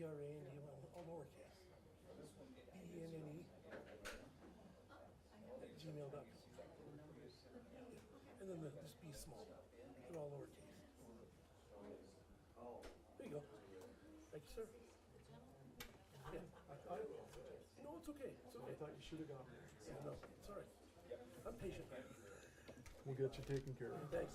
BRANE, all lowercase. BENNE at gmail.com. And then just be small. They're all lowercase. There you go. Thank you, sir. Yeah. No, it's okay. It's okay. I thought you should have gone. Yeah, no, it's all right. I'm patient. We'll get you taken care of. Thanks.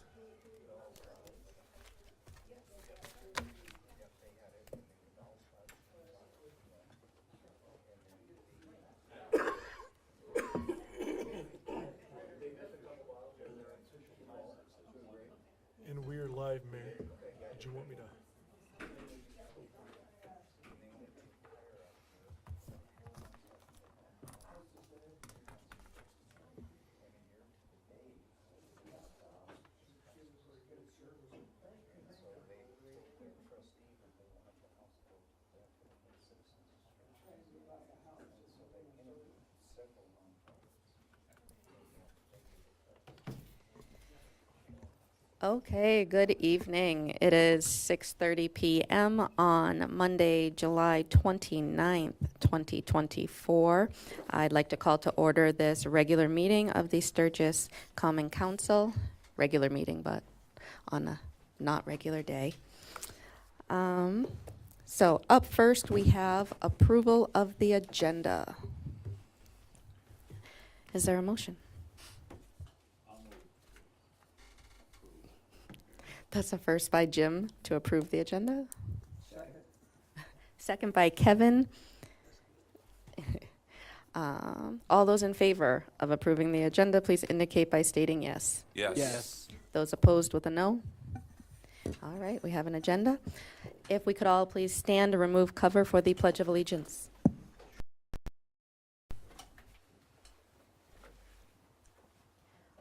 And we're live, Mayor. Did you want me to? Okay, good evening. It is 6:30 p.m. on Monday, July 29th, 2024. I'd like to call to order this regular meeting of the Sturgis Common Council. Regular meeting, but on a not regular day. So up first, we have approval of the agenda. Is there a motion? That's a first by Jim to approve the agenda. Second by Kevin. All those in favor of approving the agenda, please indicate by stating yes. Yes. Those opposed with a no. All right, we have an agenda. If we could all please stand to remove cover for the Pledge of Allegiance.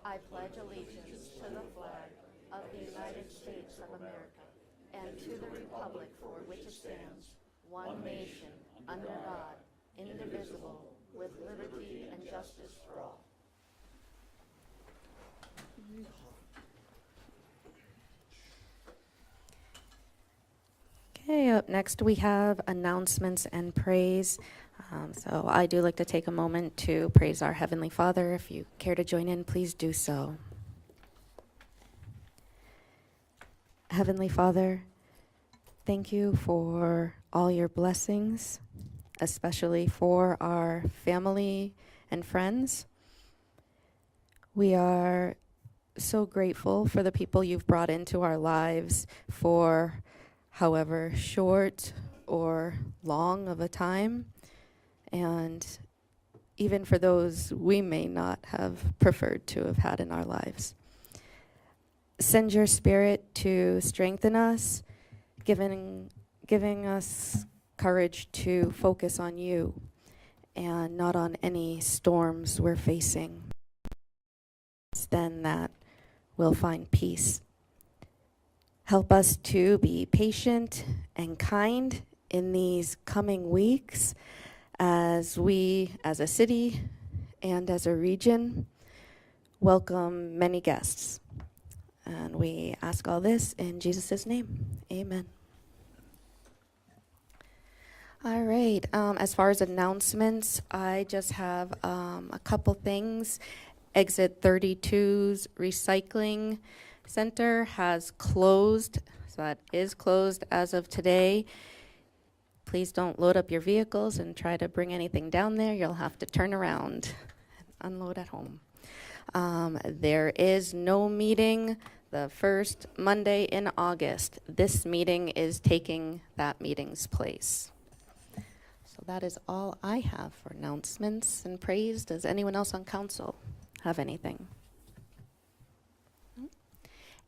I pledge allegiance to the flag of the United States of America and to the republic for which it stands, one nation, under God, indivisible, with liberty and justice for all. Okay, up next we have announcements and praise. So I do like to take a moment to praise our Heavenly Father. If you care to join in, please do so. Heavenly Father, thank you for all your blessings, especially for our family and friends. We are so grateful for the people you've brought into our lives for however short or long of a time, and even for those we may not have preferred to have had in our lives. Send your Spirit to strengthen us, giving us courage to focus on you and not on any storms we're facing. It's then that we'll find peace. Help us to be patient and kind in these coming weeks as we, as a city and as a region, welcome many guests. And we ask all this in Jesus' name. Amen. All right. As far as announcements, I just have a couple things. Exit 32's recycling center has closed, so that is closed as of today. Please don't load up your vehicles and try to bring anything down there. You'll have to turn around and unload at home. There is no meeting the first Monday in August. This meeting is taking that meeting's place. So that is all I have for announcements and praise. Does anyone else on council have anything?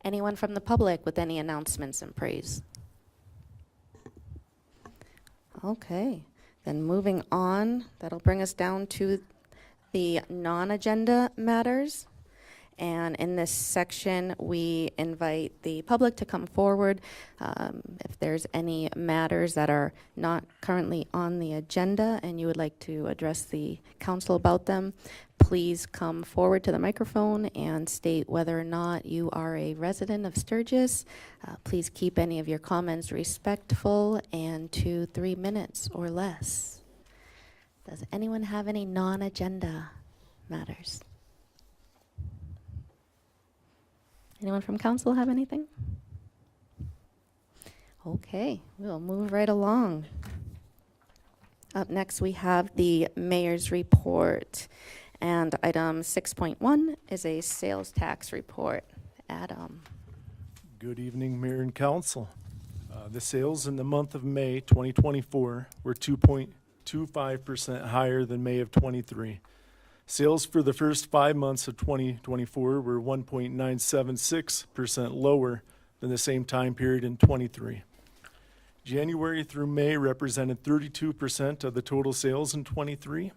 Anyone from the public with any announcements and praise? Okay, then moving on, that'll bring us down to the non-agenda matters. And in this section, we invite the public to come forward. If there's any matters that are not currently on the agenda and you would like to address the council about them, please come forward to the microphone and state whether or not you are a resident of Sturgis. Please keep any of your comments respectful and to 3 minutes or less. Does anyone have any non-agenda matters? Anyone from council have anything? Okay, we'll move right along. Up next, we have the mayor's report. And item 6.1 is a sales tax report. Adam. Good evening, Mayor and Council. The sales in the month of May 2024 were 2.25% higher than May of 23. Sales for the first 5 months of 2024 were 1.976% lower than the same time period in 23. January through May represented 32% of the total sales in 23.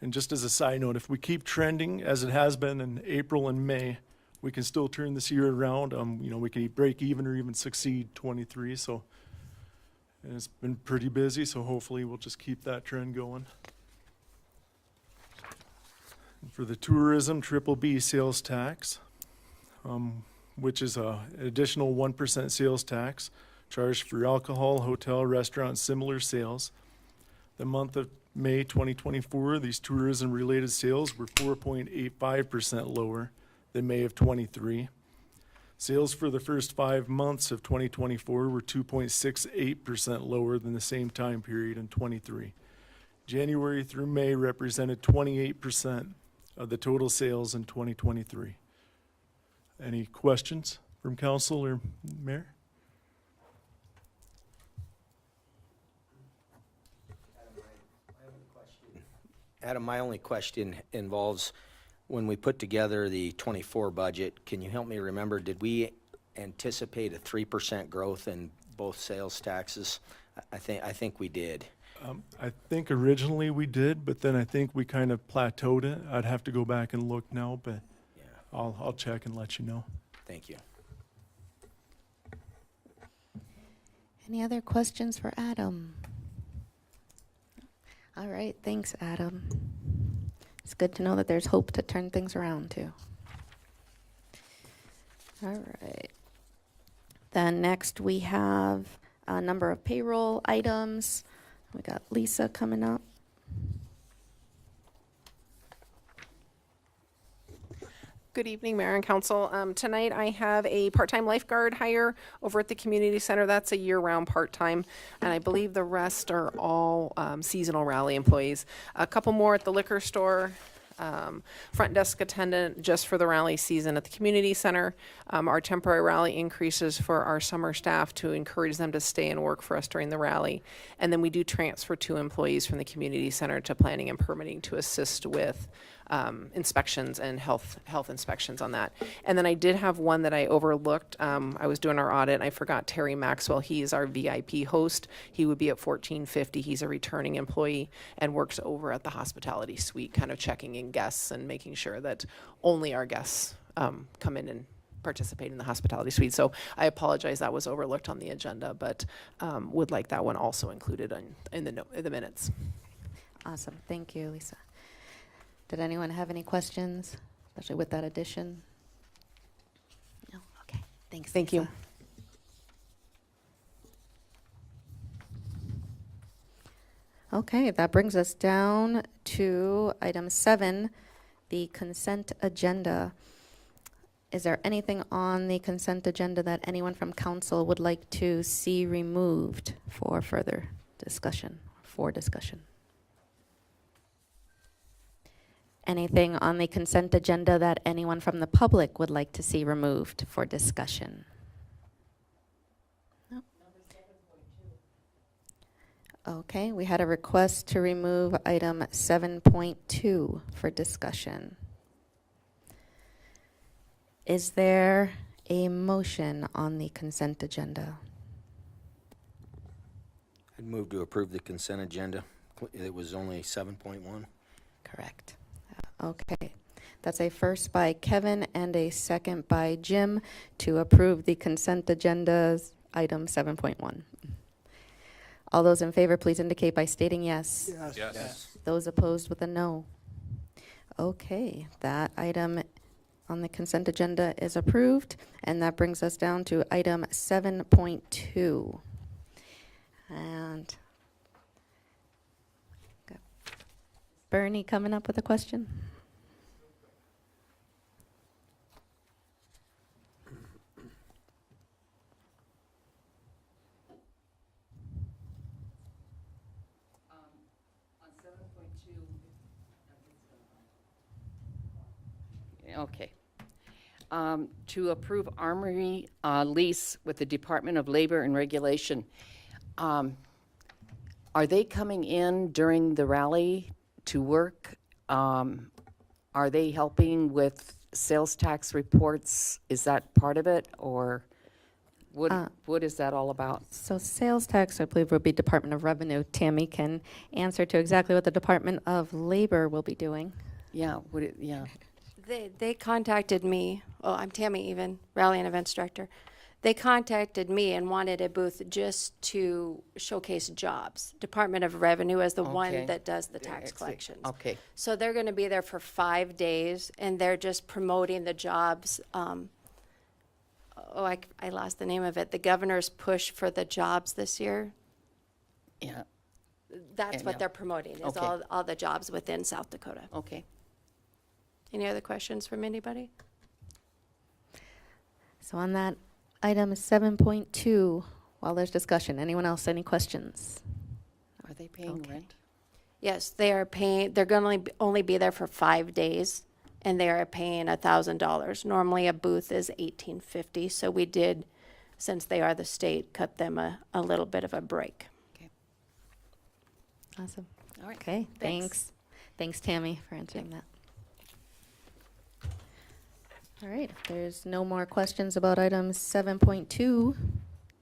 And just as a side note, if we keep trending as it has been in April and May, we can still turn this year around. We can break even or even succeed 23. So and it's been pretty busy, so hopefully we'll just keep that trend going. For the tourism B sales tax, which is an additional 1% sales tax charged for alcohol, hotel, restaurant, similar sales. The month of May 2024, these tourism-related sales were 4.85% lower than May of 23. Sales for the first 5 months of 2024 were 2.68% lower than the same time period in 23. January through May represented 28% of the total sales in 2023. Any questions from council or mayor? Adam, my only question involves when we put together the 24 budget, can you help me remember, did we anticipate a 3% growth in both sales taxes? I think we did. I think originally we did, but then I think we kind of plateaued it. I'd have to go back and look now, but Yeah. I'll check and let you know. Thank you. Any other questions for Adam? All right, thanks, Adam. It's good to know that there's hope to turn things around, too. All right. Then next we have a number of payroll items. We got Lisa coming up. Good evening, Mayor and Council. Tonight I have a part-time lifeguard hire over at the community center. That's a year-round part-time, and I believe the rest are all seasonal rally employees. A couple more at the liquor store, front desk attendant just for the rally season at the community center. Our temporary rally increases for our summer staff to encourage them to stay and work for us during the rally. And then we do transfer 2 employees from the community center to planning and permitting to assist with inspections and health inspections on that. And then I did have one that I overlooked. I was doing our audit and I forgot Terry Maxwell. He's our VIP host. He would be at $14.50. He's a returning employee and works over at the hospitality suite, kind of checking in guests and making sure that only our guests come in and participate in the hospitality suite. So I apologize that was overlooked on the agenda, but would like that one also included in the minutes. Awesome. Thank you, Lisa. Did anyone have any questions, especially with that addition? No? Okay. Thanks. Thank you. Okay, that brings us down to item 7, the consent agenda. Is there anything on the consent agenda that anyone from council would like to see removed for further discussion, Anything on the consent agenda that anyone from the public would like to see removed for discussion? No? Okay, we had a request to remove item 7.2 for discussion. Is there a motion on the consent agenda? I'd move to approve the consent agenda. It was only 7.1. Correct. Okay. That's a first by Kevin and a second by Jim to approve the consent agenda's item 7.1. All those in favor, please indicate by stating yes. Yes. Those opposed with a no. Okay, that item on the consent agenda is approved, and that brings us down to item 7.2. And got Bernie coming up with a question. Okay. To approve armory lease with the Department of Labor and Regulation. Are they coming in during the rally to work? Are they helping with sales tax reports? Is that part of it, or what is that all about? So sales tax, I believe, will be Department of Revenue. Tammy can answer to exactly what the Department of Labor will be doing. Yeah, yeah. They contacted me. Oh, I'm Tammy Even, Rally and Events Director. They contacted me and wanted a booth just to showcase jobs. Department of Revenue is the Okay. one that does the tax collections. Okay, So they're going to be there for 5 days, and they're just promoting the jobs. I lost the name of it. The governor's push for the jobs this year. yeah, That's Yeah. what they're promoting, is Okay. all the jobs within South Dakota. okay. Any other questions from anybody? So on that item 7.2, while there's discussion, anyone else, any questions? Are they paying Okay. rent? Yes, they are paying, they're going to only be there for 5 days, and they are paying $1,000. Normally, a booth is $1,850, so we did, since they are the state, cut them a little bit of a break. Awesome. All right. Okay, thanks. Thanks, Tammy, for answering that. All right, if there's no more questions about item 7.2,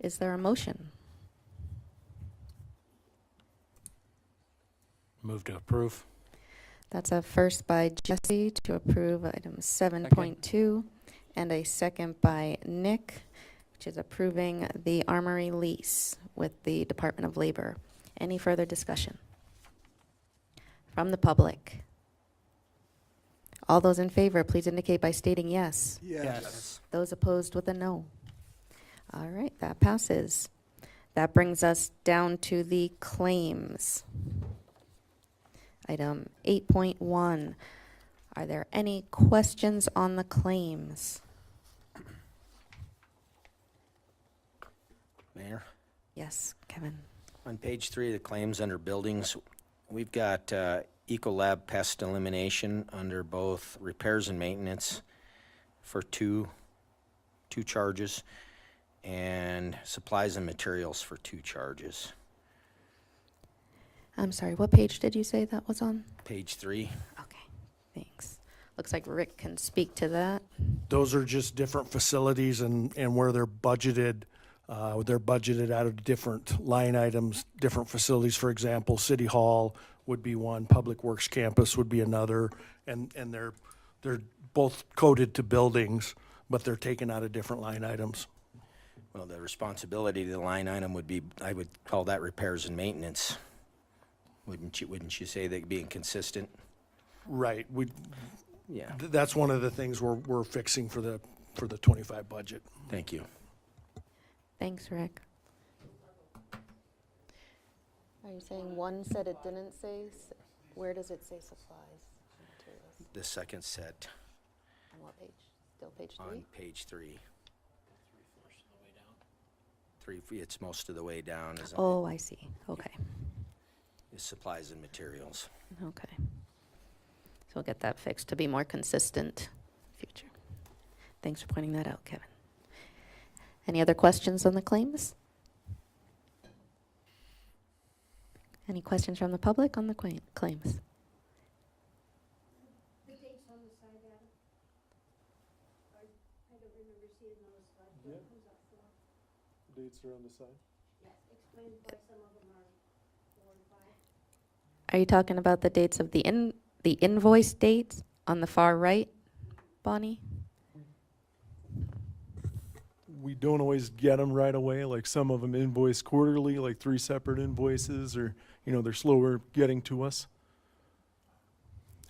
is there a motion? Move to approve. That's a first by Jesse to approve item 7.2, and a second by Nick, which is approving the armory lease with the Department of Labor. Any further discussion? From the public? All those in favor, please indicate by stating yes. Yes. Those opposed with a no. All right, that passes. That brings us down to the claims. Item 8.1. Are there any questions on the claims? Mayor? Yes, Kevin. On page 3 of the claims under buildings, we've got Ecolab Pest Elimination under both repairs and maintenance for two charges, and supplies and materials for 2 charges. I'm sorry, what page did you say that was on? Page 3. Okay, thanks. Looks like Rick can speak to that. Those are just different facilities and where they're budgeted. They're budgeted out of different line items, different facilities. For example, City Hall would be one, Public Works Campus would be another, and they're both coded to buildings, but they're taken out of different line items. Well, the responsibility of the line item would be, I would call that repairs and maintenance. Wouldn't you say that being consistent? Right. Yeah. That's one of the things we're fixing for the 25 budget. Thank you. Thanks, Rick. Are you saying one said it didn't say, where does it say supplies? Materials? The second set On what page? Still page 3? on page 3. It's most of the way down is Oh, I see. Okay, supplies and materials. okay. So we'll get that fixed to be more consistent future. Thanks for pointing that out, Kevin. Any other questions on the claims? Any questions from the public on the claims? Dates are on the side. Are you talking about the dates of the invoice dates on the far right, Bonnie? We don't always get them right away, like some of them invoice quarterly, like 3 separate invoices, or, they're slower getting to us.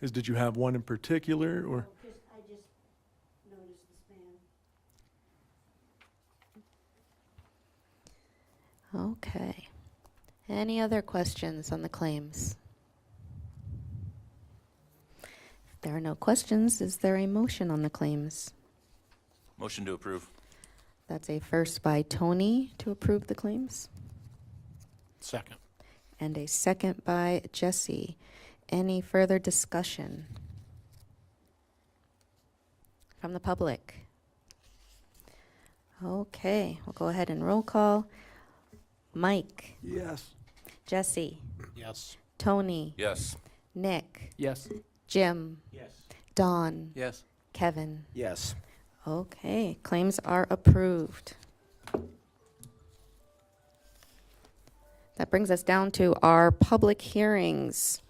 Did you have one in particular, or? Okay. Any other questions on the claims? If there are no questions, is there a motion on the claims? Motion to approve. That's a first by Tony to approve the claims, Second. and a second by Jesse. Any further discussion from the public? Okay, we'll go ahead and roll call. Mike, Yes. Jesse, Yes. Tony, Yes. Nick, Yes. Jim, Yes. Don, Yes. Kevin. Yes. Okay, claims are approved. That brings us down to our public hearings.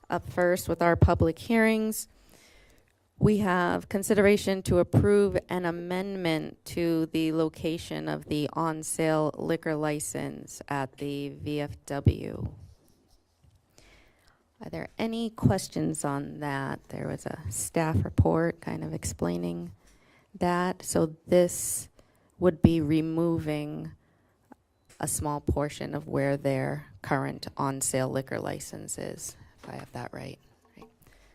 Up first with our public hearings, we have consideration to approve an amendment to the location of the on-sale liquor license at the VFW. Are there any questions on that? There was a staff report kind of explaining that. So this would be removing a small portion of where their current on-sale liquor license is, if I have that right.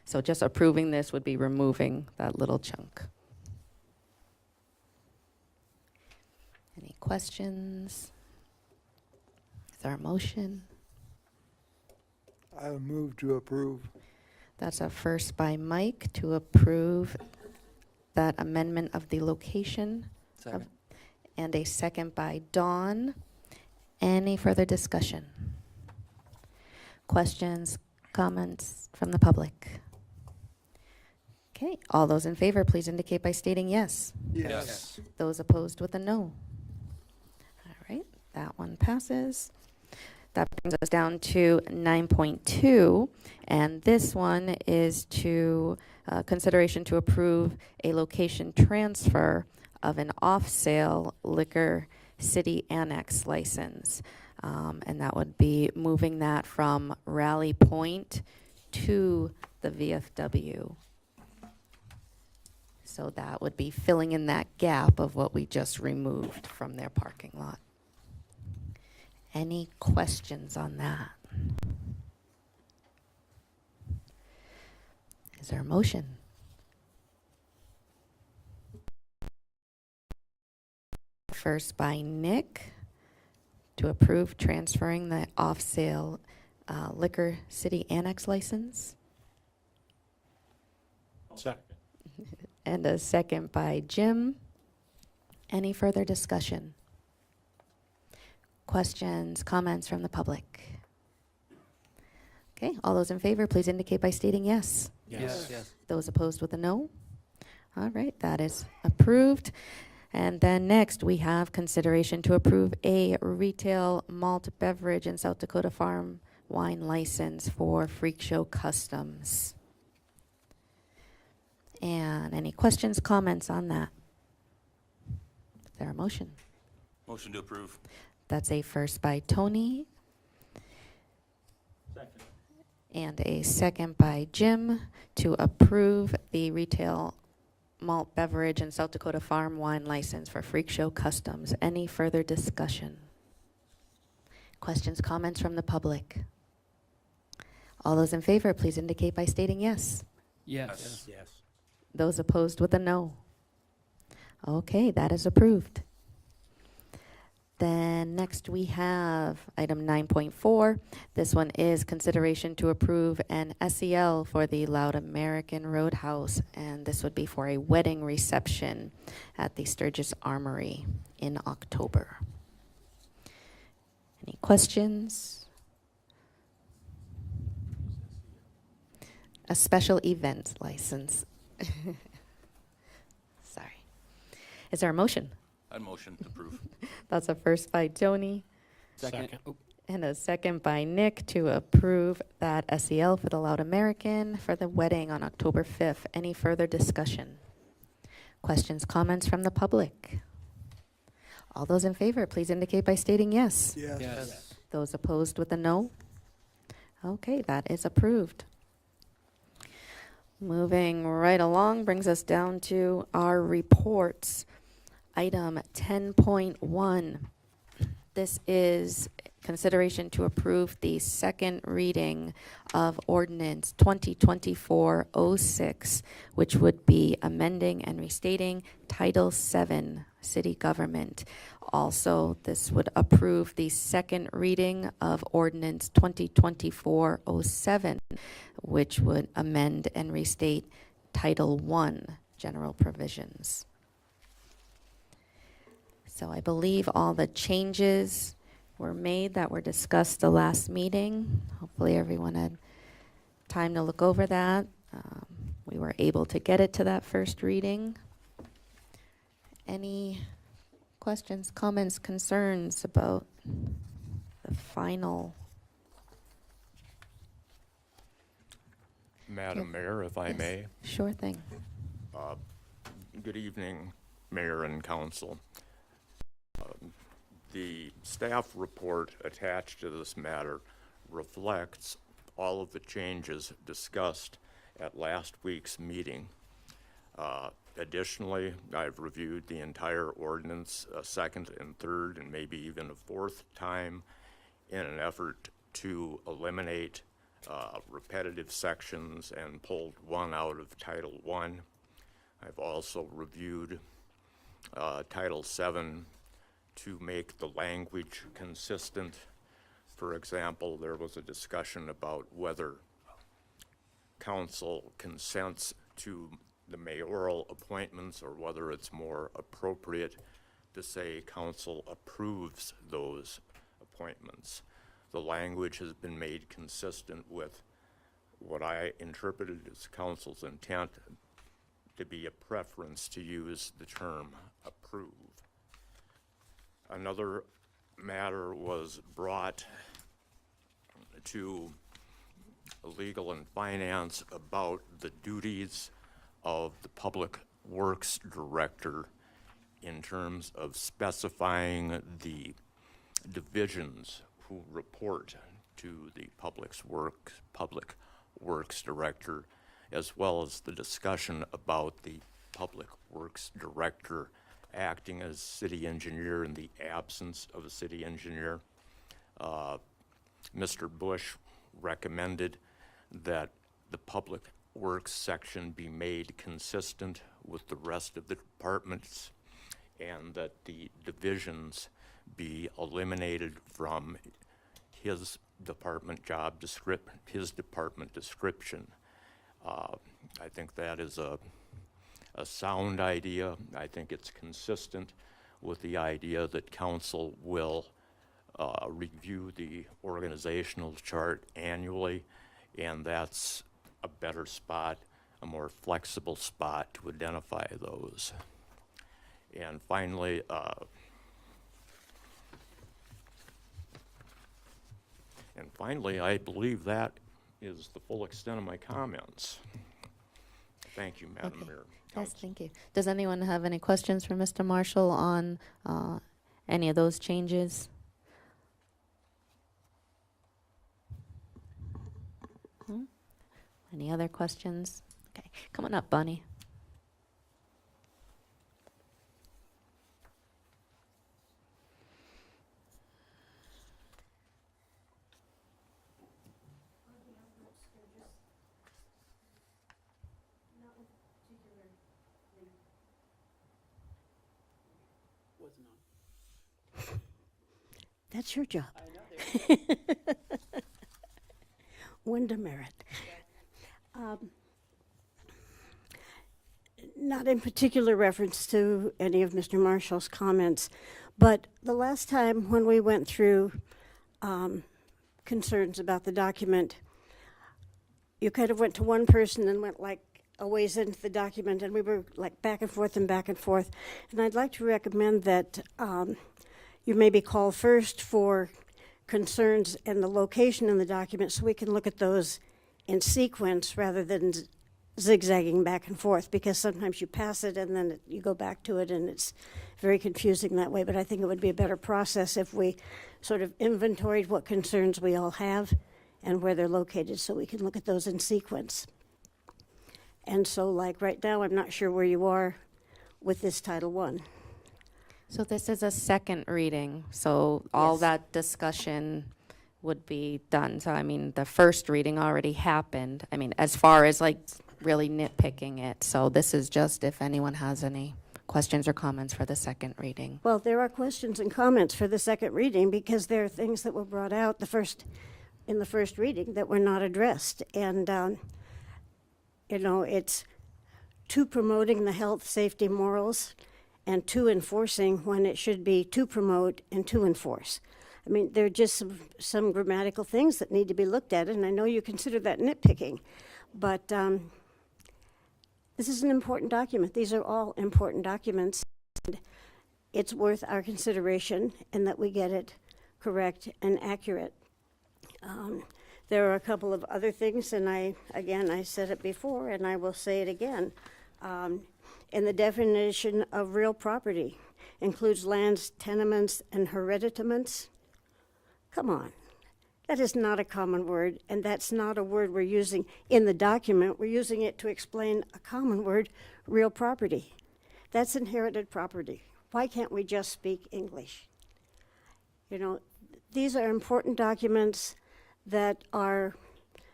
So just approving this would be removing that little chunk. Any questions? Is there a motion? I move to approve. That's a first by Mike to approve that amendment of the location. Second. And a second by Dawn. Any further discussion? Questions, comments from the public? Okay, all those in favor, please indicate by stating yes. Yes. Those opposed with a no. All right, that one passes. That brings us down to 9.2, and this one is to consideration to approve a location transfer of an off-sale liquor city annex license. And that would be moving that from Rally Point to the VFW. So that would be filling in that gap of what we just removed from their parking lot. Any questions on that? Is there a motion? First by Nick to approve transferring the off-sale liquor city annex license. Second. And a second by Jim. Any further discussion? Questions, comments from the public? Okay, all those in favor, please indicate by stating yes. Yes. Those opposed with a no? All right, that is approved. And then next, we have consideration to approve a retail malt beverage and South Dakota Farm wine license for Freak Show Customs. And any questions, comments on that? Is there a motion? Motion to approve. That's a first by Tony. Second. And a second by Jim to approve the retail malt beverage and South Dakota Farm wine license for Freak Show Customs. Any further discussion? Questions, comments from the public? All those in favor, please indicate by stating yes. Yes. Yes. Those opposed with a no. Okay, that is approved. Then next we have item 9.4. This one is consideration to approve an SEL for the Loud American Roadhouse, and this would be for a wedding reception at the Sturgis Armory in October. Any questions? A special event license. Sorry. Is there a motion? I'd motion to approve. That's a first by Tony Second. And a second by Nick to approve that SEL for the Loud American for the wedding on October 5th. Any further discussion? Questions, comments from the public? All those in favor, please indicate by stating yes. Yes. Those opposed with a no? Okay, that is approved. Moving right along brings us down to our reports. Item 10.1. This is consideration to approve the second reading of ordinance 2024-06, which would be amending and restating Title VII, City Government. Also, this would approve the second reading of ordinance 2024-07, which would amend and restate Title I, General Provisions. So I believe all the changes were made that were discussed the last meeting. Hopefully everyone had time to look over that. We were able to get it to that first reading. Any questions, comments, concerns about the final? Madam Mayor, if I Yes. may. Sure thing. Good evening, Mayor and Council. The staff report attached to this matter reflects all of the changes discussed at last week's meeting. Additionally, I've reviewed the entire ordinance a second and third and maybe even a fourth time in an effort to eliminate repetitive sections and pulled one out of Title I. I've also reviewed Title VII to make the language consistent. For example, there was a discussion about whether council consents to the mayoral appointments or whether it's more appropriate to say council approves those appointments. The language has been made consistent with what I interpreted as council's intent to be a preference to use the term approve. Another matter was brought to Legal and Finance about the duties of the Public Works Director in terms of specifying the divisions who report to the Public Works Director, as well as the discussion about the Public Works Director acting as city engineer in the absence of a city engineer. Mr. Bush recommended that the Public Works section be made consistent with the rest of the departments and that the divisions be eliminated from his department description. I think that is a sound idea. I think it's consistent with the idea that council will review the organizational chart annually, and that's a better spot, a more flexible spot to identify those. And finally, I believe that is the full extent of my comments. Thank you, Madam Mayor. Yes, Council. thank you. Does anyone have any questions for Mr. Marshall on any of those changes? Any other questions? Okay, come on up, Bonnie. That's your job. Wanda Merritt. Not in particular reference to any of Mr. Marshall's comments, but the last time when we went through concerns about the document, you kind of went to one person and went like a ways into the document, and we were like back and forth and back and forth. And I'd like to recommend that you maybe call first for concerns and the location in the document so we can look at those in sequence rather than zigzagging back and forth, because sometimes you pass it and then you go back to it and it's very confusing that way. But I think it would be a better process if we sort of inventoried what concerns we all have and where they're located so we can look at those in sequence. And so like right now, I'm not sure where you are with this Title I. So this is a second reading, so all Yes. that discussion would be done. So I mean, the first reading already happened. I mean, as far as like really nitpicking it. So this is just if anyone has any questions or comments for the second reading. Well, there are questions and comments for the second reading because there are things that were brought out in the first reading that were not addressed. And, you know, it's to promoting the health, safety, morals, and to enforcing when it should be to promote and to enforce. I mean, there are just some grammatical things that need to be looked at, and I know you consider that nitpicking, but this is an important document. These are all important documents. And it's worth our consideration and that we get it correct and accurate. There are a couple of other things, and I said it before, and I will say it again. In the definition of real property, includes lands, tenements, and hereditaments. Come on. That is not a common word, and that's not a word we're using in the document. We're using it to explain a common word, real property. That's inherited property. Why can't we just speak English? You know, these are important documents that are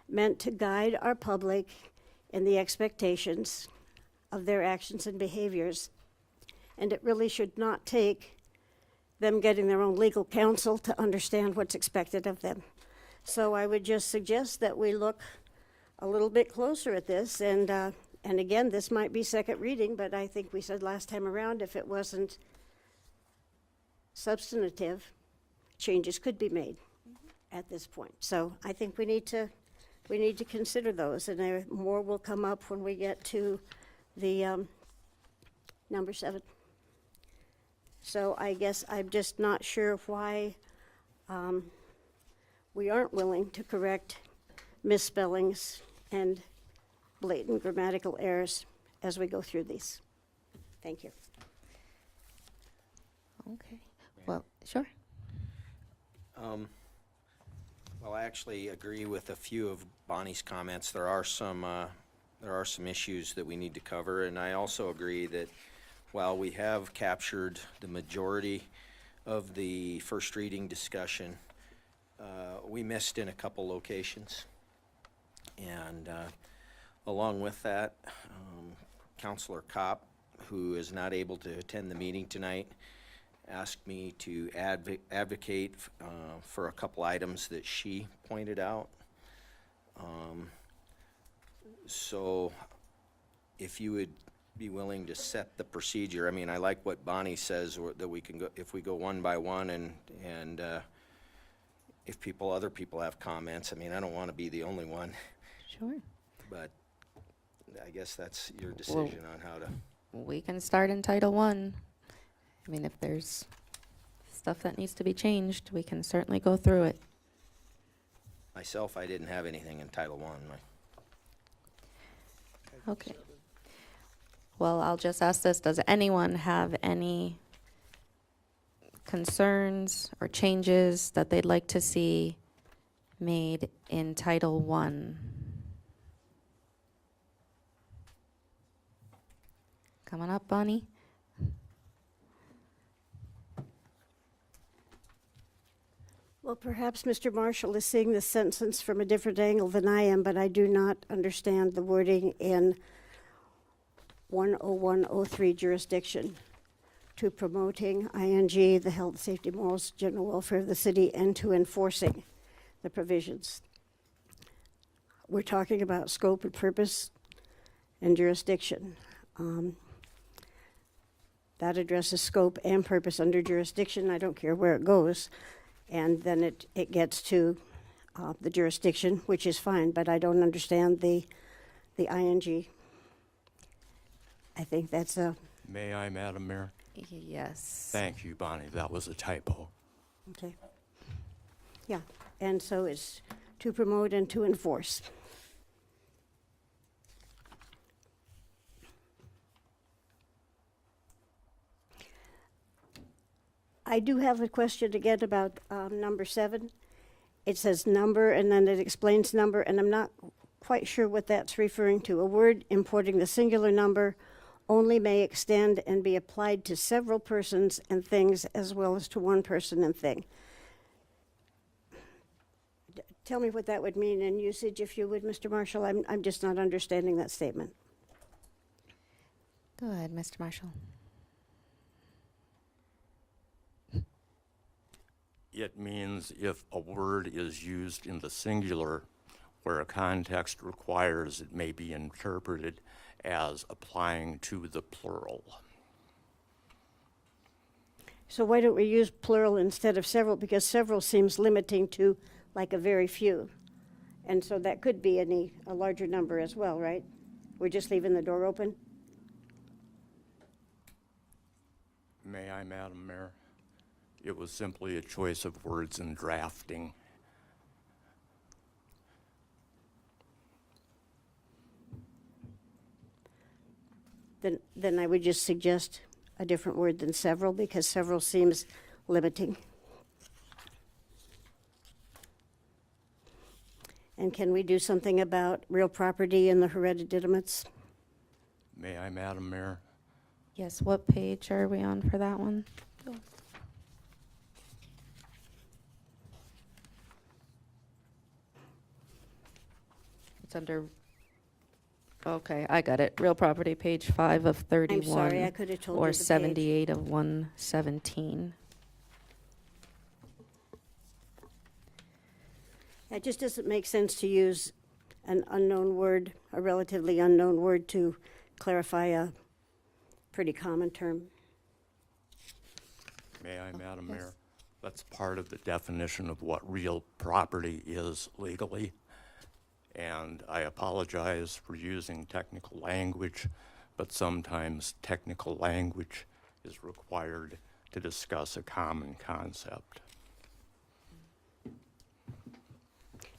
meant to guide our public in the expectations of their actions and behaviors. And it really should not take them getting their own legal counsel to understand what's expected of them. So I would just suggest that we look a little bit closer at this. And again, this might be second reading, but I think we said last time around if it wasn't substantive, changes could be made at this point. So I think we need to consider those, and more will come up when we get to the number 7. So I guess I'm just not sure why we aren't willing to correct misspellings and blatant grammatical errors as we go through these. Thank you. Okay. Well, sure. Well, I actually agree with a few of Bonnie's comments. There are some issues that we need to cover, and I also agree that while we have captured the majority of the first reading discussion, we missed in a couple locations. And along with that, Councilor Kopp, who is not able to attend the meeting tonight, asked me to advocate for a couple items that she pointed out. So if you would be willing to set the procedure, I mean, I like what Bonnie says, that we can go, if we go one by one, and if other people have comments, I mean, I don't want to be the only one, Sure. but I guess that's your decision on how to. We can start in Title I. I mean, if there's stuff that needs to be changed, we can certainly go through it. Myself, I didn't have anything in Title I. Okay. Well, I'll just ask this. Does anyone have any concerns or changes that they'd like to see made in Title I? Come on up, Bonnie. Well, perhaps Mr. Marshall is seeing this sentence from a different angle than I am, but I do not understand the wording in 10103 jurisdiction to promoting ING, the health, safety, morals, general welfare of the city, and to enforcing the provisions. We're talking about scope and purpose and jurisdiction. That addresses scope and purpose under jurisdiction. I don't care where it goes. And then it gets to the jurisdiction, which is fine, but I don't understand the ING. I think that's a, May I, Madam Mayor? Yes. Thank you, Bonnie. That was a typo. okay. Yeah, and so it's to promote and to enforce. I do have a question again about number 7. It says number, and then it explains number, and I'm not quite sure what that's referring to. A word importing the singular number only may extend and be applied to several persons and things as well as to one person and thing. Tell me what that would mean in usage, if you would, Mr. Marshall. I'm just not understanding that statement. Go ahead, Mr. Marshall. It means if a word is used in the singular where a context requires it may be interpreted as applying to the plural. So why don't we use plural instead of several? Because several seems limiting to like a very few. And so that could be a larger number as well, right? We're just leaving the door open? May I, Madam Mayor? It was simply a choice of words in drafting. Then I would just suggest a different word than several, because several seems limiting. And can we do something about real property and the hereditaments? May I, Madam Mayor? Yes, what page are we on for that one? It's under, okay, I got it. Real property, page 5 of 31. I'm sorry, I could have told you Or the page. 78 of 117. It just doesn't make sense to use an unknown word, a relatively unknown word, to clarify a pretty common term. May I, Madam Mayor? That's part of the definition of what real property is legally. And I apologize for using technical language, but sometimes technical language is required to discuss a common concept.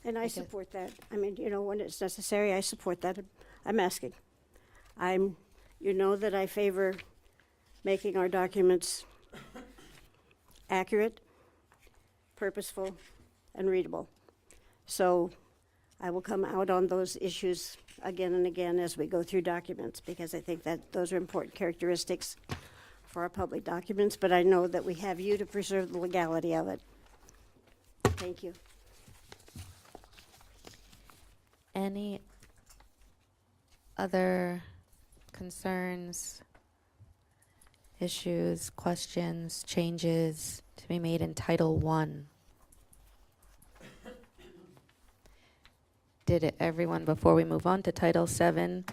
And I support that. I mean, when it's necessary, I support that. I'm asking. You know that I favor making our documents accurate, purposeful, and readable. So I will come out on those issues again and again as we go through documents, because I think that those are important characteristics for our public documents, but I know that we have you to preserve the legality of it. Thank you. Any other concerns, issues, questions, changes to be made in Title I? Did everyone, before we move on to Title VII,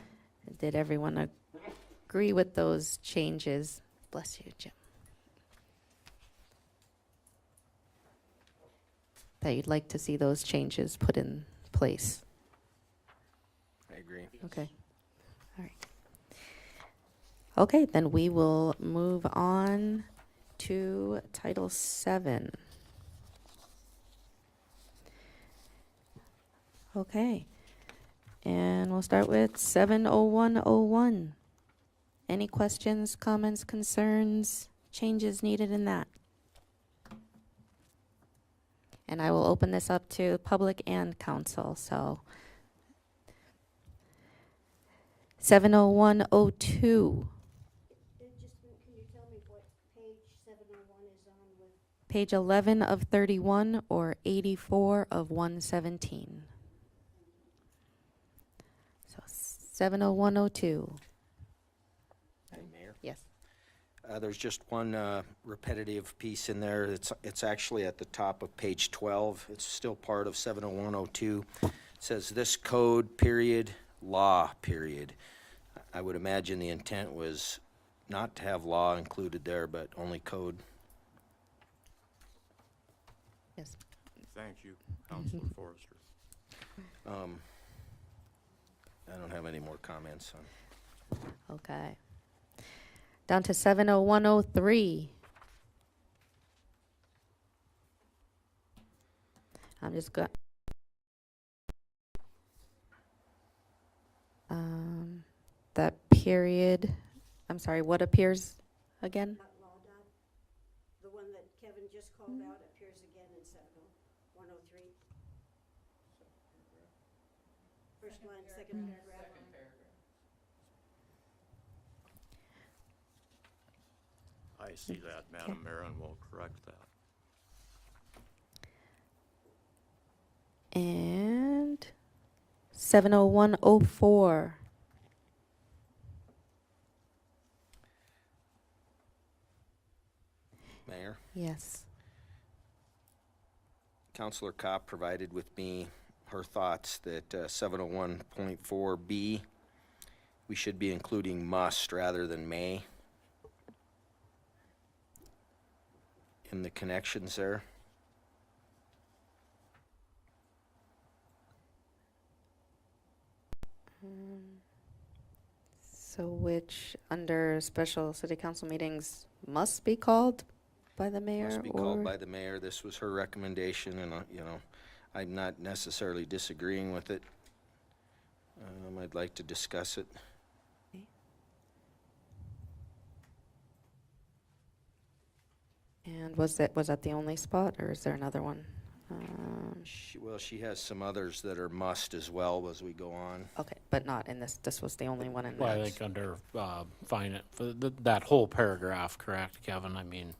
did everyone agree with those changes? Bless you, Jim. That you'd like to see those changes put in place? I agree. Okay. All right. Okay, then we will move on to Title VII. Okay. And we'll start with 70101. Any questions, comments, concerns, changes needed in that? And I will open this up to public and council, so 70102. Can you tell me what page 701 is on with? Page 11 of 31 or 84 of 117. So 70102. Hey, Mayor. Yes. There's just one repetitive piece in there. It's actually at the top of page 12. It's still part of 70102. It says this code, period, law, period. I would imagine the intent was not to have law included there, but only code. Yes. Thank you, Councilor Forrester. I don't have any more comments on. Okay. Down to 70103. I'm just going. That period, I'm sorry, what appears again? The one that Kevin just called out appears again in 103. First line, second paragraph. I see that, Madam Mayor, and will correct that. And 70104. Mayor, Yes. Counselor Kopp provided with me her thoughts that 701.4B, we should be including must rather than may in the connections there. So which, under special city council meetings, must be called by the mayor? Must be or called by the mayor. This was her recommendation, and, I'm not necessarily disagreeing with it. I'd like to discuss it. And was that the only spot, or is there another one? She has some others that are must as well as we go on. Okay, but not in this. This was the only one in Well, I there. think under, for that whole paragraph, correct, Kevin? I mean,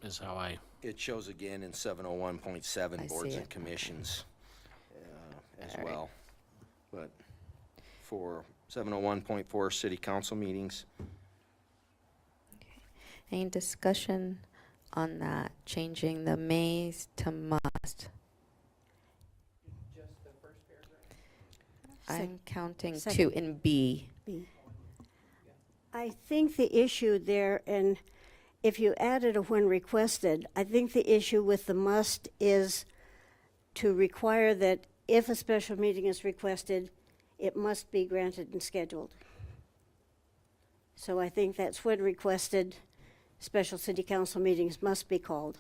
is how I, It shows again in 701.7 I boards see and it. commissions as All right. well. But for 701.4 city council meetings, Any discussion on that, changing the mays to must? I'm counting two second. in B. I think the issue there, and if you added a when requested, I think the issue with the must is to require that if a special meeting is requested, it must be granted and scheduled. So I think that's when requested, special city council meetings must be called.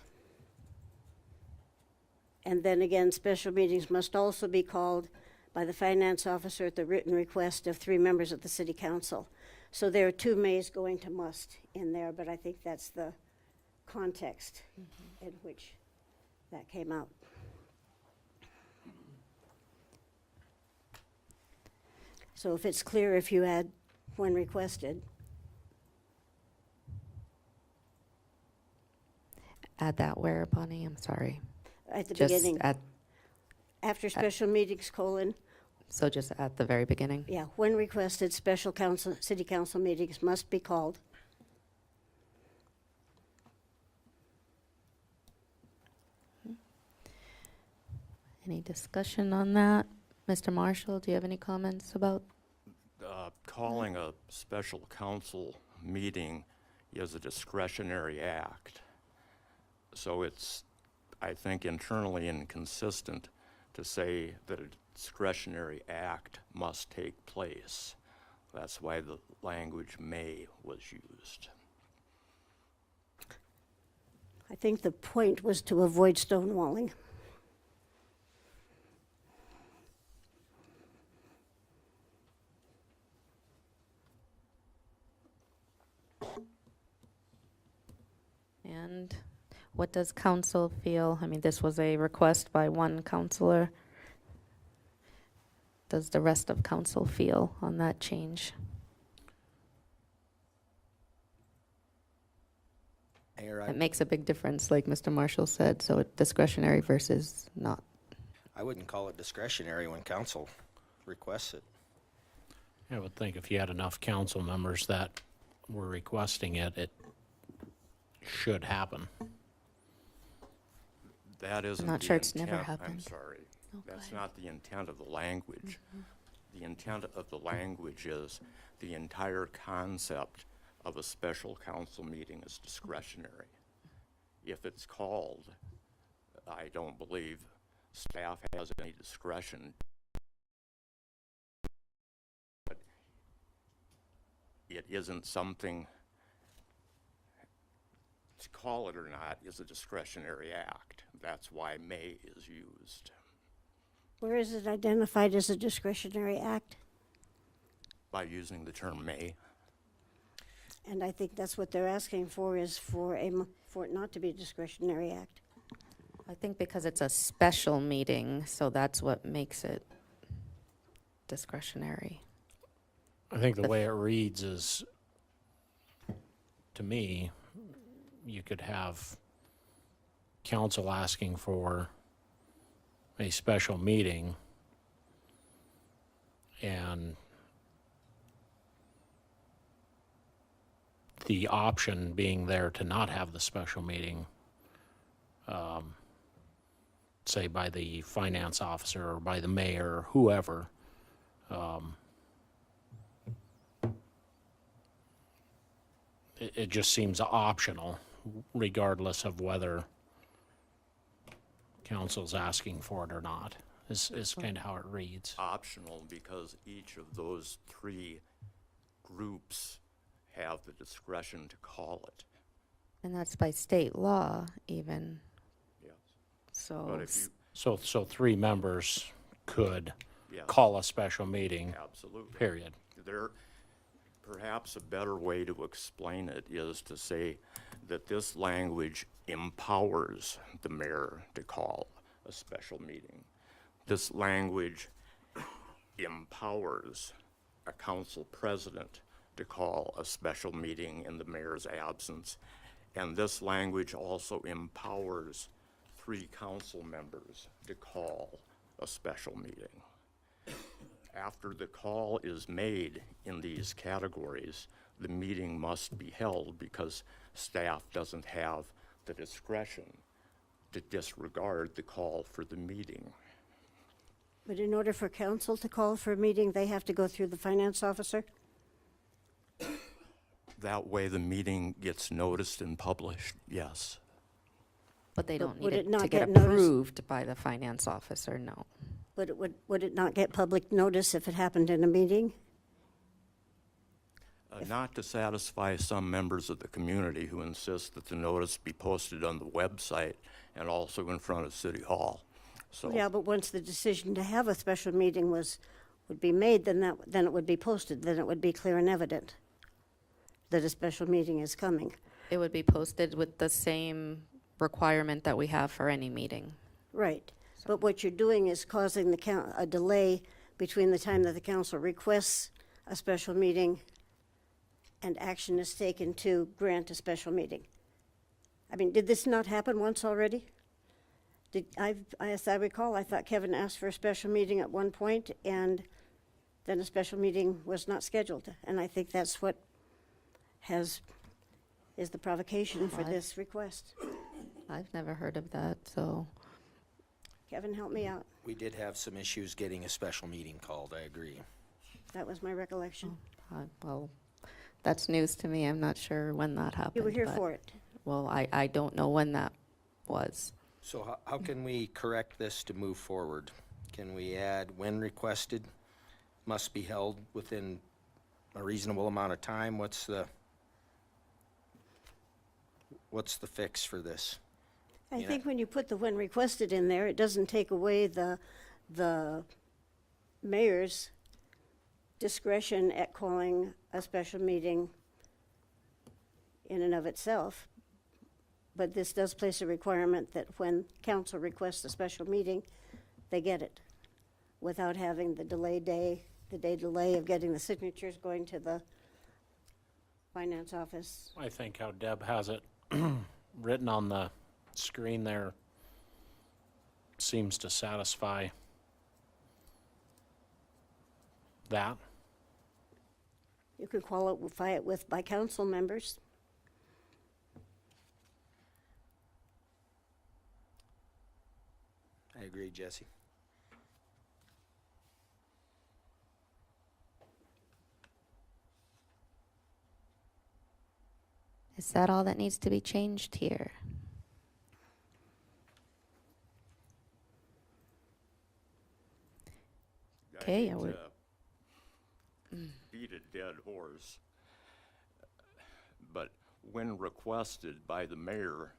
And then again, special meetings must also be called by the finance officer at the written request of 3 members of the city council. So there are 2 mays going to must in there, but I think that's the context in which that came out. So if it's clear if you add when requested, Add that where, Bonnie? I'm sorry. at the Just beginning, at, after special meetings, so just at the very beginning? yeah, when requested, special council, city council meetings must be called. Any discussion on that? Mr. Marshall, do you have any comments about? Calling a special council meeting is a discretionary act. So it's, I think, internally inconsistent to say that a discretionary act must take place. That's why the language may was used. I think the point was to avoid stonewalling. And what does council feel? I mean, this was a request by one councilor. Does the rest of council feel on that change? Mayor, It makes a big difference, like Mr. Marshall said, so it's discretionary versus not. I wouldn't call it discretionary when council requests it. I would think if you had enough council members that were requesting it, it should happen. That isn't not the sure it's never intent- I'm happened. sorry. Oh, go That's ahead. not the intent of the language. The intent of the language is the entire concept of a special council meeting is discretionary. If it's called, I don't believe staff has any discretion. But it isn't something to call it or not is a discretionary act. That's why may is used. Where is it identified as a discretionary act? By using the term may. And I think that's what they're asking for, is for for it not to be a discretionary act. I think because it's a special meeting, so that's what makes it discretionary. I think the way it reads is, to me, you could have council asking for a special meeting and the option being there to not have the special meeting, say by the finance officer or by the mayor or whoever. It just seems optional, regardless of whether council's asking for it or not, is kind of how it reads. Optional because each of those three groups have the discretion to call it. And that's by state law even, Yes. so. But if you, So 3 members could yes, call a special meeting, absolutely. period. There, perhaps a better way to explain it is to say that this language empowers the mayor to call a special meeting. This language empowers a council president to call a special meeting in the mayor's absence. And this language also empowers 3 council members to call a special meeting. After the call is made in these categories, the meeting must be held because staff doesn't have the discretion to disregard the call for the meeting. But in order for council to call for a meeting, they have to go through the finance officer? That way the meeting gets noticed and published, yes. But they But don't would need it it not to get get noticed? approved by the finance officer, no. But it would it not get public notice if it happened in a meeting? Not to satisfy some members of the community who insist that the notice be posted on the website and also in front of City Hall. So, Yeah, but once the decision to have a special meeting would be made, then it would be posted, then it would be clear and evident that a special meeting is coming. It would be posted with the same requirement that we have for any meeting. Right. But what you're doing is causing a delay between the time that the council requests a special meeting and action is taken to grant a special meeting. I mean, did this not happen once already? As I recall, I thought Kevin asked for a special meeting at one point, and then a special meeting was not scheduled. And I think that's what is the provocation for this request. I've never heard of that, so. Kevin, help me out. We did have some issues getting a special meeting called, I agree. That was my recollection. Well, that's news to me. I'm not sure when that happened. You were here but- for it. Well, I don't know when that was. So how can we correct this to move forward? Can we add when requested, must be held within a reasonable amount of time? What's the fix for this? I Yeah. think when you put the when requested in there, it doesn't take away the mayor's discretion at calling a special meeting in and of itself. But this does place a requirement that when council requests a special meeting, they get it without having the delay of getting the signatures going to the finance office. I think how Deb has it written on the screen there seems to satisfy that. You could qualify it with by council members. I agree, Jesse. Is that all that needs to be changed here? Okay, I hate I would- to beat a dead horse, but when requested by the mayor,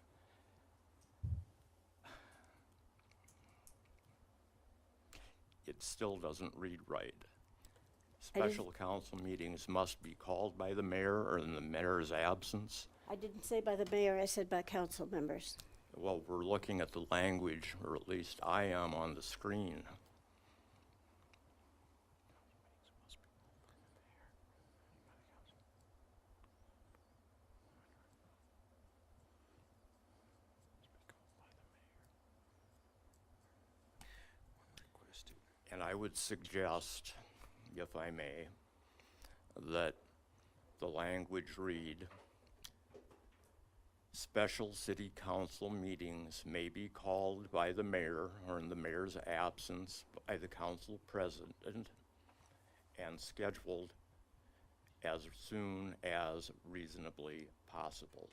it still doesn't read right. Special council meetings must be called by the mayor or in the mayor's absence. I didn't say by the mayor, I said by council members. Well, we're looking at the language, or at least I am on the screen. And I would suggest, if I may, that the language read, special city council meetings may be called by the mayor or in the mayor's absence by the council president and scheduled as soon as reasonably possible.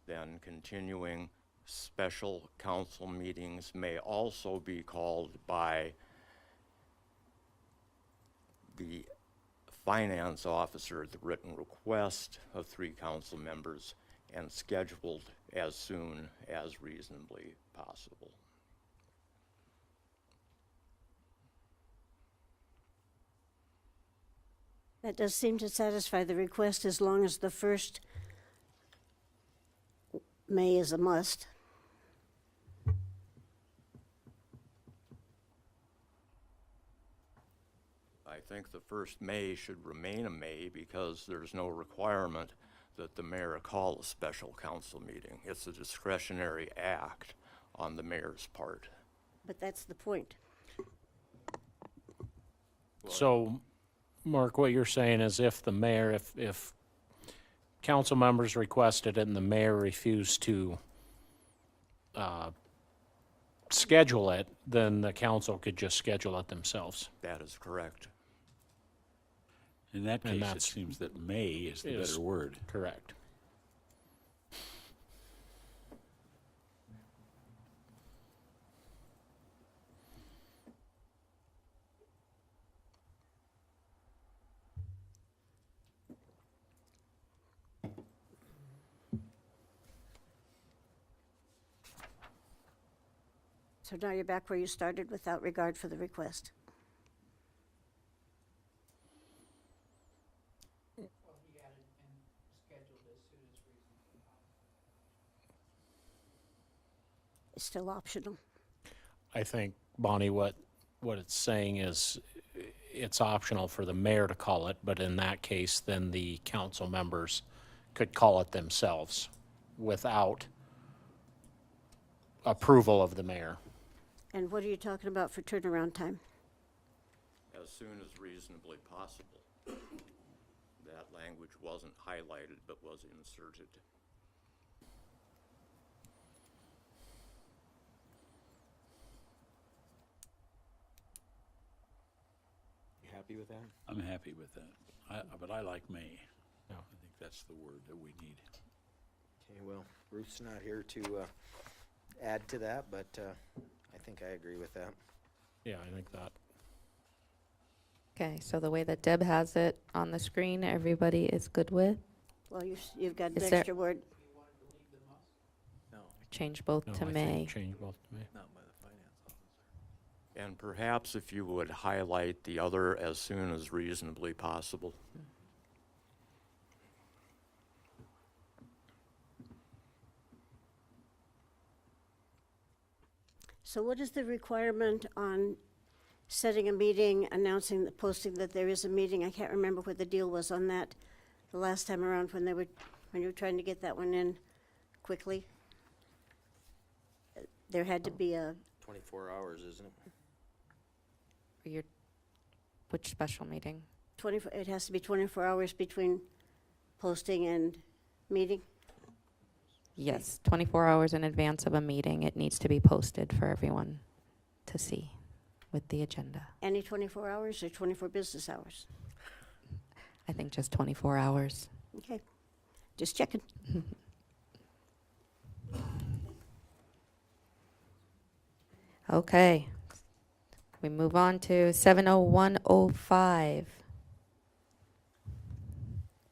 Then continuing, special council meetings may also be called by the finance officer at the written request of 3 council members and scheduled as soon as reasonably possible. That does seem to satisfy the request as long as the first May is a must. I think the first May should remain a May because there's no requirement that the mayor call a special council meeting. It's a discretionary act on the mayor's part. But that's the point. So, Mark, what you're saying is if the mayor, if council members requested it and the mayor refused to schedule it, then the council could just schedule it themselves. That is correct. In that And case, it that's- seems that may is the is- better word. Correct. So now you're back where you started without regard for the request. It's still optional. I think, Bonnie, what it's saying is it's optional for the mayor to call it, but in that case, then the council members could call it themselves without approval of the mayor. And what are you talking about for turnaround time? As soon as reasonably possible. That language wasn't highlighted but was inserted. You happy with that? I'm happy with that. But I like may. Yeah. I think that's the word that we need. Okay, well, Ruth's not here to add to that, but I think I agree with that. Yeah, I think that. Okay, so the way that Deb has it on the screen, everybody is good with? Well, you've got an Is there- extra word. Change both No, to I May. think change both to May. And perhaps if you would highlight the other as soon as reasonably possible. So what is the requirement on setting a meeting, announcing, posting that there is a meeting? I can't remember what the deal was on that the last time around when you were trying to get that one in quickly. There had to be a, 24 hours, isn't it? Which special meeting? it has to be 24 hours between posting and meeting? Yes, 24 hours in advance of a meeting, it needs to be posted for everyone to see with the agenda. Any 24 hours or 24 business hours? I think just 24 hours. Okay, just checking. Okay. We move on to 70105.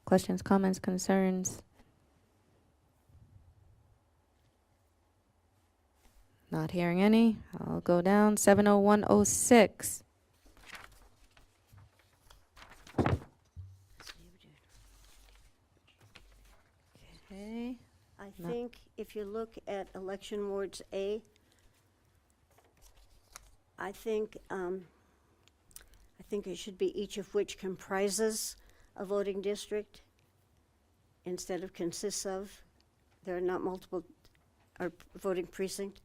Questions, comments, concerns? Not hearing any. I'll go down. 70106. Okay. I No. think if you look at election wards A, I think it should be each of which comprises a voting district instead of consists of. There are not multiple, or voting precinct.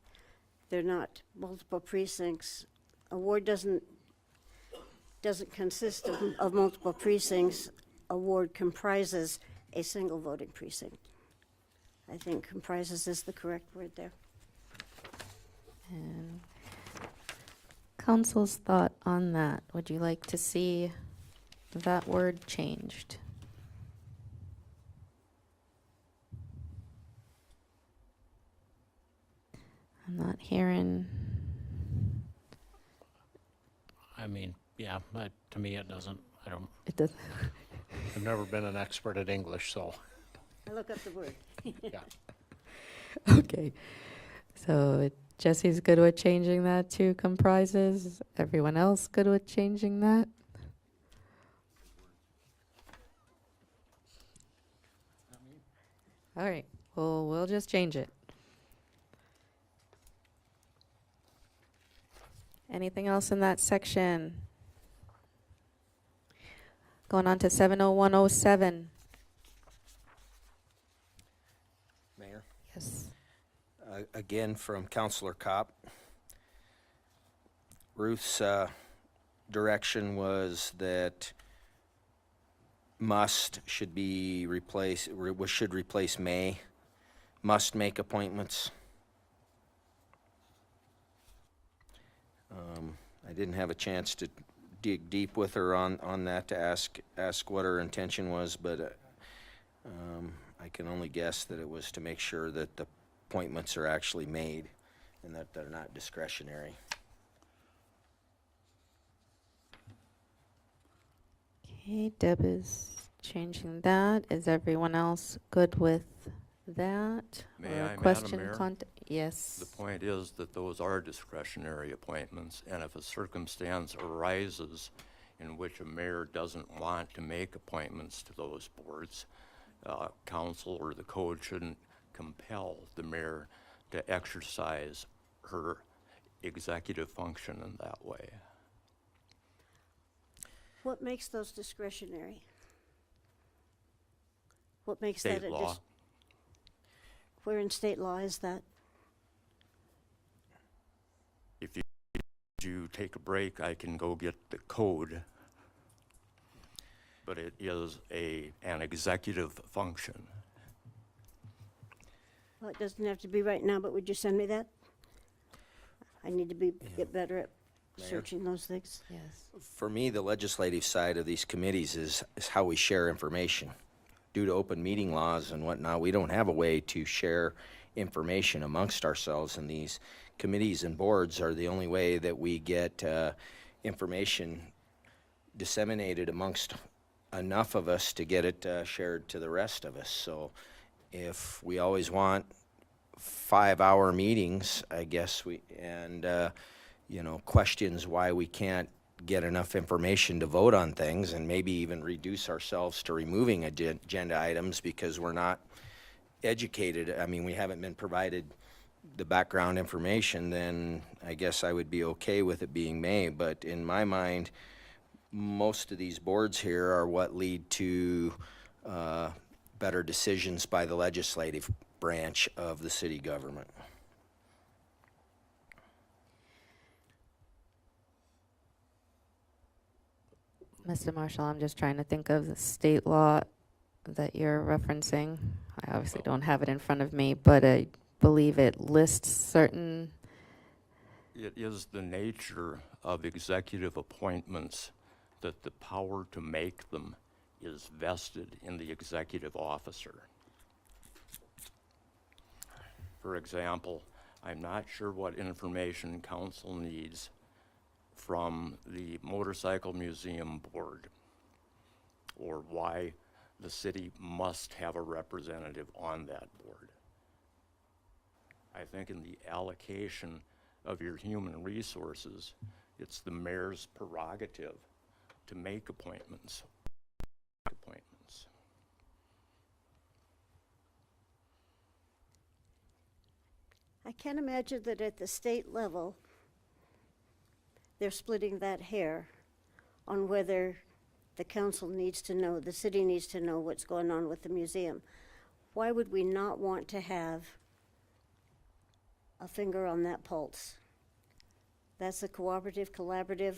They're not multiple precincts. A ward doesn't consist of multiple precincts. A ward comprises a single voting precinct. I think comprises is the correct word there. And council's thought on that. Would you like to see that word changed? I'm not hearing. I mean, yeah, to me, it doesn't, It does. I've never been an expert at English, so, I look up the word. yeah. Okay. So Jesse's good with changing that to comprises. Everyone else good with changing that? All right. Well, we'll just change it. Anything else in that section? Going on to 70107. Mayor? Yes. Again, from Counselor Kopp. Ruth's direction was that should replace may. Must make appointments. I didn't have a chance to dig deep with her on that to ask what her intention was, but I can only guess that it was to make sure that the appointments are actually made and that they're not discretionary. Okay, Deb is changing that. Is everyone else good with that? May Or I, Madam question, Mayor? Yes. The point is that those are discretionary appointments, and if a circumstance arises in which a mayor doesn't want to make appointments to those boards, council or the code shouldn't compel the mayor to exercise her executive function in that way. What makes those discretionary? What makes that State law. Where in state law is that? If you take a break, I can go get the code. But it is an executive function. Well, it doesn't have to be right now, but would you send me that? I need to get better at Mayor? searching those things. Yes. For me, the legislative side of these committees is how we share information. Due to open meeting laws and whatnot, we don't have a way to share information amongst ourselves, and these committees and boards are the only way that we get information disseminated amongst enough of us to get it shared to the rest of us. So if we always want 5-hour meetings, I guess questions why we can't get enough information to vote on things, and maybe even reduce ourselves to removing agenda items because we're not educated. I mean, we haven't been provided the background information, then I guess I would be okay with it being May. But in my mind, most of these boards here are what lead to better decisions by the legislative branch of the city government. Mr. Marshall, I'm just trying to think of the state law that you're referencing. I obviously don't have it in front of me, but I believe it lists certain. It is the nature of executive appointments that the power to make them is vested in the executive officer. For example, I'm not sure what information council needs from the Motorcycle Museum Board, or why the city must have a representative on that board. I think in the allocation of your human resources, it's the mayor's prerogative to make appointments. I can't imagine that at the state level, they're splitting that hair on whether the council needs to know, the city needs to know what's going on with the museum. Why would we not want to have a finger on that pulse? That's a cooperative, collaborative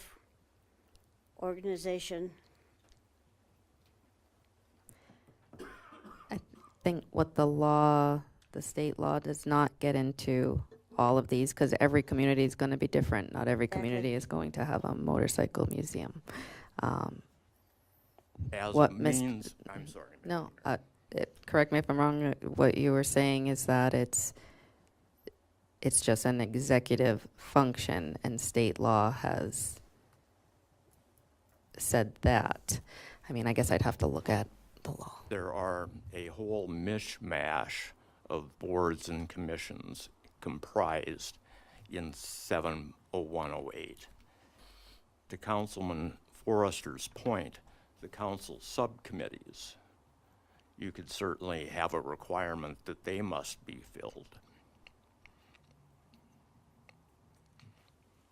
organization. I think what the state law does not get into all of these, because every community is going to be different. Not every community is going to have a motorcycle museum. As What a Ms. means, I'm sorry. No, correct me if I'm wrong. What you were saying is that it's just an executive function, and state law has said that. I mean, I guess I'd have to look at the law. There are a whole mishmash of boards and commissions comprised in 70108. To Councilman Forrester's point, the council subcommittees, you could certainly have a requirement that they must be filled.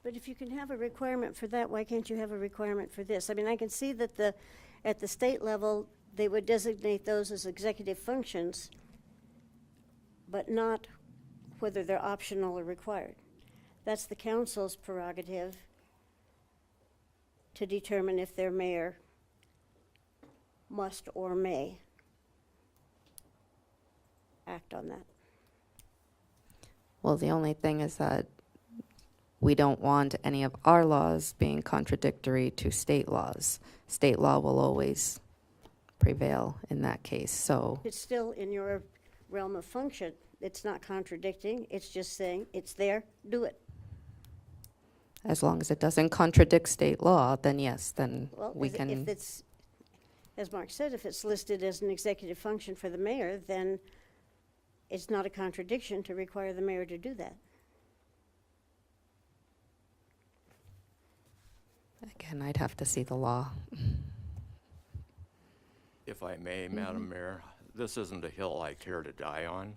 But if you can have a requirement for that, why can't you have a requirement for this? I mean, I can see that at the state level, they would designate those as executive functions, but not whether they're optional or required. That's the council's prerogative to determine if their mayor must or may act on that. Well, the only thing is that we don't want any of our laws being contradictory to state laws. State law will always prevail in that case, so. It's still in your realm of function. It's not contradicting, it's just saying, it's there, do it. As long as it doesn't contradict state law, then yes, then Well, we if can. it's, as Mark said, if it's listed as an executive function for the mayor, then it's not a contradiction to require the mayor to do that. Again, I'd have to see the law. If I may, Madam Mayor, this isn't a hill I care to die on.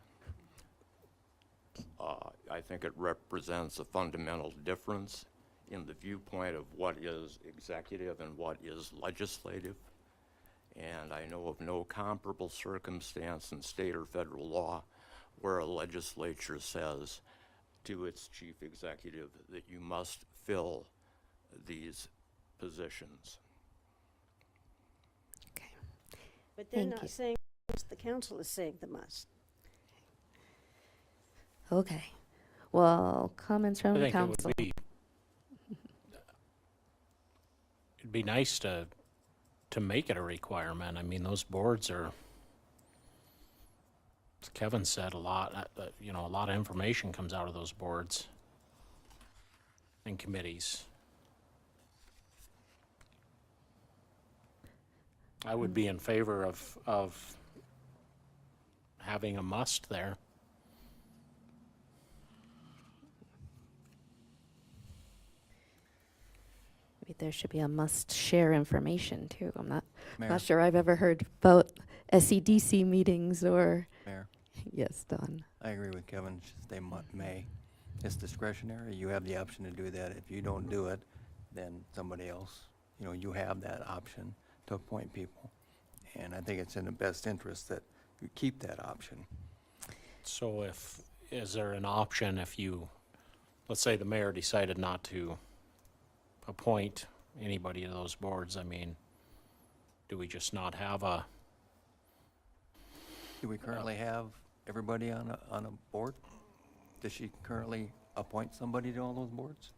I think it represents a fundamental difference in the viewpoint of what is executive and what is legislative. And I know of no comparable circumstance in state or federal law where a legislature says to its chief executive that you must fill these positions. Okay. But they're Thank not you. saying, the council is saying the must. Okay. Well, comments I from think council. it'd be nice to make it a requirement. I mean, those boards are, as Kevin said, a lot of information comes out of those boards and committees. I would be in favor of having a must there. Maybe there should be a must share information too. I'm not Mayor, sure I've ever heard about SEDC meetings or. Mayor, Yes, Don. I agree with Kevin. They may. It's discretionary. You have the option to do that. If you don't do it, then somebody else, you have that option to appoint people. And I think it's in the best interest that you keep that option. So is there an option if let's say the mayor decided not to appoint anybody to those boards? I mean, do we just not have a? Do we currently have everybody on a board? Does she currently appoint somebody to all those boards?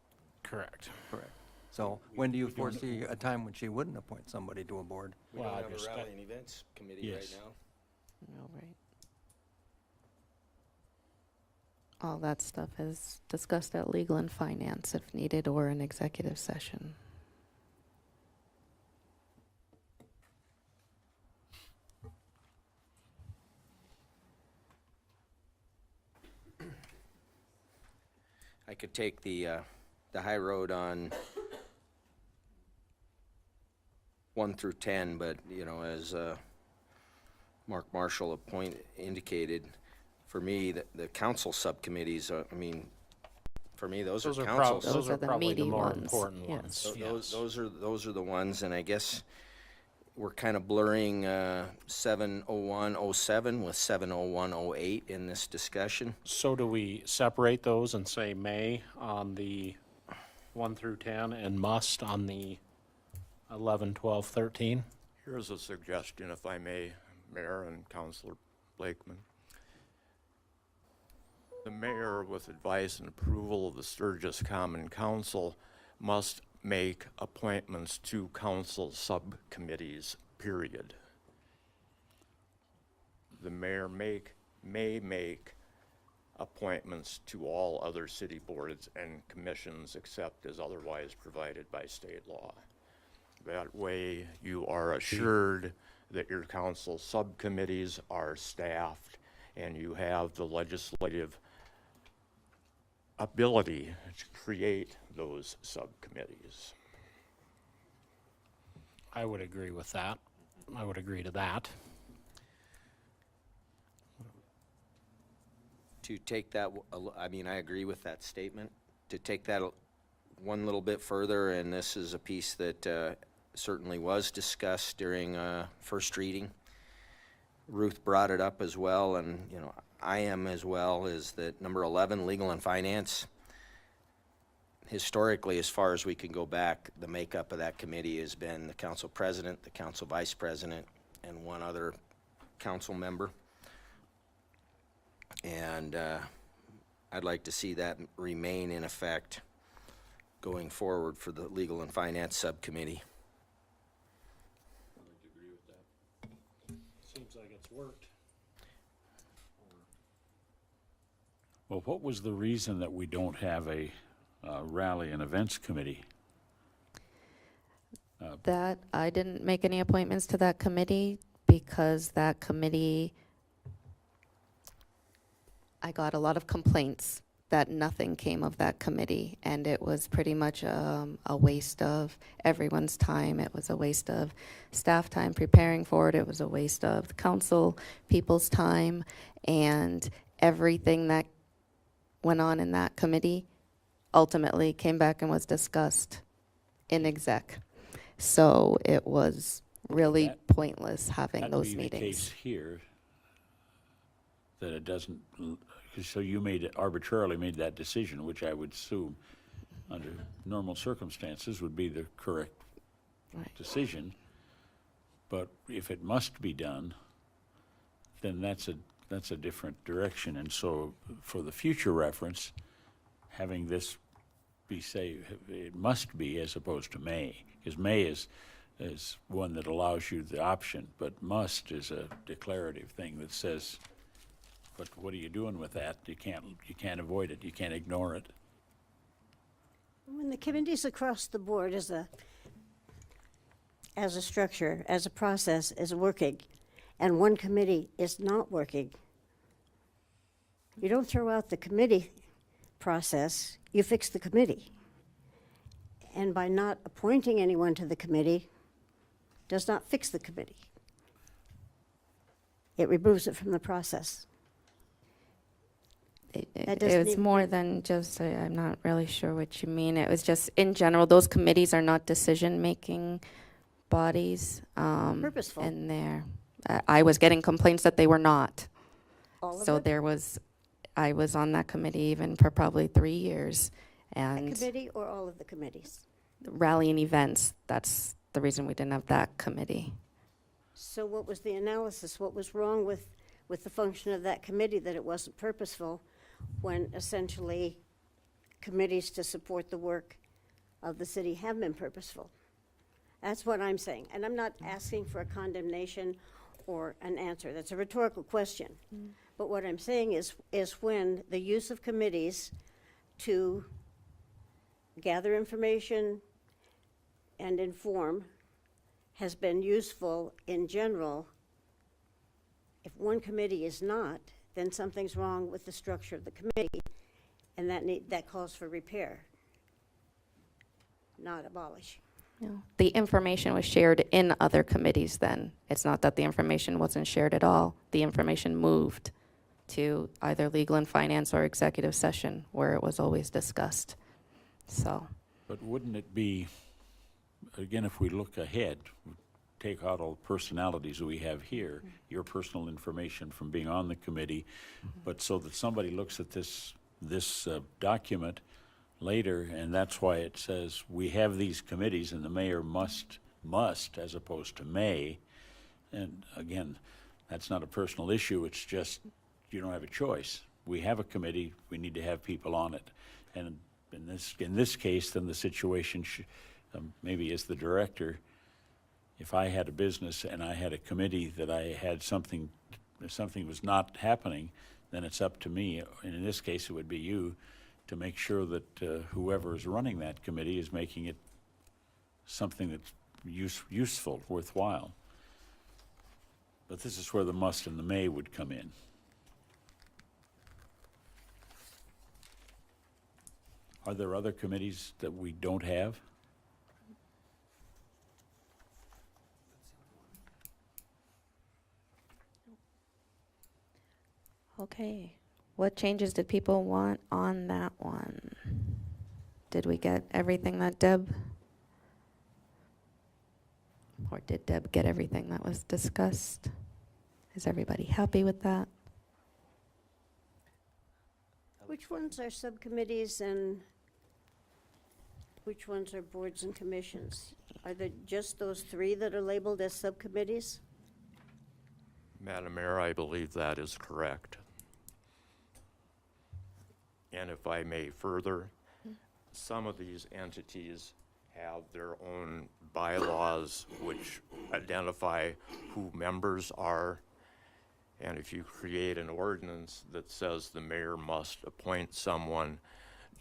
Correct. Correct. So when do you foresee a time when she wouldn't appoint somebody to a board? We Well, don't I have just- a rally and events committee right Yes. now. All right. All that stuff is discussed at legal and finance if needed or an executive session. I could take the high road on 1 through 10, but, you know, as Mark Marshall indicated, for me, the council subcommittees, I mean, for me, those are council. Those are the probably the meaty more ones, important yes. ones. So Yes. those are the ones, and I guess we're kind of blurring 70107 with 70108 in this discussion. So do we separate those and say may on the 1 through 10 and must on the 11, 12, 13? Here's a suggestion, if I may, Mayor and Councilor Blakeman. The mayor, with advice and approval of the Sturgis Common Council, must make appointments to council subcommittees, period. The mayor may make appointments to all other city boards and commissions except as otherwise provided by state law. That way, you are assured that your council subcommittees are staffed and you have the legislative ability to create those subcommittees. I would agree with that. I would agree to that. To take that, I mean, I agree with that statement. To take that one little bit further, and this is a piece that certainly was discussed during first reading. Ruth brought it up as well, and, you know, I am as well, is that number 11, legal and finance. Historically, as far as we can go back, the makeup of that committee has been the council president, the council vice president, and one other council member. And I'd like to see that remain in effect going forward for the legal and finance subcommittee. Seems like it's worked. Well, what was the reason that we don't have a rally and events committee? That, I didn't make any appointments to that committee because that committee, I got a lot of complaints that nothing came of that committee, and it was pretty much a waste of everyone's time. It was a waste of staff time preparing for it. It was a waste of the council people's time, and everything that went on in that committee ultimately came back and was discussed in exec. So it was really pointless having those That'd be the meetings. case here, that it doesn't, so you arbitrarily made that decision, which I would assume, under normal circumstances, would be the correct Right. decision. But if it must be done, then that's a different direction. And so, for the future reference, having this it must be as opposed to may, because may is one that allows you the option, but must is a declarative thing that says, but what are you doing with that? You can't avoid it. You can't ignore it. When the committees across the board as a structure, as a process is working, and one committee is not working, you don't throw out the committee process, you fix the committee. And by not appointing anyone to the committee, does not fix the committee. It removes it from the process. That doesn't It was even- more than just, I'm not really sure what you mean. It was just, in general, those committees are not decision-making bodies. Purposeful. And I was getting complaints that they were not. All of So it? I was on that committee even for probably 3 years. A And committee or all of the committees? rallying events, that's the reason we didn't have that committee. So what was the analysis? What was wrong with the function of that committee, that it wasn't purposeful, when essentially committees to support the work of the city have been purposeful? That's what I'm saying. And I'm not asking for a condemnation or an answer. That's a rhetorical question. But what I'm saying is when the use of committees to gather information and inform has been useful in general, if one committee is not, then something's wrong with the structure of the committee, and that calls for repair, not abolish. No. The information was shared in other committees then. It's not that the information wasn't shared at all. The information moved to either legal and finance or executive session where it was always discussed. So, But wouldn't it be, again, if we look ahead, take out all the personalities that we have here, your personal information from being on the committee, but so that somebody looks at this document later, and that's why it says we have these committees and the mayor must, as opposed to may. And again, that's not a personal issue, it's just you don't have a choice. We have a committee, we need to have people on it. And in this case, then the situation maybe as the director, if I had a business and I had a committee that I had something, if something was not happening, then it's up to me, and in this case it would be you, to make sure that whoever is running that committee is making it something that's useful, worthwhile. But this is where the must and the may would come in. Are there other committees that we don't have? okay. What changes did people want on that one? Did we get everything that Deb? Or did Deb get everything that was discussed? Is everybody happy with that? Which ones are subcommittees and which ones are boards and commissions? Are there just those three that are labeled as subcommittees? Madam Mayor, I believe that is correct. And if I may further, some of these entities have their own bylaws which identify who members are. And if you create an ordinance that says the mayor must appoint someone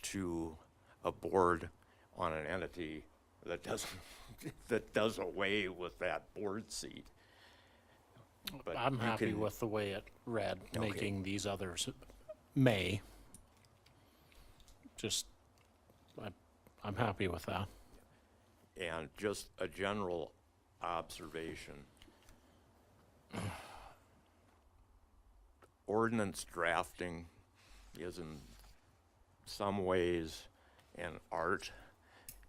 to a board on an entity that doesn't, that does away with that board seat. But I'm you happy can- with the way it read, Okay. making these others may. Just, I'm happy with that. And just a general observation. Ordinance drafting is in some ways an art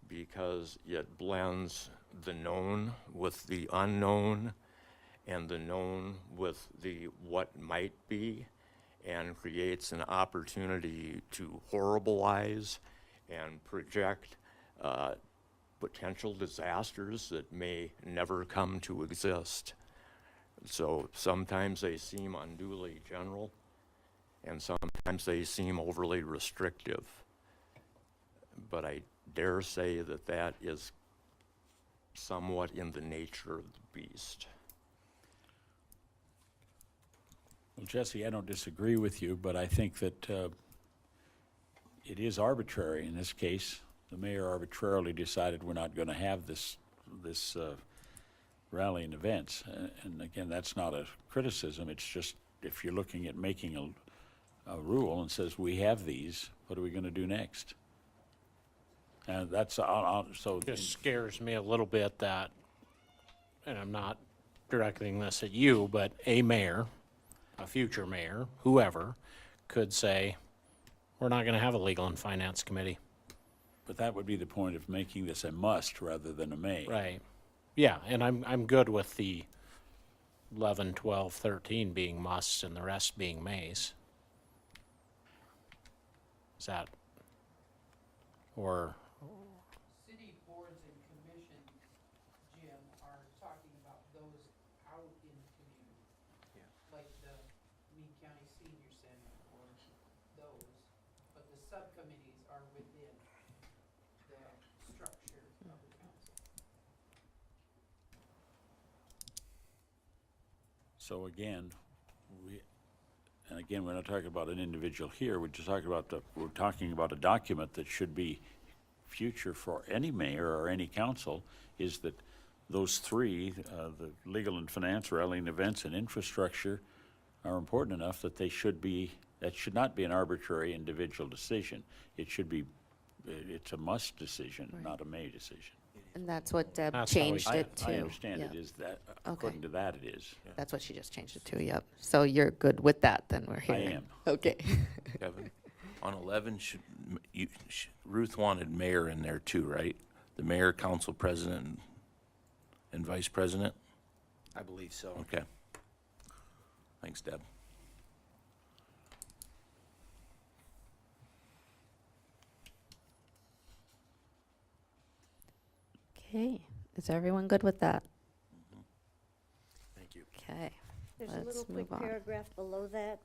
because it blends the known with the unknown and the known with the what might be, and creates an opportunity to horribilize and project potential disasters that may never come to exist. So sometimes they seem unduly general, and sometimes they seem overly restrictive. But I dare say that that is somewhat in the nature of the beast. Well, Jesse, I don't disagree with you, but I think that it is arbitrary in this case. The mayor arbitrarily decided we're not going to have this rally and events. And again, that's not a criticism. It's just if you're looking at making a rule and says we have these, what are we going to do next? And that's so. Just scares me a little bit that, and I'm not directing this at you, but a mayor, a future mayor, whoever, could say, we're not going to have a legal and finance committee. But that would be the point of making this a must rather than a may. Right. Yeah, and I'm good with the 11, 12, 13 being musts and the rest being mays. Is that, or, City boards and commissions, Jim, are talking about those out in the community. Like the Meade County Senior Center or those, but the subcommittees are within the structure of the council. So again, and again, we're not talking about an individual here, we're just talking about we're talking about a document that should be future for any mayor or any council, is that those three, the legal and finance, rally and events, and infrastructure, are important enough that they should be, that should not be an arbitrary individual decision. It should be, it's a must decision, not a may decision. And that's what Deb That's how we- changed it to. I understand it Yeah. is that, according to that it is. That's what she just changed it to, yep. So you're good with that, then we're I hearing. am. Okay. Kevin, on 11, Ruth wanted mayor in there too, right? The mayor, council president, and vice president? I believe so. Okay. Thanks, Deb. Okay, is everyone good with that? Thank you. Okay, There's a let's little quick move on. paragraph below that,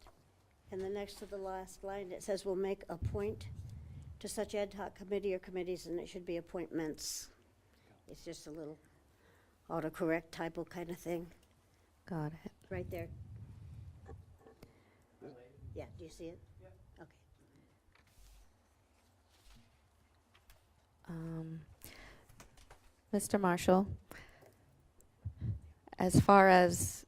and the next to the last line, it says, "Will make a point to such ad hoc committee or committees," and it should be appointments. It's just a little autocorrect typo kind of thing, Got it. right there. Yeah, do you see it? Okay. Mr. Marshall, as far as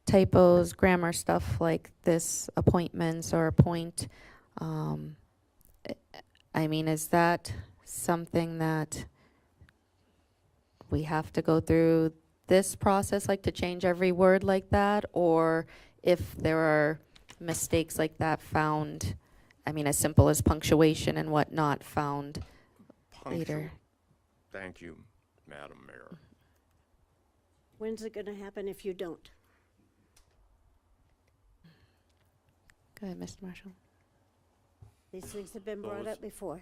typos, grammar stuff like this, appointments or appoint, I mean, is that something that we have to go through this process, like to change every word like that? Or if there are mistakes like that found, I mean, as simple as punctuation and whatnot found later? Thank you, Madam Mayor. When's it gonna happen if you don't? Go ahead, Mr. Marshall. These things have been brought up before.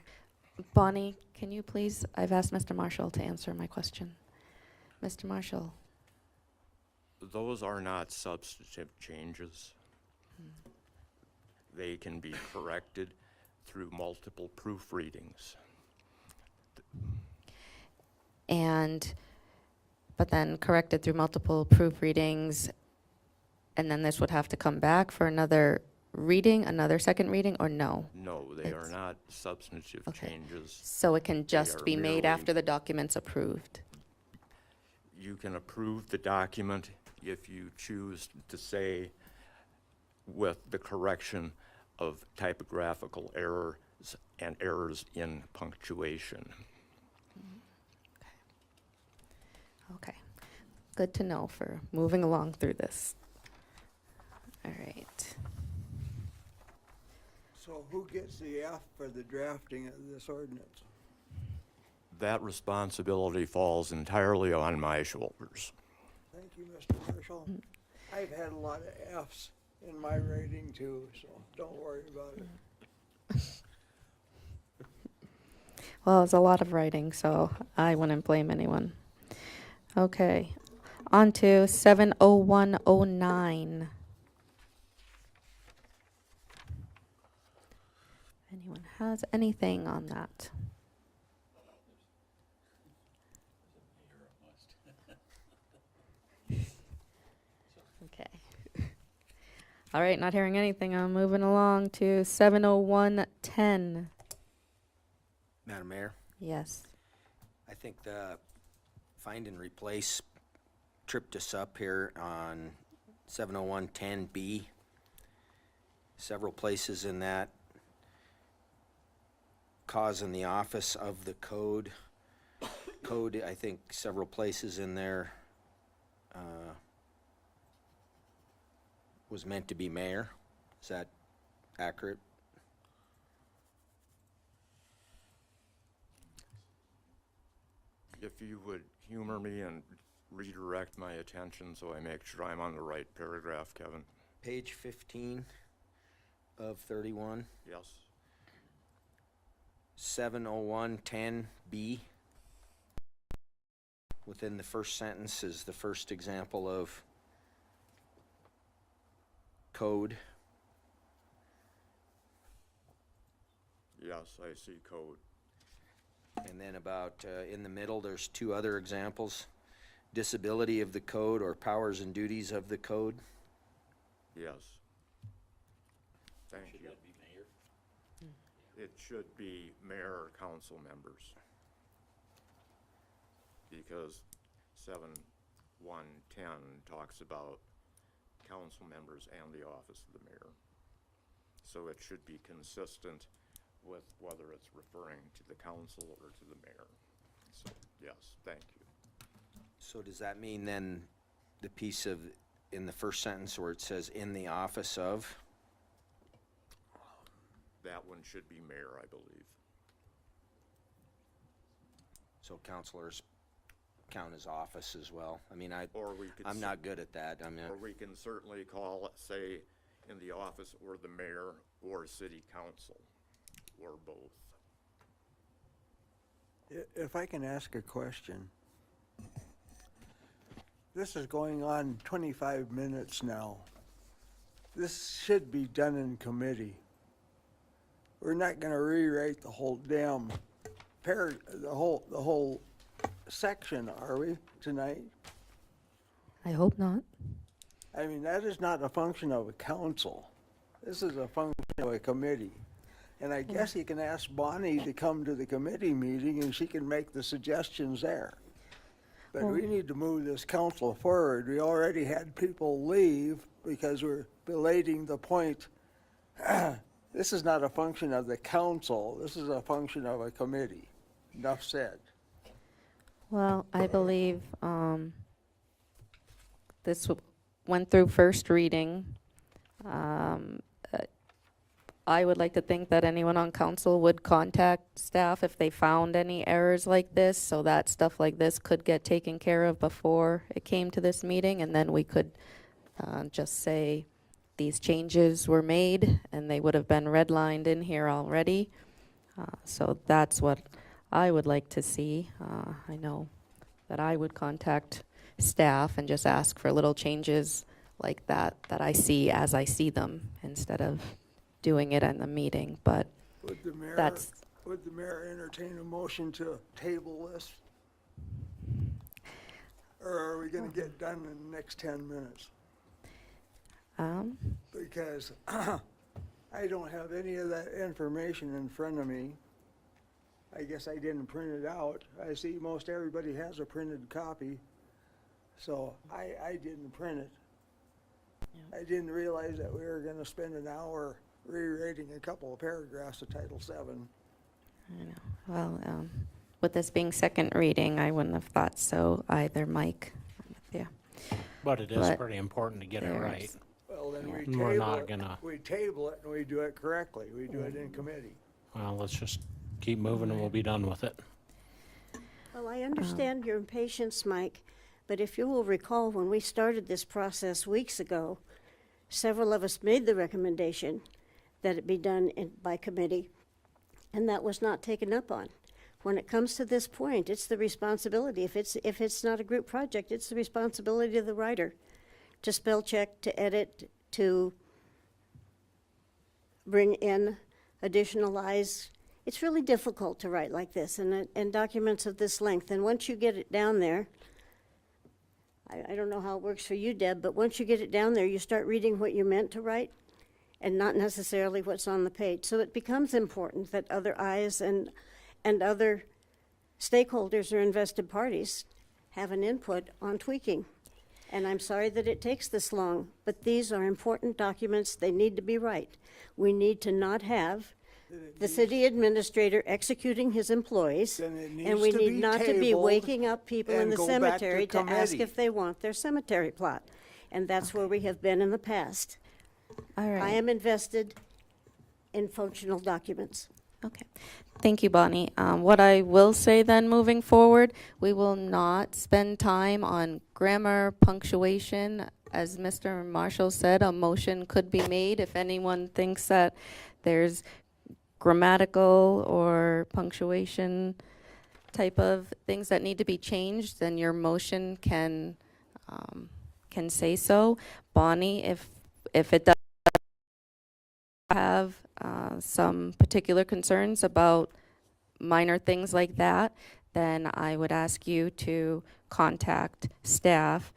Bonnie, can you please, I've asked Mr. Marshall to answer my question. Mr. Marshall, Those are not substantive changes. They can be corrected through multiple proofreadings. but then corrected through multiple proofreadings, and then this would have to come back for another reading, another second reading, or no? No, they are It's- not substantive Okay. changes. So it can just are be made merely- after the document's approved? You can approve the document if you choose to say with the correction of typographical errors and errors in punctuation. Okay, good to know for moving along through this. All right. So who gets the F for the drafting of this ordinance? That responsibility falls entirely on my shoulders. Thank you, Mr. Marshall. I've had a lot of Fs in my rating too, so don't worry about it. Well, it's a lot of writing, so I wouldn't blame anyone. Okay, on to 70109. Anyone has anything on that? Okay. All right, not hearing anything. I'm moving along to 70110. Madam Mayor, Yes. I think the find and replace tripped us up here on 70110B. Several places in that causing the office of the code. Code, I think several places in there was meant to be mayor. Is that accurate? If you would humor me and redirect my attention so I make sure I'm on the right paragraph, Kevin. Page 15 of 31, Yes. 70110B. Within the first sentence is the first example of code. Yes, I see code. And then about in the middle, there's two other examples. Disability of the code or powers and duties of the code. Yes. Thank you. It should be mayor or council members. Because 7-1-10 talks about council members and the office of the mayor. So it should be consistent with whether it's referring to the council or to the mayor. So, yes, thank you. So does that mean then the piece of, in the first sentence where it says in the office of? That one should be mayor, I believe. So councilors count as office as well? I mean, Or we could I'm not good at that. I mean, Or we can certainly call it, say, in the office or the mayor or city council, or both. If I can ask a question. This is going on 25 minutes now. This should be done in committee. We're not gonna rewrite the whole damn the whole section, are we, tonight? I hope not. I mean, that is not a function of a council. This is a function of a committee. And I guess you can ask Bonnie to come to the committee meeting and she can make the suggestions there. But we need to move this council forward. We already had people leave because we're belating the point. This is not a function of the council. This is a function of a committee. Enough said. Well, I believe this went through first reading. I would like to think that anyone on council would contact staff if they found any errors like this, so that stuff like this could get taken care of before it came to this meeting, and then we could just say these changes were made, and they would have been redlined in here already. So that's what I would like to see. I know that I would contact staff and just ask for little changes like that I see as I see them, instead of doing it in the meeting, but Would the mayor, that's, would the mayor entertain a motion to table this? Or are we gonna get done in the next 10 minutes? Because I don't have any of that information in front of me. I guess I didn't print it out. I see most everybody has a printed copy, so I didn't print it. I didn't realize that we were gonna spend an hour rewriting a couple of paragraphs of Title VII. I know. Well, with this being second reading, I wouldn't have thought so either, Mike. Yeah. But it is But pretty important to get it right. there's- Well, then we And we're table not it, gonna- we table it and we do it correctly. We do it in committee. Well, let's just keep moving and we'll be done with it. Well, I understand your impatience, Mike, but if you will recall, when we started this process weeks ago, several of us made the recommendation that it be done by committee, and that was not taken up on. When it comes to this point, it's the responsibility. If it's not a group project, it's the responsibility of the writer to spell check, to edit, to bring in additional eyes. It's really difficult to write like this and documents of this length. And once you get it down there, I don't know how it works for you, Deb, but once you get it down there, you start reading what you meant to write and not necessarily what's on the page. So it becomes important that other eyes and other stakeholders or invested parties have an input on tweaking. And I'm sorry that it takes this long, but these are important documents. They need to be right. We need to not have the city administrator executing his employees. Then it And needs we to need be not to be tabled waking up people in and the go back to cemetery to ask committee. if they want their cemetery plot. And that's where we have been in the past. All I right. am invested in functional documents. Okay. Thank you, Bonnie. What I will say then, moving forward, we will not spend time on grammar, punctuation. As Mr. Marshall said, a motion could be made if anyone thinks that there's grammatical or punctuation type of things that need to be changed, then your motion can say so. Bonnie, if it does have some particular concerns about minor things like that, then I would ask you to contact staff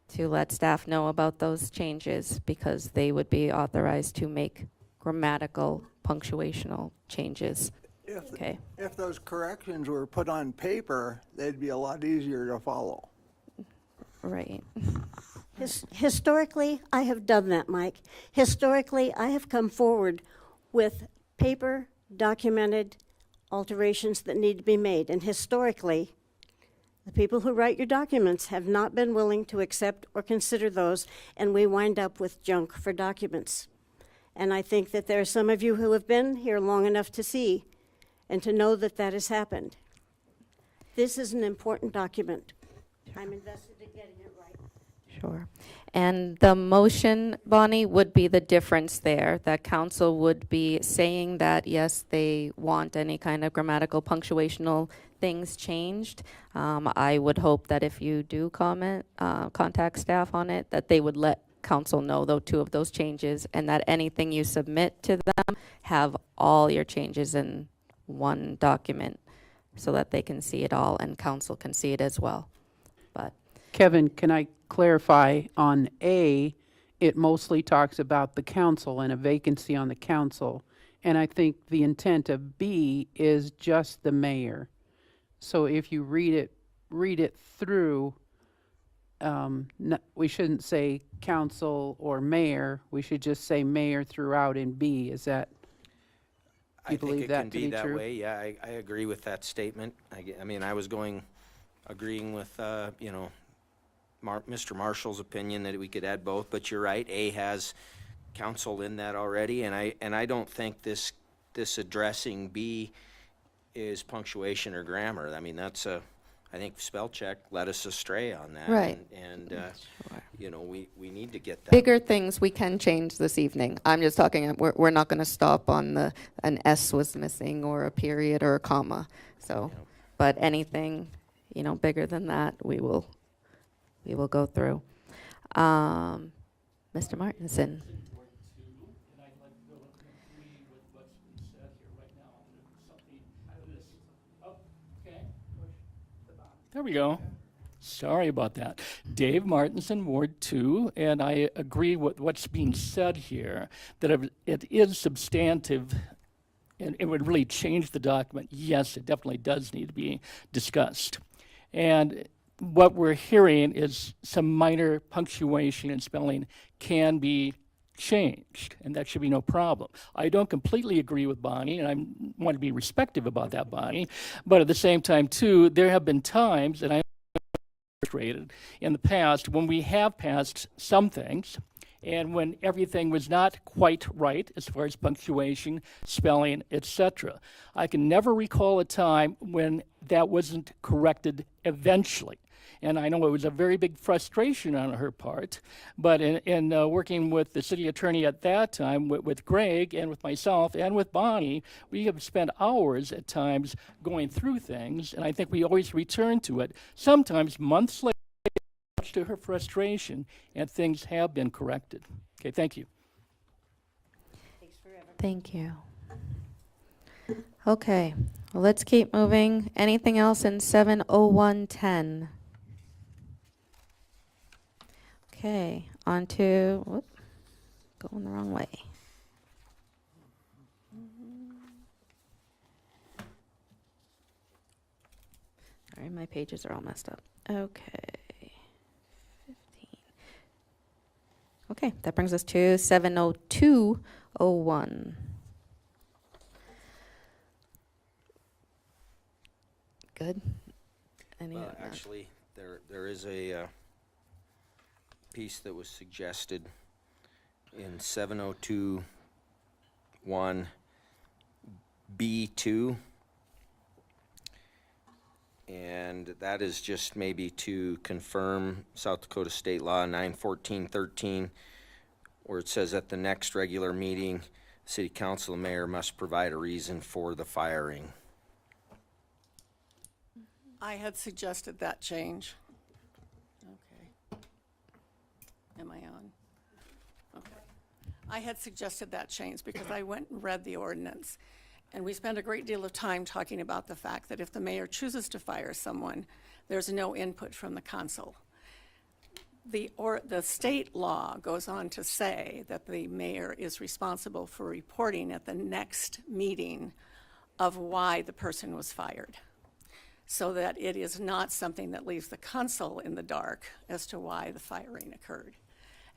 to let staff know about those changes, because they would be authorized to make grammatical, punctuational changes. If, Okay. if those corrections were put on paper, they'd be a lot easier to follow. Right. Historically, I have done that, Mike. Historically, I have come forward with paper documented alterations that need to be made. And historically, the people who write your documents have not been willing to accept or consider those, and we wind up with junk for documents. And I think that there are some of you who have been here long enough to see and to know that that has happened. This is an important document. I'm invested in getting it right. Sure. And the motion, Bonnie, would be the difference there, that council would be saying that, yes, they want any kind of grammatical, punctuational things changed. I would hope that if you do contact staff on it, that they would let council know, though, two of those changes, and that anything you submit to them, have all your changes in one document so that they can see it all and council can see it as well. But Kevin, can I clarify on A, it mostly talks about the council and a vacancy on the council. And I think the intent of B is just the mayor. So if you read it through, we shouldn't say council or mayor. We should just say mayor throughout in B. Is that, do you believe that to be true? I think it can be that way, yeah, I agree with that statement. I mean, I was agreeing with, Mr. Marshall's opinion that we could add both, but you're right, A has council in that already, and I don't think this addressing B is punctuation or grammar. I mean, I think spell check led us astray on that. Right. And Sure. we need to get that. bigger things we can change this evening. I'm just talking, we're not going to stop on an S was missing or a period or a comma. So, but anything, bigger than that, we will go through. Mr. Martinson. There we go. Sorry about that. Dave Martinson, Ward 2, and I agree with what's being said here, that it is substantive and it would really change the document. Yes, it definitely does need to be discussed. And what we're hearing is some minor punctuation and spelling can be changed, and that should be no problem. I don't completely agree with Bonnie, and I want to be respectful about that, Bonnie, but at the same time, too, there have been times, and I'm frustrated in the past, when we have passed some things, and when everything was not quite right as far as punctuation, spelling, etc. I can never recall a time when that wasn't corrected eventually. And I know it was a very big frustration on her part, but in working with the city attorney at that time, with Greg and with myself and with Bonnie, we have spent hours at times going through things, and I think we always return to it, sometimes months later, much to her frustration, and things have been corrected. Okay, thank you. Thank you. Okay, well, let's keep moving. Anything else in 70110? Okay, on to, going the wrong way. Sorry, my pages are all messed up. Okay, 15. Okay, that brings us to 70201. Good. Any Well, actually, there is a piece that was suggested in 702.1 B2, and that is just maybe to confirm South Dakota State Law 914.13, where it says at the next regular meeting, City Council and Mayor must provide a reason for the firing. I had suggested that change. Okay. Am I on? Okay. I had suggested that change because I went and read the ordinance. And we spent a great deal of time talking about the fact that if the mayor chooses to fire someone, there's no input from the council. The state law goes on to say that the mayor is responsible for reporting at the next meeting of why the person was fired, so that it is not something that leaves the council in the dark as to why the firing occurred.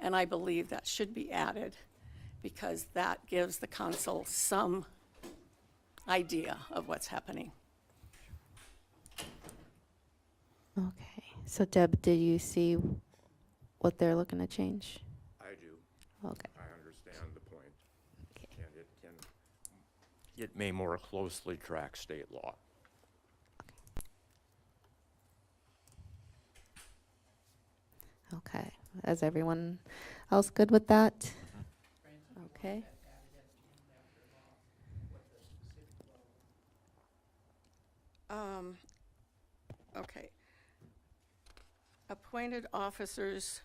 And I believe that should be added because that gives the council some idea of what's happening. Okay, so Deb, did you see what they're looking to change? I do. Okay. I understand the point. And it may more closely track state law. Okay, is everyone else good with that? Okay. Okay. Appointed officers,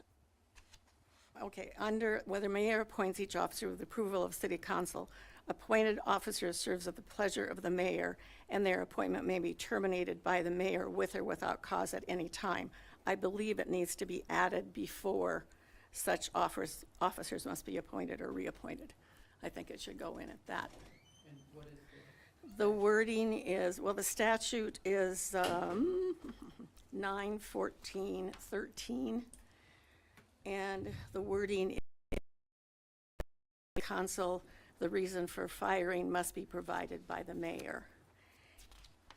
okay, under whether mayor appoints each officer with approval of city council, appointed officer serves at the pleasure of the mayor, and their appointment may be terminated by the mayor with or without cause at any time. I believe it needs to be added before such officers must be appointed or reappointed. I think it should go in at that. And what is The wording is, well, the statute is 9:14:13, and the wording is council, the reason for firing must be provided by the mayor.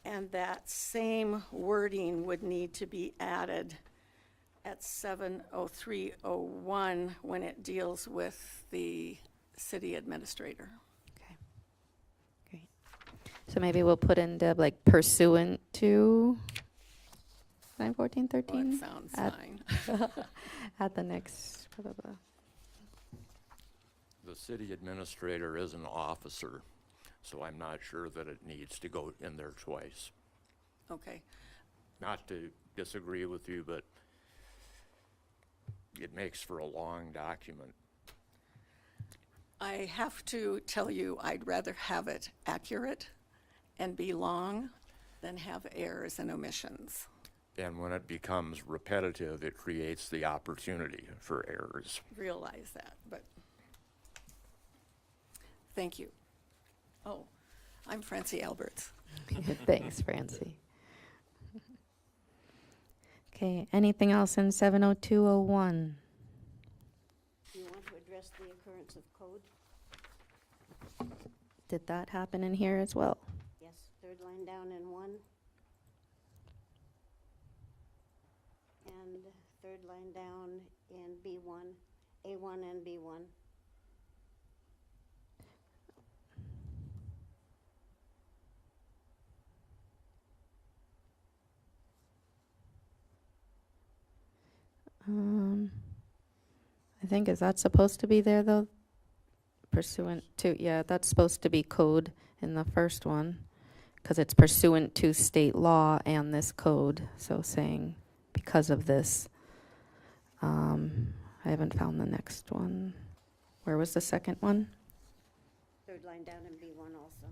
And that same wording would need to be added at 7:03:01 when it deals with the city administrator. Okay, great. So maybe we'll put in Deb, like pursuant to 9:14:13? That sounds fine. At the next, blah, blah, blah. The city administrator is an officer, so I'm not sure that it needs to go in there twice. Okay. Not to disagree with you, but it makes for a long document. I have to tell you, I'd rather have it accurate and be long than have errors and omissions. And when it becomes repetitive, it creates the opportunity for errors. Realize that, but thank you. Oh, I'm Francie Alberts. Thanks, Francie. Okay, anything else in 70201? Do you want to address the occurrence of code? Did that happen in here as well? Yes, third line down in 1. And third line down in B1, A1 and B1. I think, is that supposed to be there though? Pursuant to, yeah, that's supposed to be code in the first one, because it's pursuant to state law and this code, so saying because of this. I haven't found the next one. Where was the second one? Third line down in B1 also.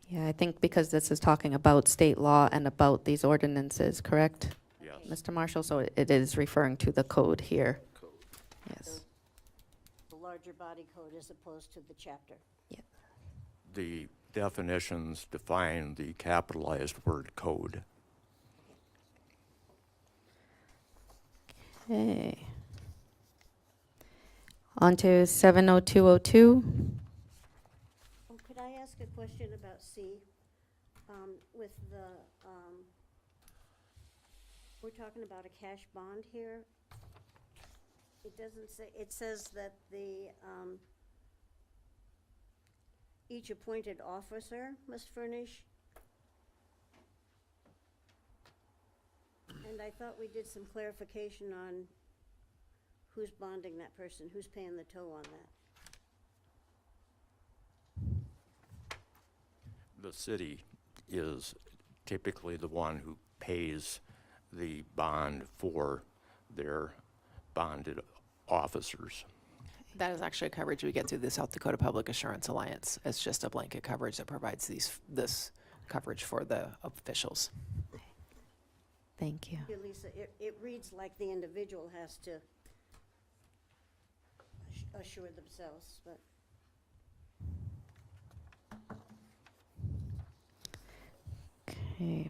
Yeah, I think because this is talking about state law and about these ordinances, correct? Yes. Mr. Marshall, so it is referring to the code here. Yes. The larger body code as opposed to the chapter. The definitions define the capitalized word code. Okay. On to 70202. Could I ask a question about C? With the, we're talking about a cash bond here. It doesn't say, it says that the, each appointed officer must furnish. And I thought we did some clarification on who's bonding that person, who's paying the toll on that. The city is typically the one who pays the bond for their bonded officers. That is actually coverage we get through the South Dakota Public Assurance Alliance. It's just a blanket coverage that provides this coverage for the officials. Thank you. Lisa, it reads like the individual has to assure themselves, but. Okay,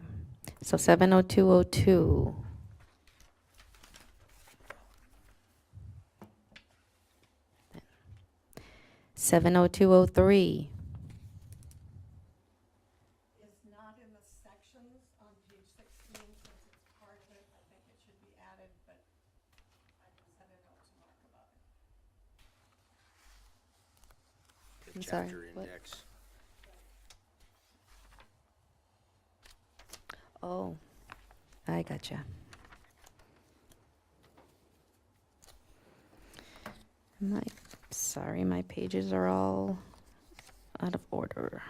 so 70202. Seven oh two oh three. It's not in the sections on page 16, since it's part of it. I think it should be added, but I can send a note to Mark about it. The I'm sorry, chapter what? index. Oh, I gotcha. Sorry, my pages are all out of order.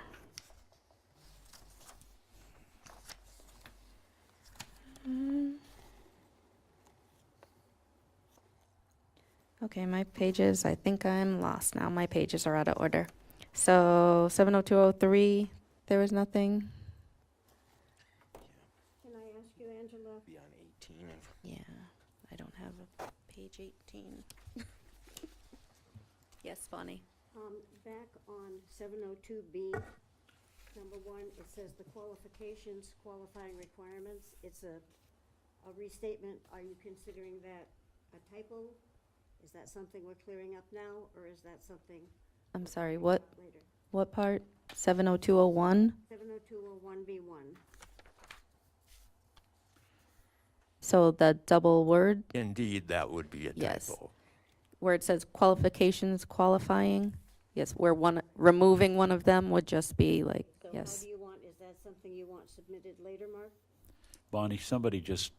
Okay, my pages, I think I'm lost now. My pages are out of order. So 70203, there was nothing? Can I ask you, Angela? Be on 18. Yeah, I don't have a page 18. Yes, Bonnie. Back on 702B, number 1, it says the qualifications, qualifying requirements. It's a restatement. Are you considering that a typo? Is that something we're clearing up now, or is that something I'm sorry, what later? what part? 70201? 70201B1. So the double word Indeed, that would be a Yes. typo. where it says qualifications qualifying? Yes, where removing one of them would just be like, So how yes. do you want, is that something you want submitted later, Mark? Bonnie, somebody just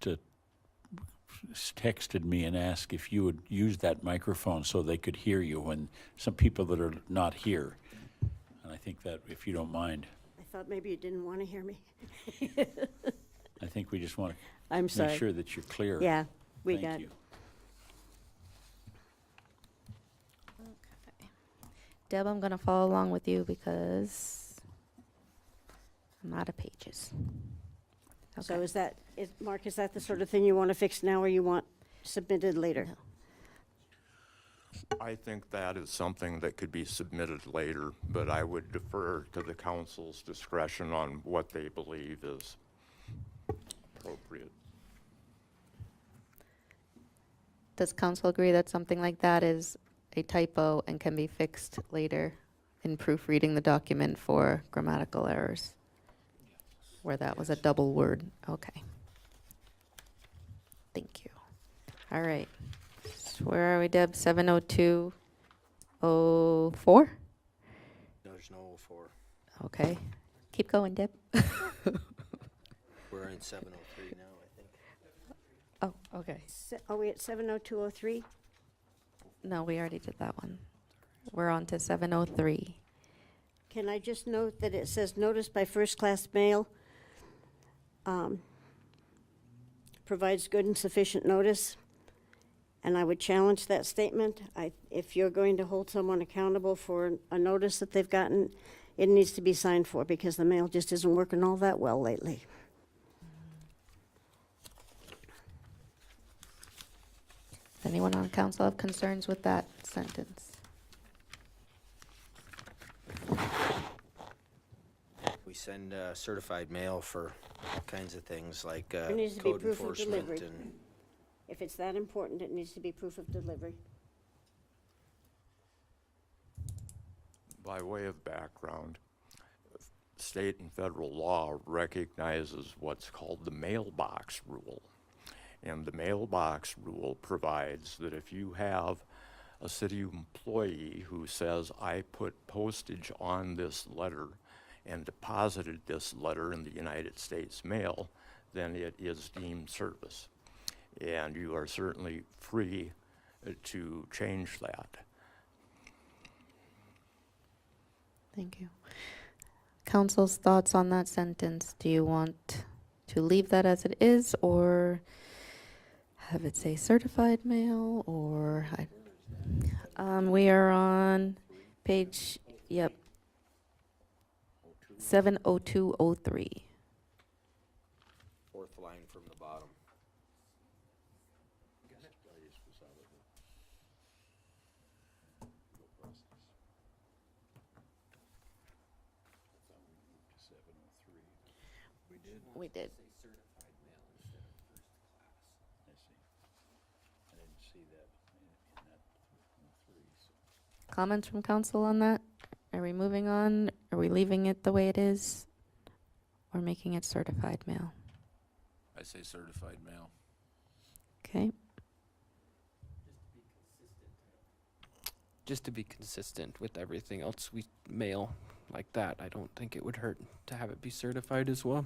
texted me and asked if you would use that microphone so they could hear you when some people that are not here. And I think that, if you don't mind, I thought maybe you didn't want to hear me. I think we just want I'm to sorry. make sure that you're clear. Yeah, we Thank got. you. Deb, I'm going to follow along with you because I'm out of pages. So Okay. Mark, is that the sort of thing you want to fix now, or you want submitted later? No. I think that is something that could be submitted later, but I would defer to the council's discretion on what they believe is appropriate. Does council agree that something like that is a typo and can be fixed later in proofreading the document for grammatical errors? Where that was a double word. Okay. Thank you. All right. So where are we, Deb? 70204? There's no 04. Okay. Keep going, Deb. We're in 703 now, I think. Oh, okay. Are we at 70203? No, we already did that one. We're on to 703. Can I just note that it says notice by first-class mail provides good and sufficient notice, and I would challenge that statement. If you're going to hold someone accountable for a notice that they've gotten, it needs to be signed for, because the mail just isn't working all that well lately. Does anyone on council have concerns with that sentence? We send certified mail for all kinds of things like There needs to be code proof of enforcement delivery. and If it's that important, it needs to be proof of delivery. By way of background, state and federal law recognizes what's called the mailbox rule. And the mailbox rule provides that if you have a city employee who says, I put postage on this letter and deposited this letter in the United States mail, then it is deemed service. And you are certainly free to change that. Thank you. Council's thoughts on that sentence. Do you want to leave that as it is, or have it say certified mail, or we are on page, yep. 70203. Fourth line from the bottom. We did. Comments from council on that? Are we moving on? Are we leaving it the way it is? Or making it certified mail? I say certified mail. Okay. Just to be consistent with everything else we mail like that, I don't think it would hurt to have it be certified as well.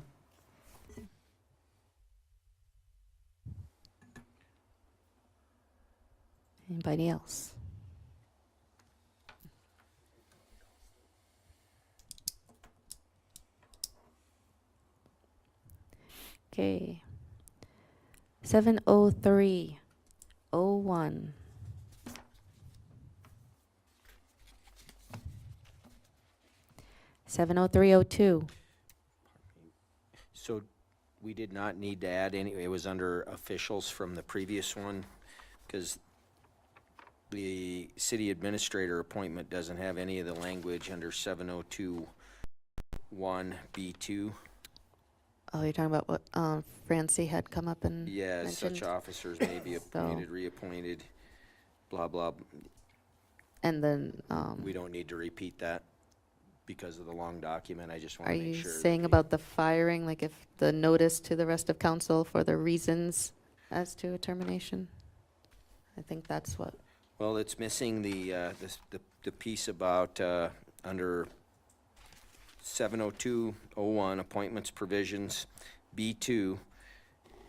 Anybody else? Okay. 70301. Seven oh three oh two. So we did not need to add any, it was under officials from the previous one, because the city administrator appointment doesn't have any of the language under 7021B2. Oh, you're talking about what Francie had come up and Yeah, such mentioned? officers may be appointed, reappointed, blah, blah. And then, We don't need to repeat that because of the long document. I just want are to make you sure. that saying we- about the firing, like if the notice to the rest of council for the reasons as to a termination? I think that's what, Well, it's missing the piece about, under 70201, appointments provisions, B2.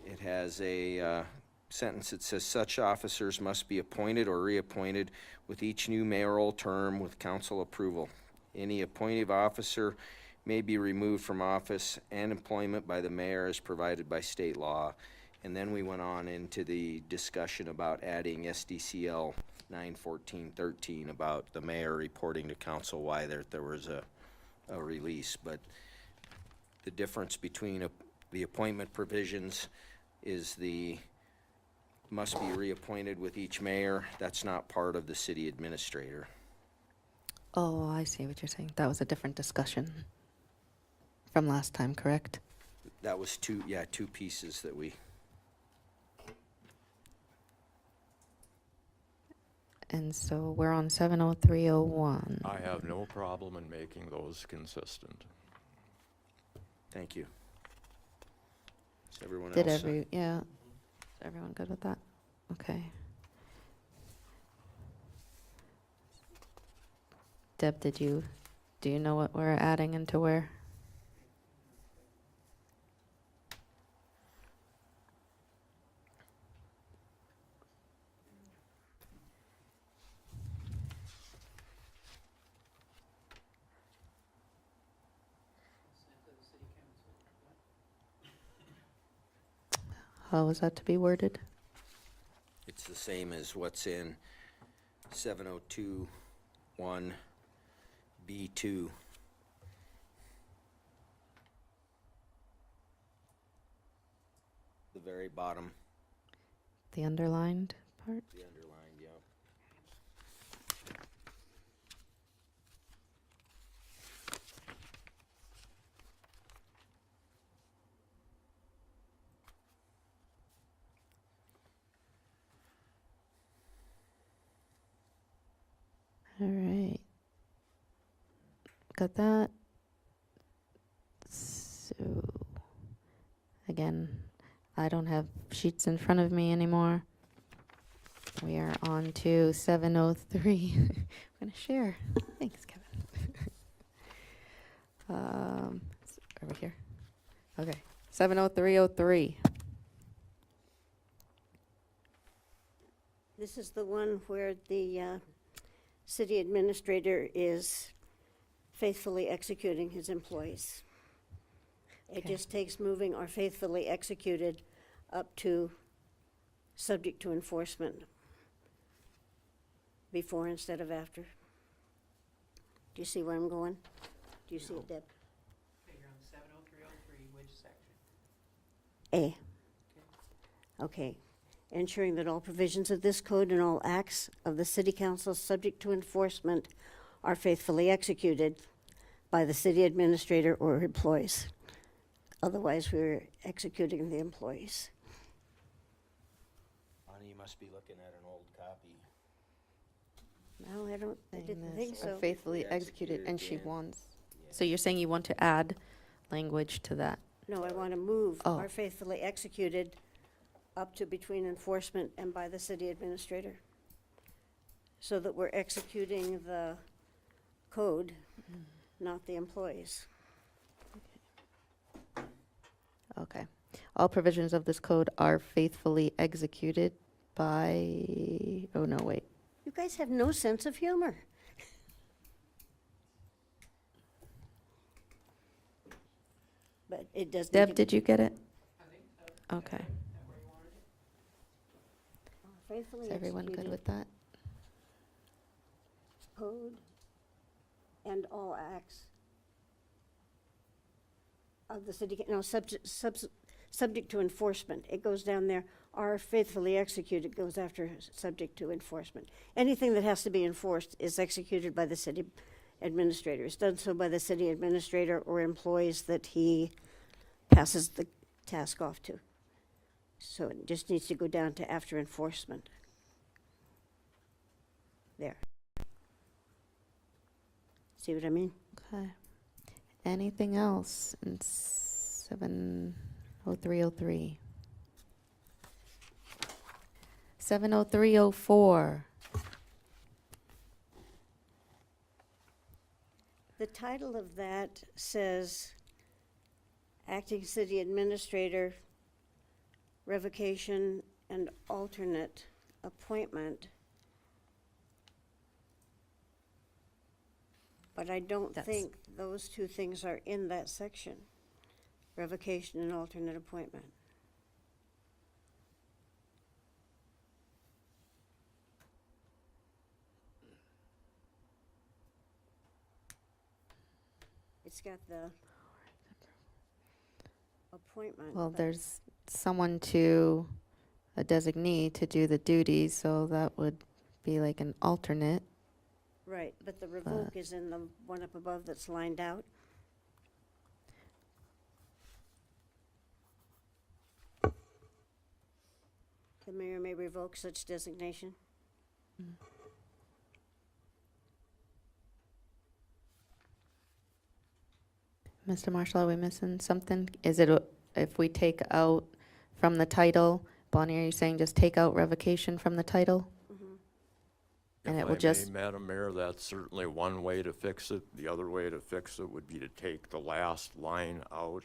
It has a sentence that says, such officers must be appointed or reappointed with each new mayoral term with council approval. Any appointed officer may be removed from office and employment by the mayor as provided by state law. And then we went on into the discussion about adding SDCL 91413 about the mayor reporting to council why there was a release. But the difference between the appointment provisions is the must be reappointed with each mayor. That's not part of the city administrator. oh, I see what you're saying. That was a different discussion from last time, correct? That was two pieces that we, And so we're on 70301. I have no problem in making those consistent. thank you. Is everyone Did else? yeah, is everyone good with that? Okay. Deb, do you know what we're adding into where? How is that to be worded? It's the same as what's in 7021B2. The very bottom, The underlined part? the underlined, yeah. All right. Got that. So, again, I don't have sheets in front of me anymore. We are on to 703. I'm going to share. Thanks, Kevin. Over here. Okay. 70303. This is the one where the city administrator is faithfully executing his employees. It Okay. just takes moving or faithfully executed up to subject to enforcement before instead of after. Do you see where I'm going? Do you see it, Deb? A. Okay. Ensuring that all provisions of this code and all acts of the city council subject to enforcement are faithfully executed by the city administrator or employees. Otherwise, we're executing the employees. Bonnie, you must be looking at an old copy. No, I didn't think Are so. faithfully executed, and she and- wants. So you're saying you want to add language to that? No, I want to move Oh. are faithfully executed up to between enforcement and by the city administrator. So that we're executing the code, not the employees. Okay. All provisions of this code are faithfully executed by, oh no, wait. You guys have no sense of humor. But it does. need Deb, to did you get it? Okay. faithfully Is everyone good executed with that? Code and all acts of the city, no, subject to enforcement. It goes down there, are faithfully executed, goes after subject to enforcement. Anything that has to be enforced is executed by the city administrator. It's done so by the city administrator or employees that he passes the task off to. So it just needs to go down to after enforcement. There. See what I mean? Okay. Anything else in 70303? 70304. The title of that says Acting City Administrator, Revocation and Alternate Appointment. But I don't think those two things are in that section. Revocation and alternate appointment. It's got the appointment. Well, but- there's someone to, a designee to do the duties, so that would be like an alternate. Right, but the revoke is in the one up above that's lined out. The mayor may revoke such designation. Mr. Marshall, are we missing something? Is it, if we take out from the title, Bonnie, are you saying just take out revocation from the title? And it will just, Madam Mayor, that's certainly one way to fix it. The other way to fix it would be to take the last line out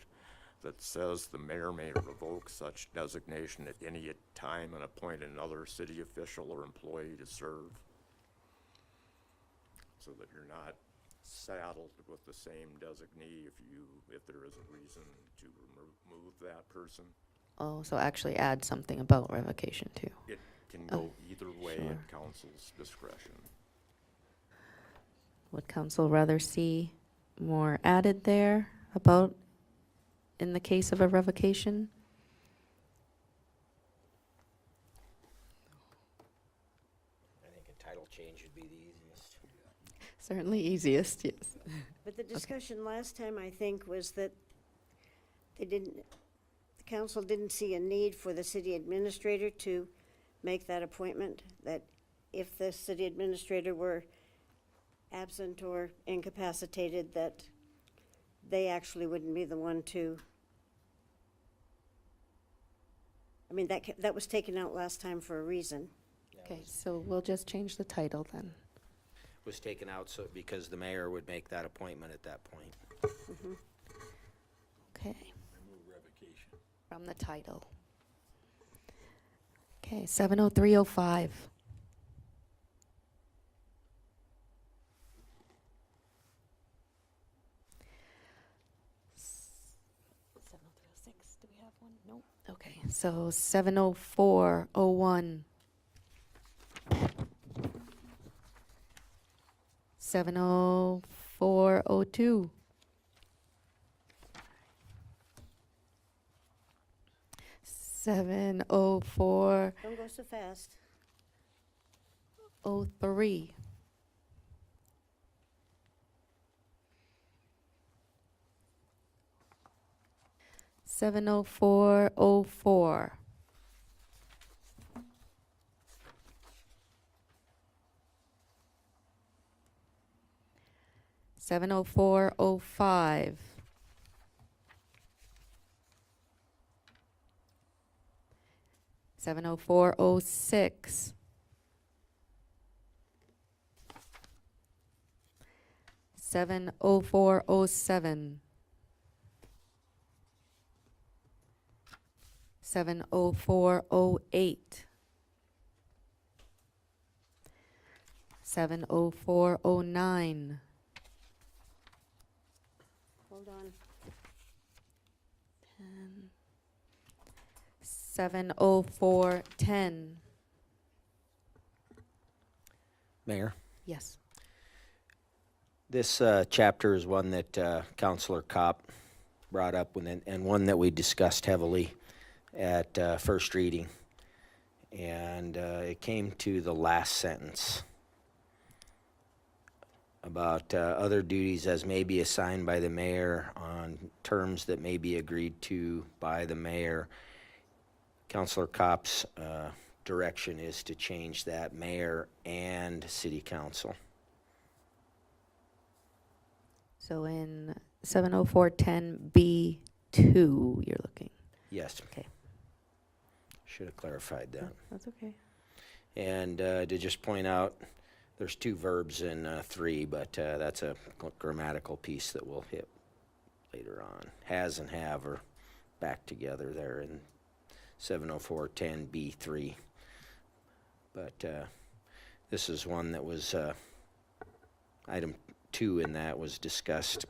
that says the mayor may revoke such designation at any time and appoint another city official or employee to serve. So that you're not saddled with the same designee if there is a reason to remove that person. oh, so actually add something about revocation too. It can Oh, go either way sure. at council's discretion. Would council rather see more added there about in the case of a revocation? I think a title change would be the easiest. Certainly easiest, yes. But the discussion last time, I think, was that the council didn't see a need for the city administrator to make that appointment, that if the city administrator were absent or incapacitated, that they actually wouldn't be the one to. I mean, that was taken out last time for a reason. Okay, so we'll just change the title then. Was taken out so, because the mayor would make that appointment at that point. Okay. From the title. Okay, 70305. Do we have one? Nope. Okay, so 70401. 70402. 70403. Don't go so fast. 70404. 70405. 70406. 70407. 70408. 70409. Hold on. 70410. Mayor, Yes. this chapter is one that Counselor Kopp brought up and one that we discussed heavily at first reading. And it came to the last sentence about other duties as may be assigned by the mayor on terms that may be agreed to by the mayor. Counselor Kopp's direction is to change that mayor and city council. So in 70410B2, you're looking. Yes. Okay. Should have clarified that. That's okay. And to just point out, there's two verbs in 3, but that's a grammatical piece that we'll hit later on. Has and have are back together there in 70410B3. But this is one that was, item 2 in that was discussed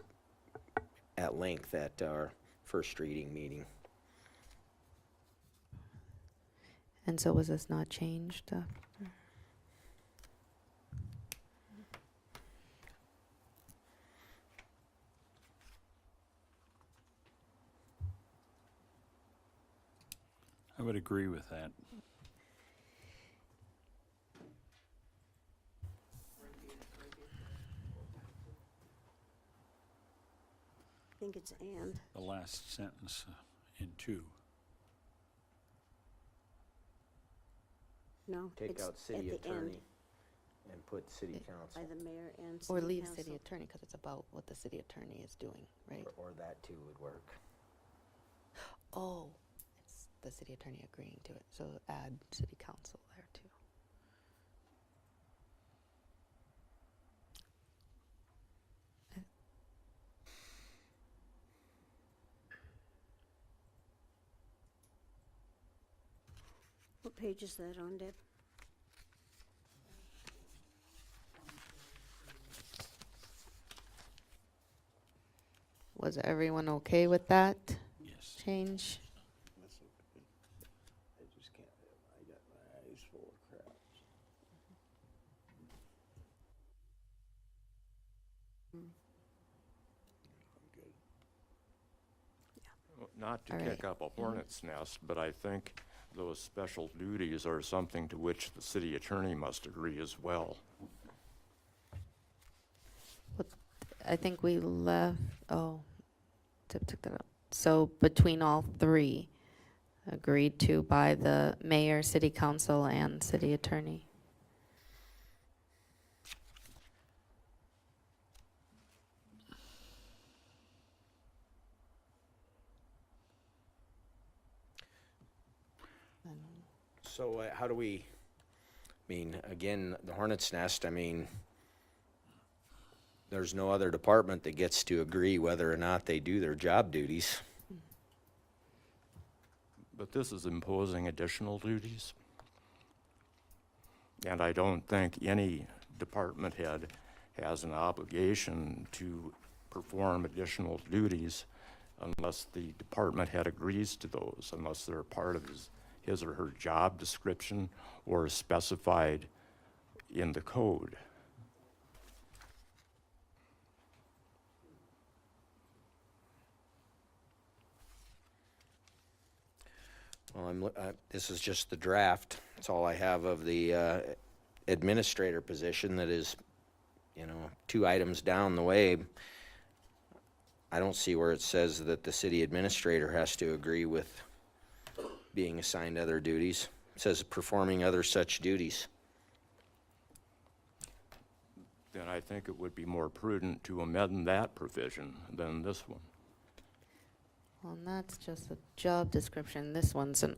at length at our first reading meeting. And so was this not changed? I would agree with that. I think it's and. The last sentence in 2. No, Take it's out at city the attorney end. and put city By council, the mayor and city Or leave council. city attorney because it's about what the city attorney is doing, right? or that too would work. Oh, it's the city attorney agreeing to it. So add city council there too. What page is that on, Deb? Was everyone okay with that Yes. change? I just can't, I got my eyes full of crap. Not to All kick right. up a hornet's nest, but I think those special duties are something to which the city attorney must agree as well. I think we left, oh, Tip took that out. So between all 3, agreed to by the mayor, city council, and city attorney. So how do we, I mean, again, the hornet's nest, I mean, there's no other department that gets to agree whether or not they do their job duties. But this is imposing additional duties. And I don't think any department head has an obligation to perform additional duties unless the department head agrees to those, unless they're part of his or her job description or specified in the code. Well, this is just the draft. That's all I have of the administrator position that is, 2 items down the way. I don't see where it says that the city administrator has to agree with being assigned other duties. It says performing other such duties. Then I think it would be more prudent to amend that provision than this one. Well, and that's just a job description. This one's an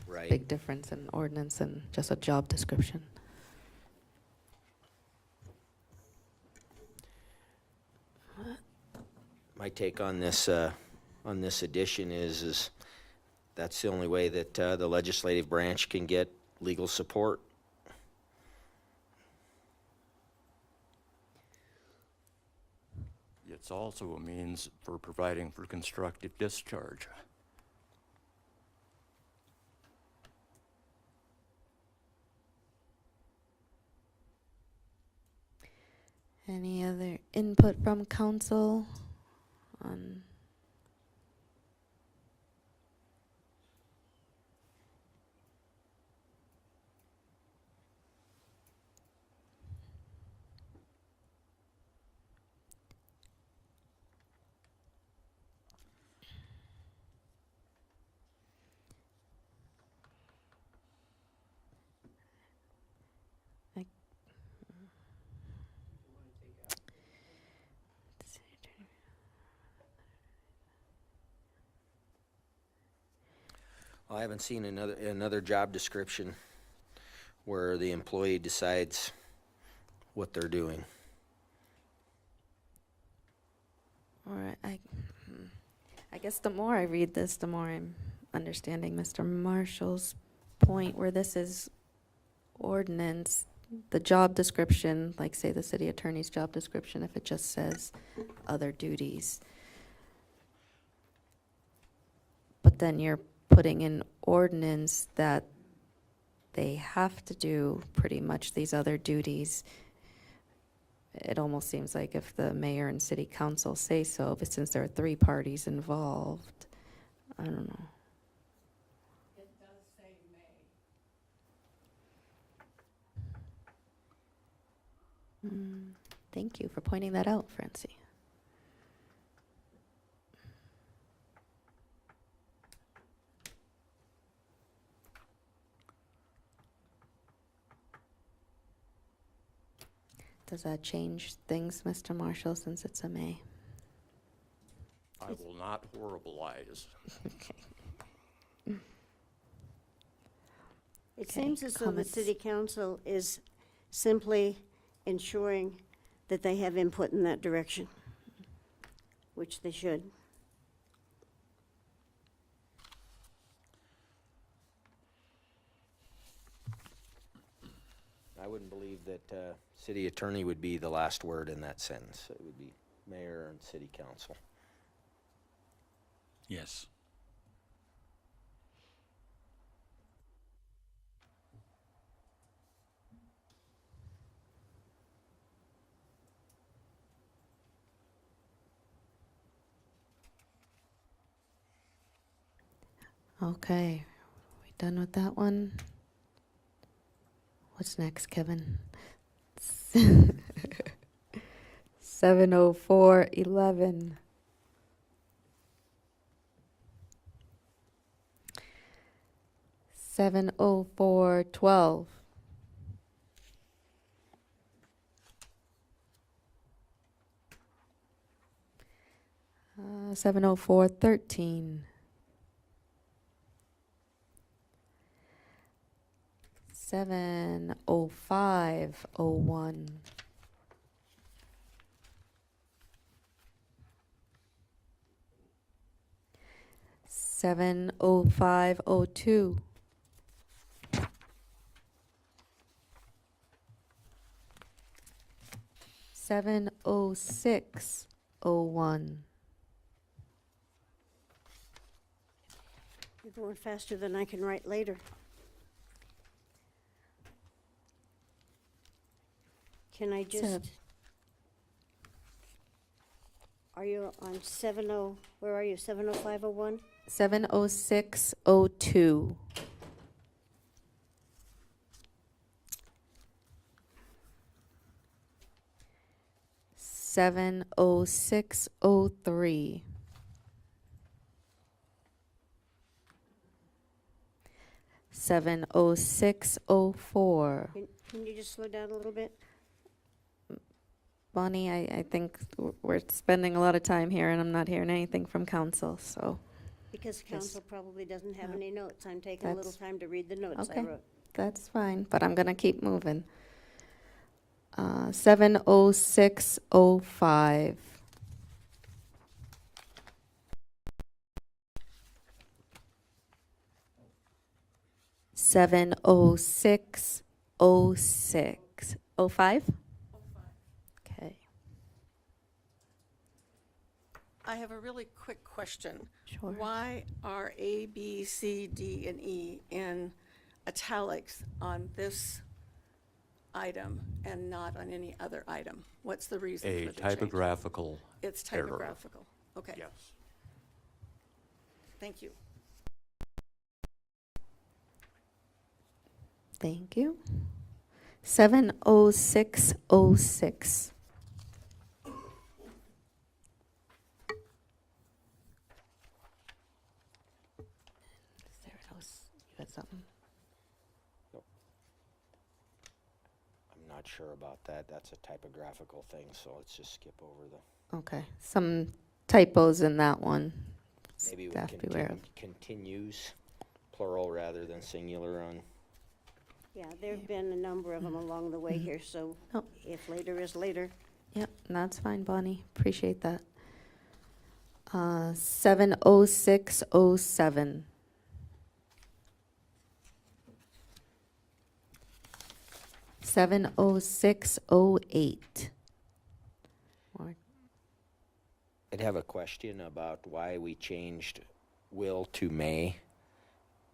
Right. big difference in ordinance and just a job description. My take on this addition is that's the only way that the legislative branch can get legal support. It's also a means for providing for constructive discharge. Any other input from council on? I haven't seen another job description where the employee decides what they're doing. All right, I guess the more I read this, the more I'm understanding Mr. Marshall's point where this is ordinance, the job description, like say the city attorney's job description, if it just says other duties. But then you're putting in ordinance that they have to do pretty much these other duties. It almost seems like if the mayor and city council say so, but since there are 3 parties involved, I don't know. It does say may. Thank you for pointing that out, Francie. Does that change things, Mr. Marshall, since it's a May? I will not horribilize. It seems as though the comments? city council is simply ensuring that they have input in that direction, which they should. I wouldn't believe that city attorney would be the last word in that sentence. It would be mayor and city council. Yes. Okay, we done with that one? What's next, Kevin? 70411. Seven 70412. -- 70413. 70501. 70502. 70601. You're going faster than I can write later. Can I just, Are you on 70, where are you, 70501? 70602. Seven oh six oh three. 70604. Can you just slow down a little bit? Bonnie, I think we're spending a lot of time here and I'm not hearing anything from council, so. Because council probably doesn't have Yeah. any notes. I'm taking a little That's- time to read the notes I Okay. wrote. That's fine, but I'm gonna keep moving. 70605. Seven oh six oh six. 05? Okay. I have a really quick question. Sure. Why are A, B, C, D, and E in italics on this item and not on any other item? What's the reason A for the change? typographical It's error. typographical. Okay, Yes. thank you. Thank you. 70606. There it goes. You had something? I'm not sure about that. That's a typographical thing, so let's just skip over the, Okay, some typos in that one. maybe we Staff beware of. continues, plural rather than singular on. Yeah, there've been a number of them along the way here, so Oh. if later is later. Yep, that's fine, Bonnie. Appreciate that. 70607. Seven oh six oh eight. I'd have a question about why we changed will to may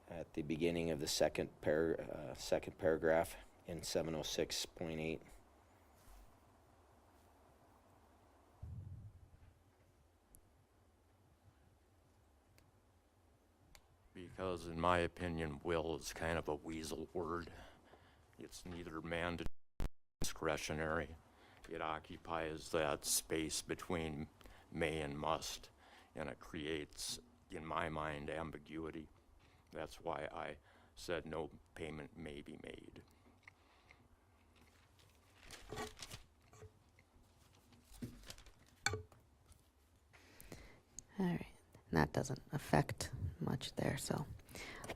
at the beginning of the second paragraph in 706.8. Because in my opinion, will is kind of a weasel word. It's neither mandatory nor discretionary. It occupies that space between may and must, and it creates, in my mind, ambiguity. That's why I said no payment may be made. All right, and that doesn't affect much there, so.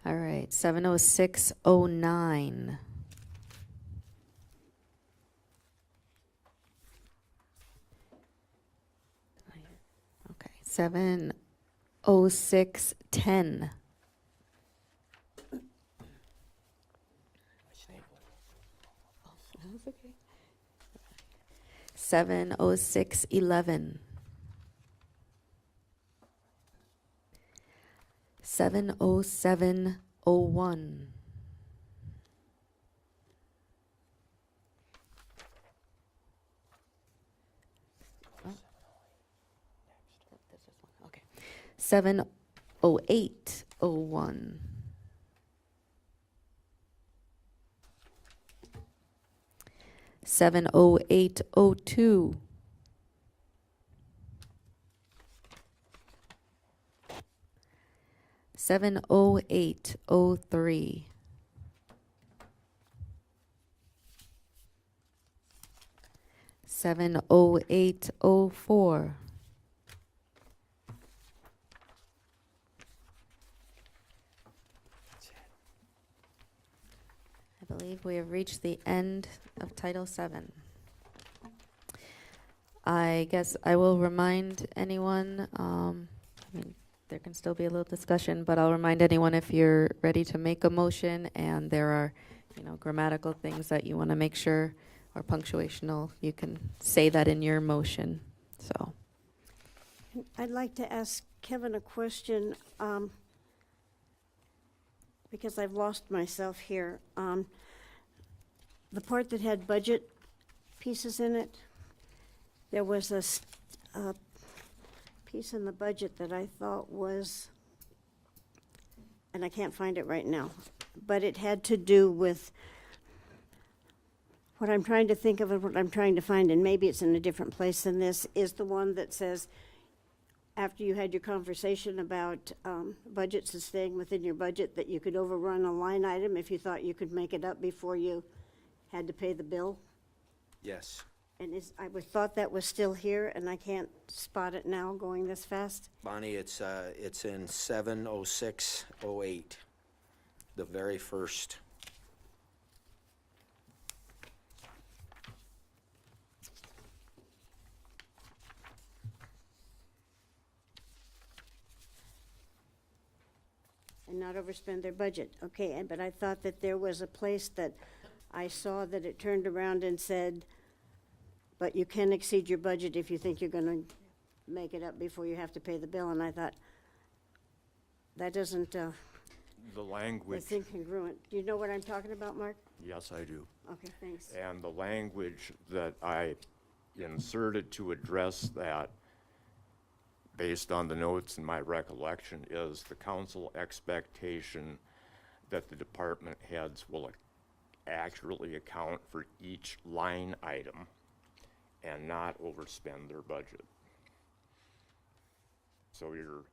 All right, 70609. Okay, 70610. That's okay. 70611. 70701. Okay. 70801. 70802. 70803. 70804. 'I believe we have reached the end of Title VII. I guess I will remind anyone, I mean, there can still be a little discussion, but I'll remind anyone if you're ready to make a motion and there are, grammatical things that you want to make sure, or punctuational, you can say that in your motion, so. I'd like to ask Kevin a question, because I've lost myself here. The part that had budget pieces in it, there was a piece in the budget that I thought was, and I can't find it right now, but it had to do with what I'm trying to think of and what I'm trying to find, and maybe it's in a different place than this, is the one that says, after you had your conversation about budgets and staying within your budget, that you could overrun a line item if you thought you could make it up before you had to pay the bill. Yes. And I thought that was still here, and I can't spot it now going this fast. Bonnie, it's in 70608, the very first. And not overspend their budget. Okay, but I thought that there was a place that I saw that it turned around and said, but you can exceed your budget if you think you're gonna make it up before you have to pay the bill. And I thought, that doesn't, The language, it's incongruent. Do you know what I'm talking about, Mark? yes, I do. Okay, thanks. And the language that I inserted to address that, based on the notes and my recollection, is the council expectation that the department heads will accurately account for each line item and not overspend their budget. So you're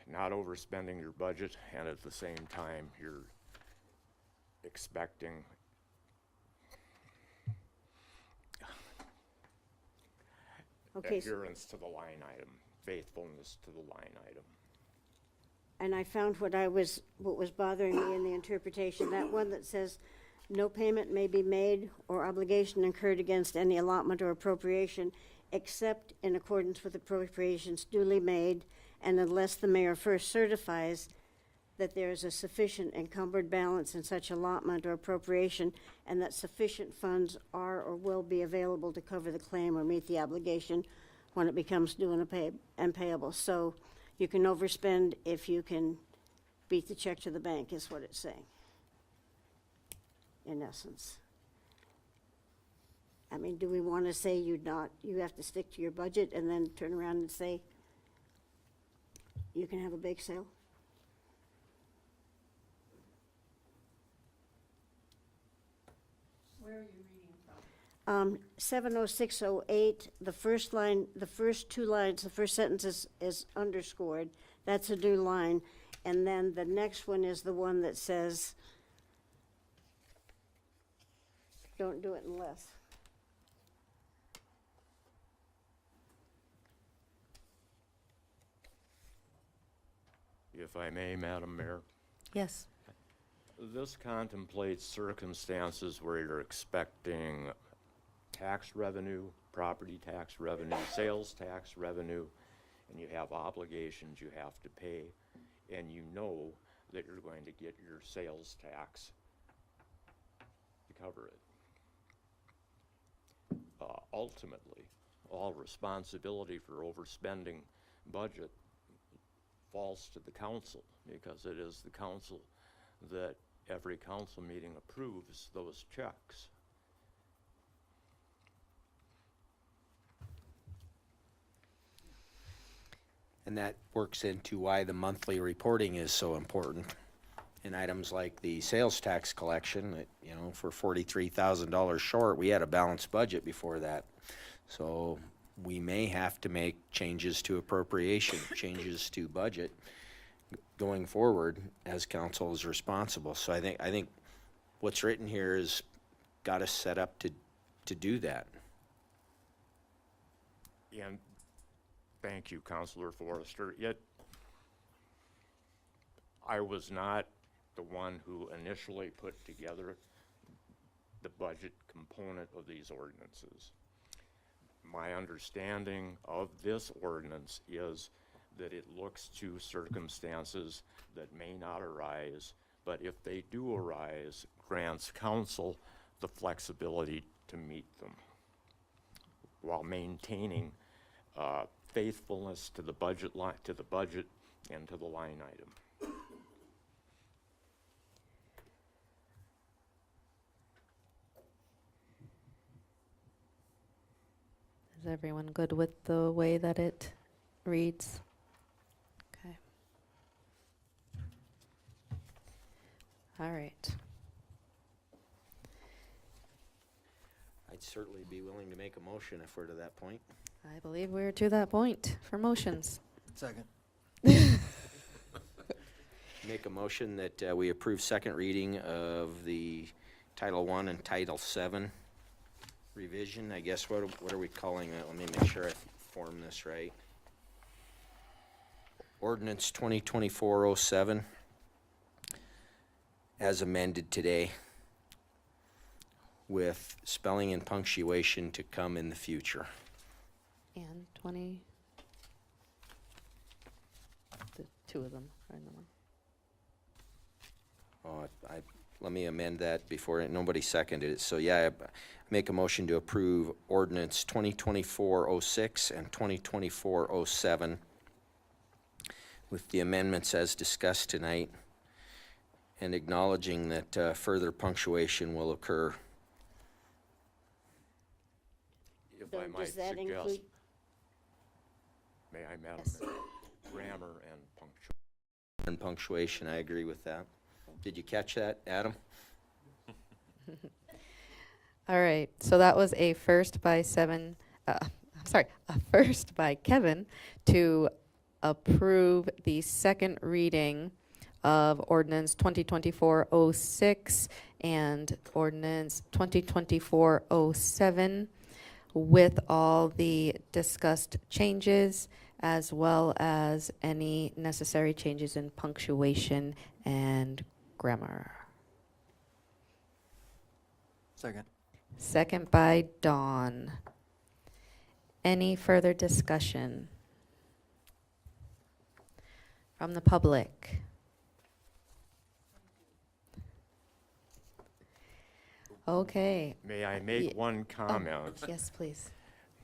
not overspending your budget, and at the same time, you're expecting Okay, adherence to the line item, faithfulness to the line item. and I found what was bothering me in the interpretation, that one that says, no payment may be made or obligation incurred against any allotment or appropriation except in accordance with appropriations duly made, and unless the mayor first certifies that there is a sufficient encumbered balance in such allotment or appropriation, and that sufficient funds are or will be available to cover the claim or meet the obligation when it becomes due and payable. So you can overspend if you can beat the check to the bank, is what it's saying, in essence. I mean, do we want to say you have to stick to your budget and then turn around and say you can have a bake sale? Where are you reading from? 70608, the first line, the first two lines, the first sentence is underscored. That's a new line. And then the next one is the one that says, don't do it unless. If I may, Madam Mayor, Yes. this contemplates circumstances where you're expecting tax revenue, property tax revenue, sales tax revenue, and you have obligations you have to pay, and you know that you're going to get your sales tax to cover it. Ultimately, all responsibility for overspending budget falls to the council, because it is the council that every council meeting approves those checks. And that works into why the monthly reporting is so important. In items like the sales tax collection, that, you know, for $43,000 short, we had a balanced budget before that. So we may have to make changes to appropriation, changes to budget going forward as council is responsible. So I think what's written here is got us set up to do that. And thank you, Councilor Forrester. Yet, I was not the one who initially put together the budget component of these ordinances. My understanding of this ordinance is that it looks to circumstances that may not arise, but if they do arise, grants council the flexibility to meet them while maintaining faithfulness to the budget line, to the budget and to the line item. Is everyone good with the way that it reads? Okay. All right. I'd certainly be willing to make a motion if we're to that point. I believe we're to that point for motions. Second. Make a motion that we approve second reading of the Title I and Title VII revision. I guess, what are we calling it? Let me make sure I form this right. Ordinance 2024-07 as amended today, with spelling and punctuation to come in the future. And 20. The two of them are in the one. Oh, let me amend that before nobody seconded it. So yeah, I make a motion to approve ordinance 2024-06 and 2024-07 with the amendments as discussed tonight, and acknowledging that further punctuation will occur. If So I might does that suggest, include? may I, Madam Yes. Mayor? Grammar and punctuation. And punctuation, I agree with that. Did you catch that, Adam? All right. So that was a first by Kevin to approve the second reading of ordinance 2024-06 and ordinance 2024-07 with all the discussed changes, as well as any necessary changes in punctuation and grammar. Second. Second by Dawn. Any further discussion from the public? Okay. May I make one comment? Yes, please.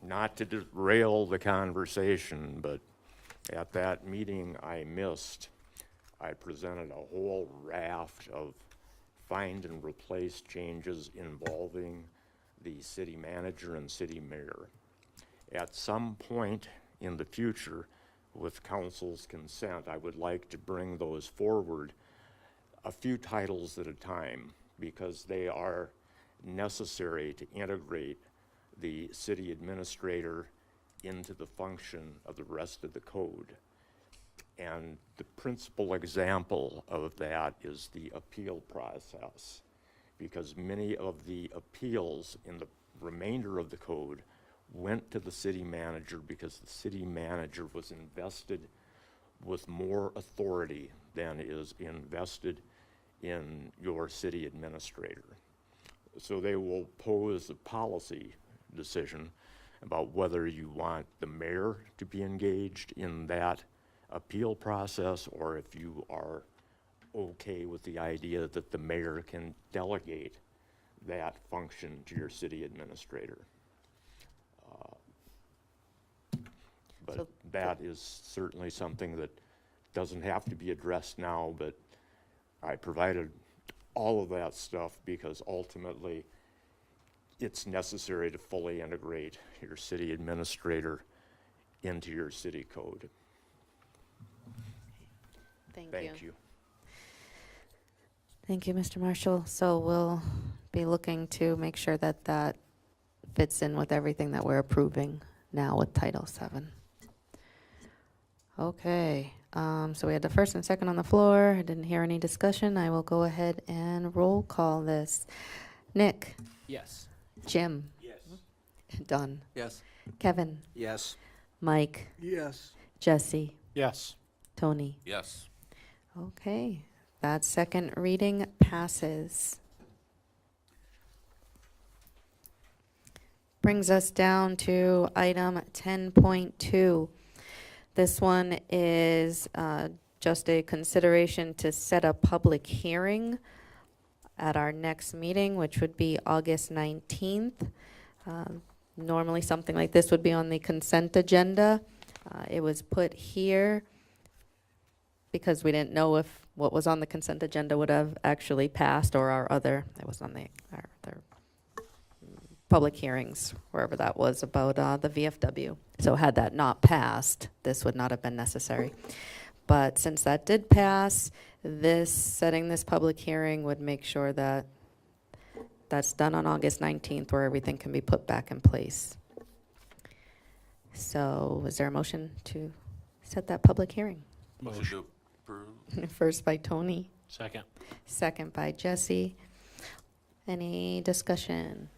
Not to derail the conversation, but at that meeting I missed, I presented a whole raft of find and replace changes involving the city manager and city mayor. At some point in the future, with council's consent, I would like to bring those forward a few titles at a time, because they are necessary to integrate the city administrator into the function of the rest of the code. And the principal example of that is the appeal process, because many of the appeals in the remainder of the code went to the city manager because the city manager was invested with more authority than is invested in your city administrator. So they will pose a policy decision about whether you want the mayor to be engaged in that appeal process, or if you are okay with the idea that the mayor can delegate that function to your city administrator. But So that is certainly something that doesn't have to be addressed now, but I provided all of that stuff because ultimately it's necessary to fully integrate your city administrator into your city code. Thank you. Thank you, Mr. Marshall. So we'll be looking to make sure that that fits in with everything that we're approving now with Title VII. Okay, so we had the first and second on the floor. I didn't hear any discussion. I will go ahead and roll call this. Nick? Yes. Jim? Yes. Don? Yes. Kevin? Yes. Mike? Yes. Jesse? Yes. Tony? Yes. Okay, that second reading passes. Brings us down to item 10.2. This one is just a consideration to set a public hearing at our next meeting, which would be August 19th. Normally, something like this would be on the consent agenda. It was put here because we didn't know if what was on the consent agenda would have actually passed, or our other, it was on our other public hearings, wherever that was, about the VFW. So had that not passed, this would not have been necessary. But since that did pass, setting this public hearing would make sure that that's done on August 19th, where everything can be put back in place. So is there a motion to set that public hearing? Motion to approve. First by Tony, Second. second by Jesse. Any discussion?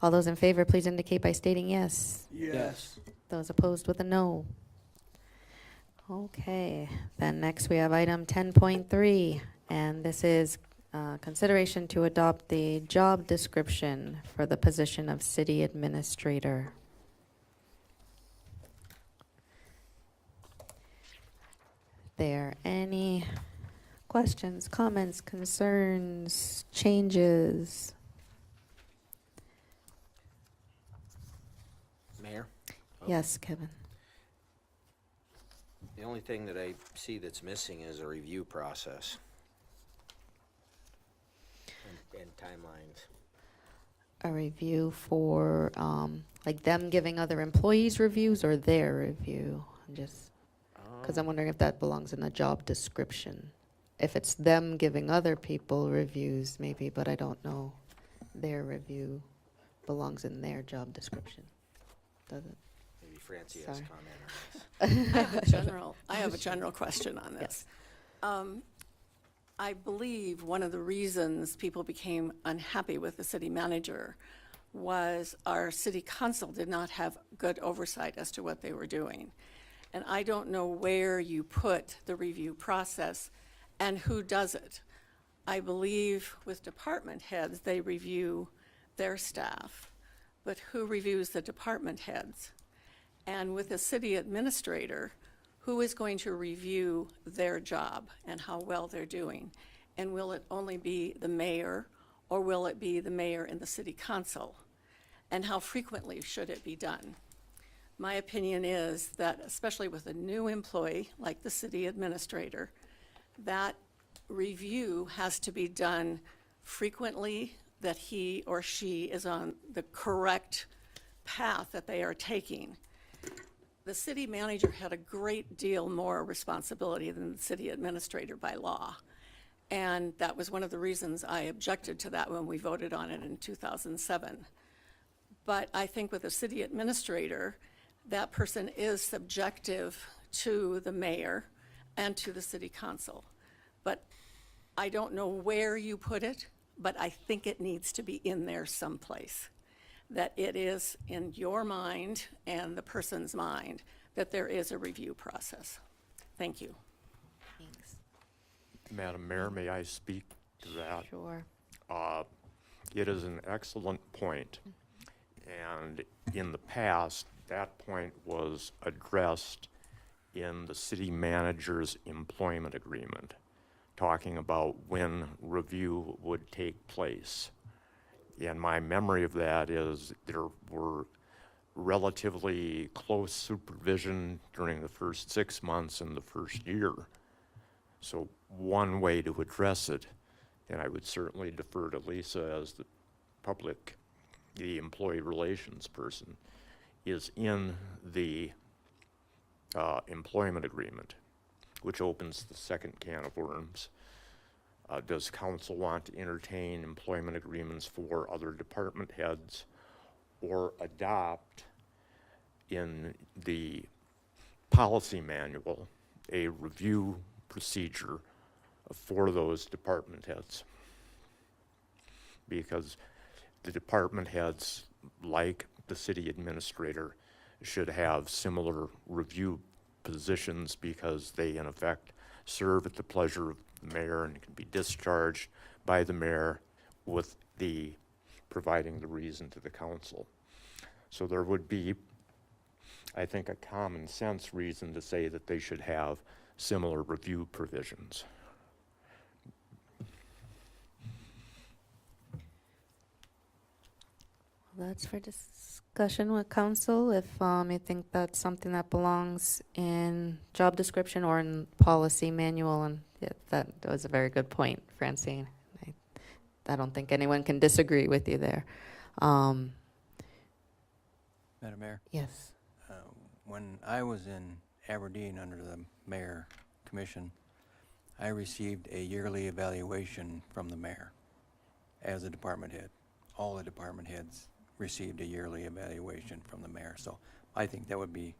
All those in favor, please indicate by stating yes. Yes. Those opposed with a no. Okay, then next we have item 10.3, and this is consideration to adopt the job description for the position of city administrator. There any questions, comments, concerns, changes? Mayor? Yes, Kevin. The only thing that I see that's missing is a review process and timelines. A review for, like them giving other employees reviews or their review? Because I'm wondering if that belongs in the job description. If it's them giving other people reviews, maybe, but I don't know. Their review belongs in their job description, does it? Maybe Francie has Sorry. comment on this. I have a general question on this. I believe one of the reasons people became unhappy with the city manager was our city council did not have good oversight as to what they were doing. And I don't know where you put the review process and who does it. I believe with department heads, they review their staff, but who reviews the department heads? And with a city administrator, who is going to review their job and how well they're doing? And will it only be the mayor, or will it be the mayor and the city council? And how frequently should it be done? My opinion is that, especially with a new employee like the city administrator, that review has to be done frequently, that he or she is on the correct path that they are taking. The city manager had a great deal more responsibility than the city administrator by law. And that was one of the reasons I objected to that when we voted on it in 2007. But I think with a city administrator, that person is subjective to the mayor and to the city council. But I don't know where you put it, but I think it needs to be in there someplace. That it is in your mind and the person's mind that there is a review process. Thank you. Thanks. Madam Mayor, may I speak to that? Sure. It is an excellent point. And in the past, that point was addressed in the city manager's employment agreement, talking about when review would take place. And my memory of that is there were relatively close supervision during the first 6 months and the first year. So one way to address it, and I would certainly defer to Lisa as the employee relations person, is in the employment agreement, which opens the second can of worms. Does council want to entertain employment agreements for other department heads or adopt in the policy manual a review procedure for those department heads? Because the department heads, like the city administrator, should have similar review positions because they in effect serve at the pleasure of the mayor and can be discharged by the mayor with the providing the reason to the council. So there would be, I think, a common sense reason to say that they should have similar review provisions. That's for discussion with council, if you think that's something that belongs in job description or in policy manual, and yeah, that was a very good point, Francine. I don't think anyone can disagree with you there. Um, Madam Mayor, yes. when I was in Aberdeen under the mayor commission, I received a yearly evaluation from the mayor as a department head. All the department heads received a yearly evaluation from the mayor. So I think that would be,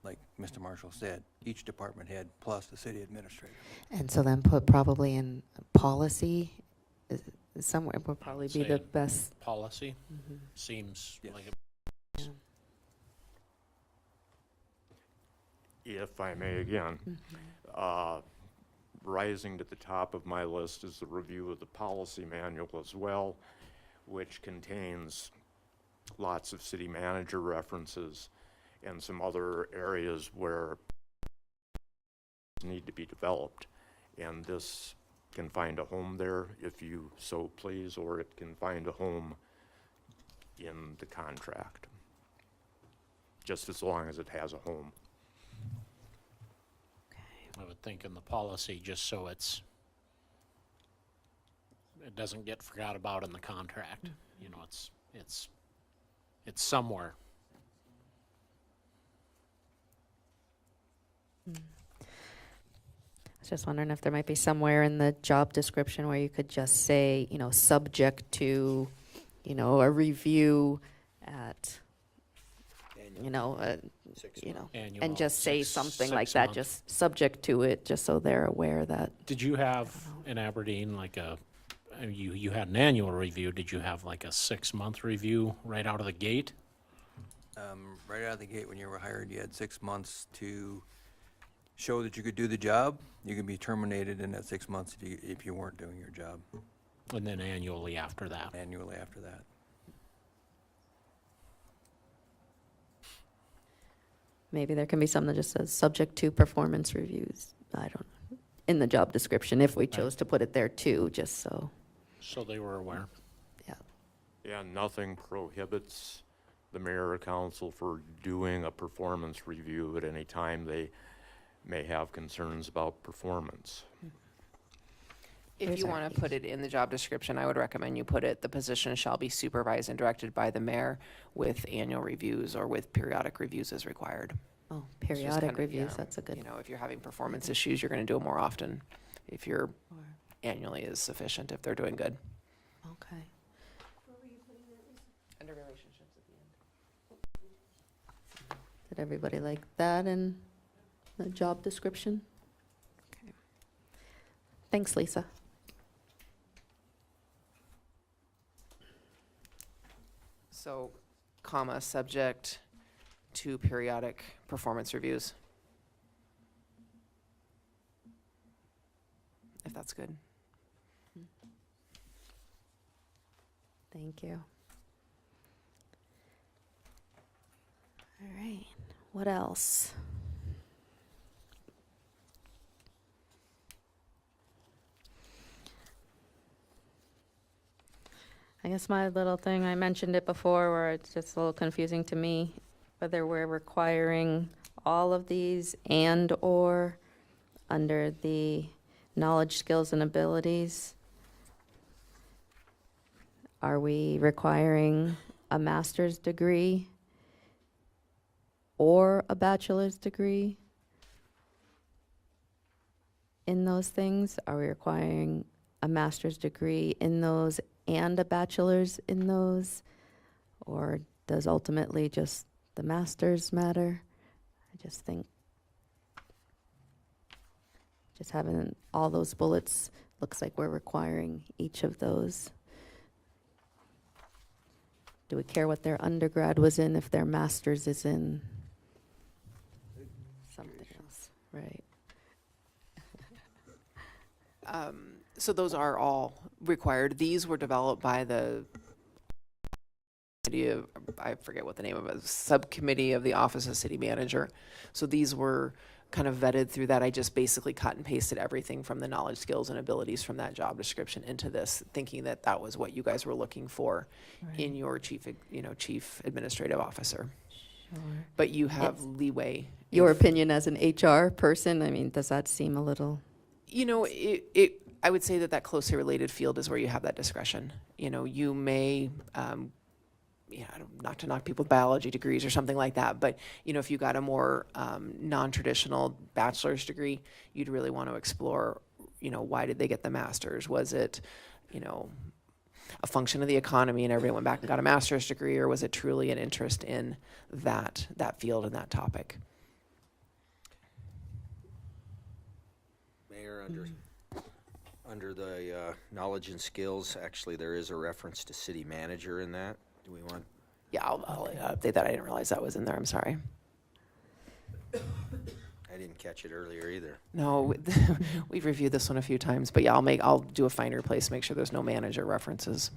like Mr. Marshall said, each department head plus the city administrator. And so then put probably in policy, somewhere would probably be the Say best. Policy seems Yes. like If I may again, rising to the top of my list is the review of the policy manual as well, which contains lots of city manager references and some other areas where need to be developed. And this can find a home there if you so please, or it can find a home in the contract, just as long as it has a home. I would think in the policy, just so it doesn't get forgot about in the contract. You know, it's somewhere. I was just wondering if there might be somewhere in the job description where you could just say, you know, subject to, you know, a review at, you know, Annual, and just say six- something 6 like that, month. just subject to it, just so they're aware that. Did you have in Aberdeen like you had an annual review? Did you have like a 6-month review right out of the gate? Right out of the gate when you were hired, you had 6 months to show that you could do the job. You can be terminated in that 6 months if you weren't doing your job. And then annually after that? Annually after that. Maybe there can be something that just says, subject to performance reviews. I don't know. In the job description, if we chose to put it there too, just so. So they were aware. Yeah, nothing prohibits the mayor or council for doing a performance review at any time they may have concerns about performance. If you want to put it in the job description, I would recommend you put it, the position shall be supervised and directed by the mayor with annual reviews or with periodic reviews as required. Oh, It's just periodic kind of, reviews, yeah, that's a good. You know, if you're having performance issues, you're going to do it more often. If your annually is sufficient, if they're doing good. Okay. Under relationships at the end. Did everybody like that in the job description? Okay. Thanks, Lisa. So, comma, subject to periodic performance reviews. If that's good. Thank you. All right, what else? I guess my little thing, I mentioned it before, where it's just a little confusing to me, whether we're requiring all of these and/or under the knowledge, skills, and abilities. Are we requiring a master's degree or a bachelor's degree in those things? Are we requiring a master's degree in those and a bachelor's in those? Or does ultimately just the master's matter? I just think just having all those bullets looks like we're requiring each of those. Do we care what their undergrad was in if their master's is in something else, right? So those are all required. These were developed by the I forget what the name of it, subcommittee of the Office of City Manager. So these were kind of vetted through that. I just basically cut and pasted everything from the knowledge, skills, and abilities from that job description into this, thinking that that was what you guys were looking for in your chief administrative officer. Sure. But you have leeway. Your opinion as an HR person, I mean, does that seem a little? You know, I would say that that closely related field is where you have that discretion. You know, you may, not to knock people with biology degrees or something like that, but, you know, if you got a more non-traditional bachelor's degree, you'd really want to explore, you know, why did they get the master's? Was it, you know, a function of the economy and everyone went back and got a master's degree, or was it truly an interest in that field and that topic? Mayor, under the knowledge and skills, actually, there is a reference to city manager in that. Do we want? Yeah, I'll update that. I didn't realize that was in there. I'm sorry. I didn't catch it earlier either. No, we've reviewed this one a few times, but yeah, I'll do a finer place, make sure there's no manager references.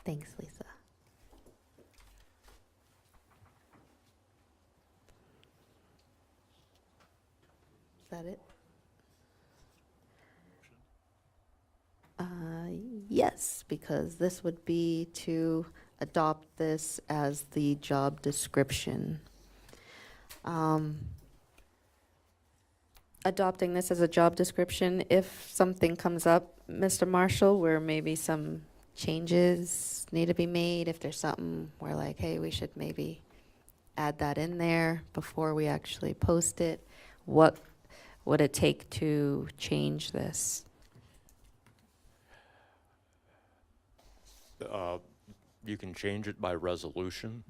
Thanks, Lisa. Is that it? Yes, because this would be to adopt this as the job description. Adopting this as a job description, if something comes up, Mr. Marshall, where maybe some changes need to be made, if there's something where like, hey, we should maybe add that in there before we actually post it, what would it take to change this? You can change it by resolution.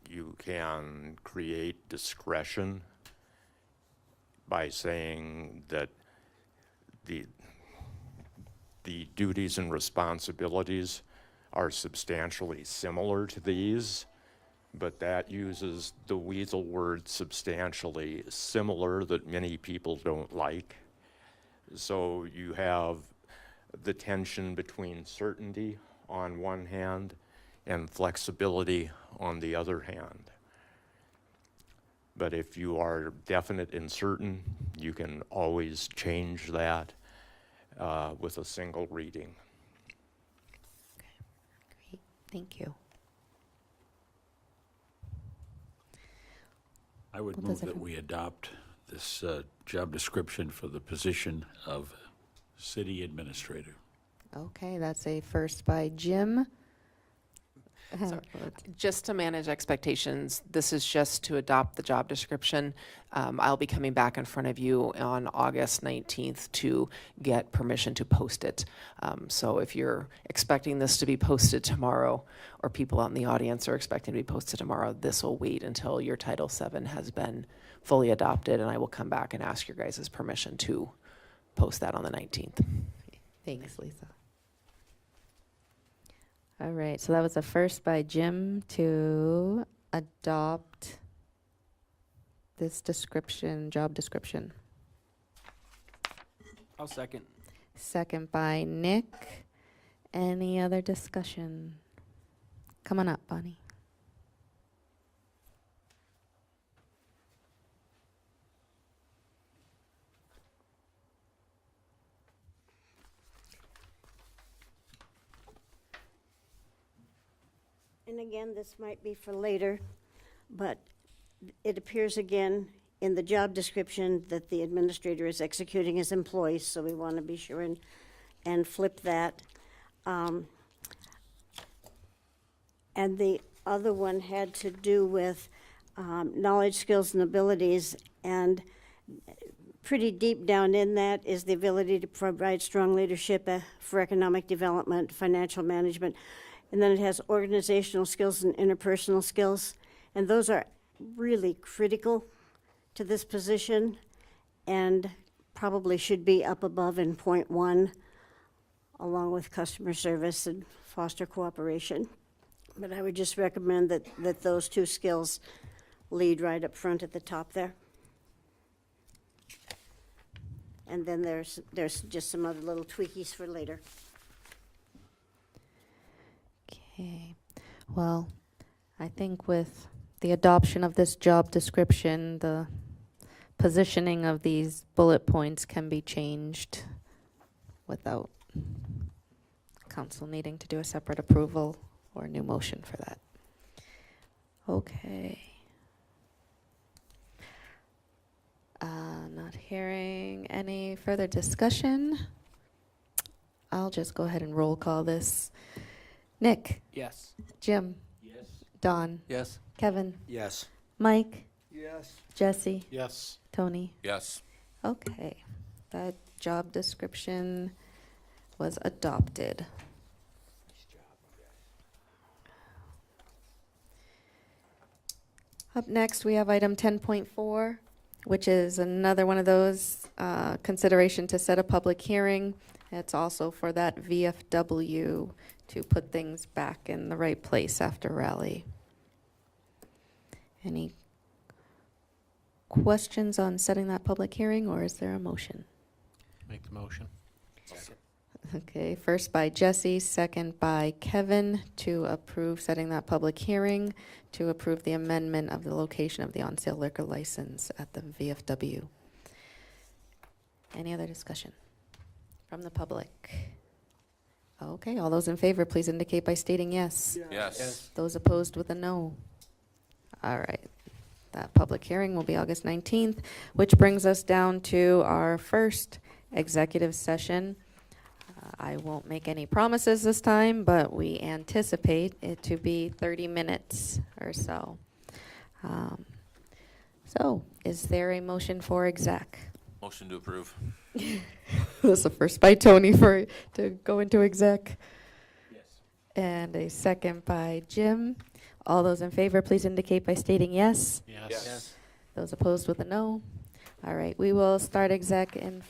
You can create discretion by saying that the duties and responsibilities are substantially similar to these, but that uses the weasel word substantially similar that many people don't like. So you have the tension between certainty on one hand and flexibility on the other hand. But if you are definite and certain, you can always change that with a single reading. Great, thank you. I would What move does that everyone- we adopt this job description for the position of city administrator. Okay, that's a first by Jim. Sorry. Just to manage expectations, this is just to adopt the job description. I'll be coming back in front of you on August 19th to get permission to post it. So if you're expecting this to be posted tomorrow, or people out in the audience are expecting to be posted tomorrow, this will wait until your Title VII has been fully adopted, and I will come back and ask your guys' permission to post that on the 19th. Thanks, Lisa. All right, so that was a first by Jim to adopt this description, job description. I'll second. Second by Nick. Any other discussion? Come on up, Bonnie. And again, this might be for later, but it appears again in the job description that the administrator is executing his employees, so we want to be sure and flip that. And the other one had to do with knowledge, skills, and abilities, and pretty deep down in that is the ability to provide strong leadership for economic development, financial management. And then it has organizational skills and interpersonal skills. And those are really critical to this position and probably should be up above in point 1, along with customer service and foster cooperation. But I would just recommend that those 2 skills lead right up front at the top there. And then there's just some other little tweakies for later. Okay, well, I think with the adoption of this job description, the positioning of these bullet points can be changed without council needing to do a separate approval or new motion for that. Okay. Not hearing any further discussion. I'll just go ahead and roll call this. Nick, Yes. Jim, Yes. Don, Yes. Kevin, Yes. Mike, Yes. Jesse, Yes. Tony. Yes. Okay, that job description was adopted. Up next, we have item 10.4, which is another one of those, consideration to set a public hearing. It's also for that VFW to put things back in the right place after rally. Any questions on setting that public hearing, or is there a motion? Make the motion. Okay, first by Jesse, second by Kevin to approve setting that public hearing, to approve the amendment of the location of the on-sale liquor license at the VFW. Any other discussion from the public? Okay, all those in favor, please indicate by stating yes. Yes. Those opposed with a no. All right. That public hearing will be August 19th, which brings us down to our first executive session. I won't make any promises this time, but we anticipate it to be 30 minutes or so. So, is there a motion for exec? Motion to approve. This is the first by Tony to go into exec. Yes. And a second by Jim. All those in favor, please indicate by stating yes. Yes. Those opposed with a no. All right, we will start exec in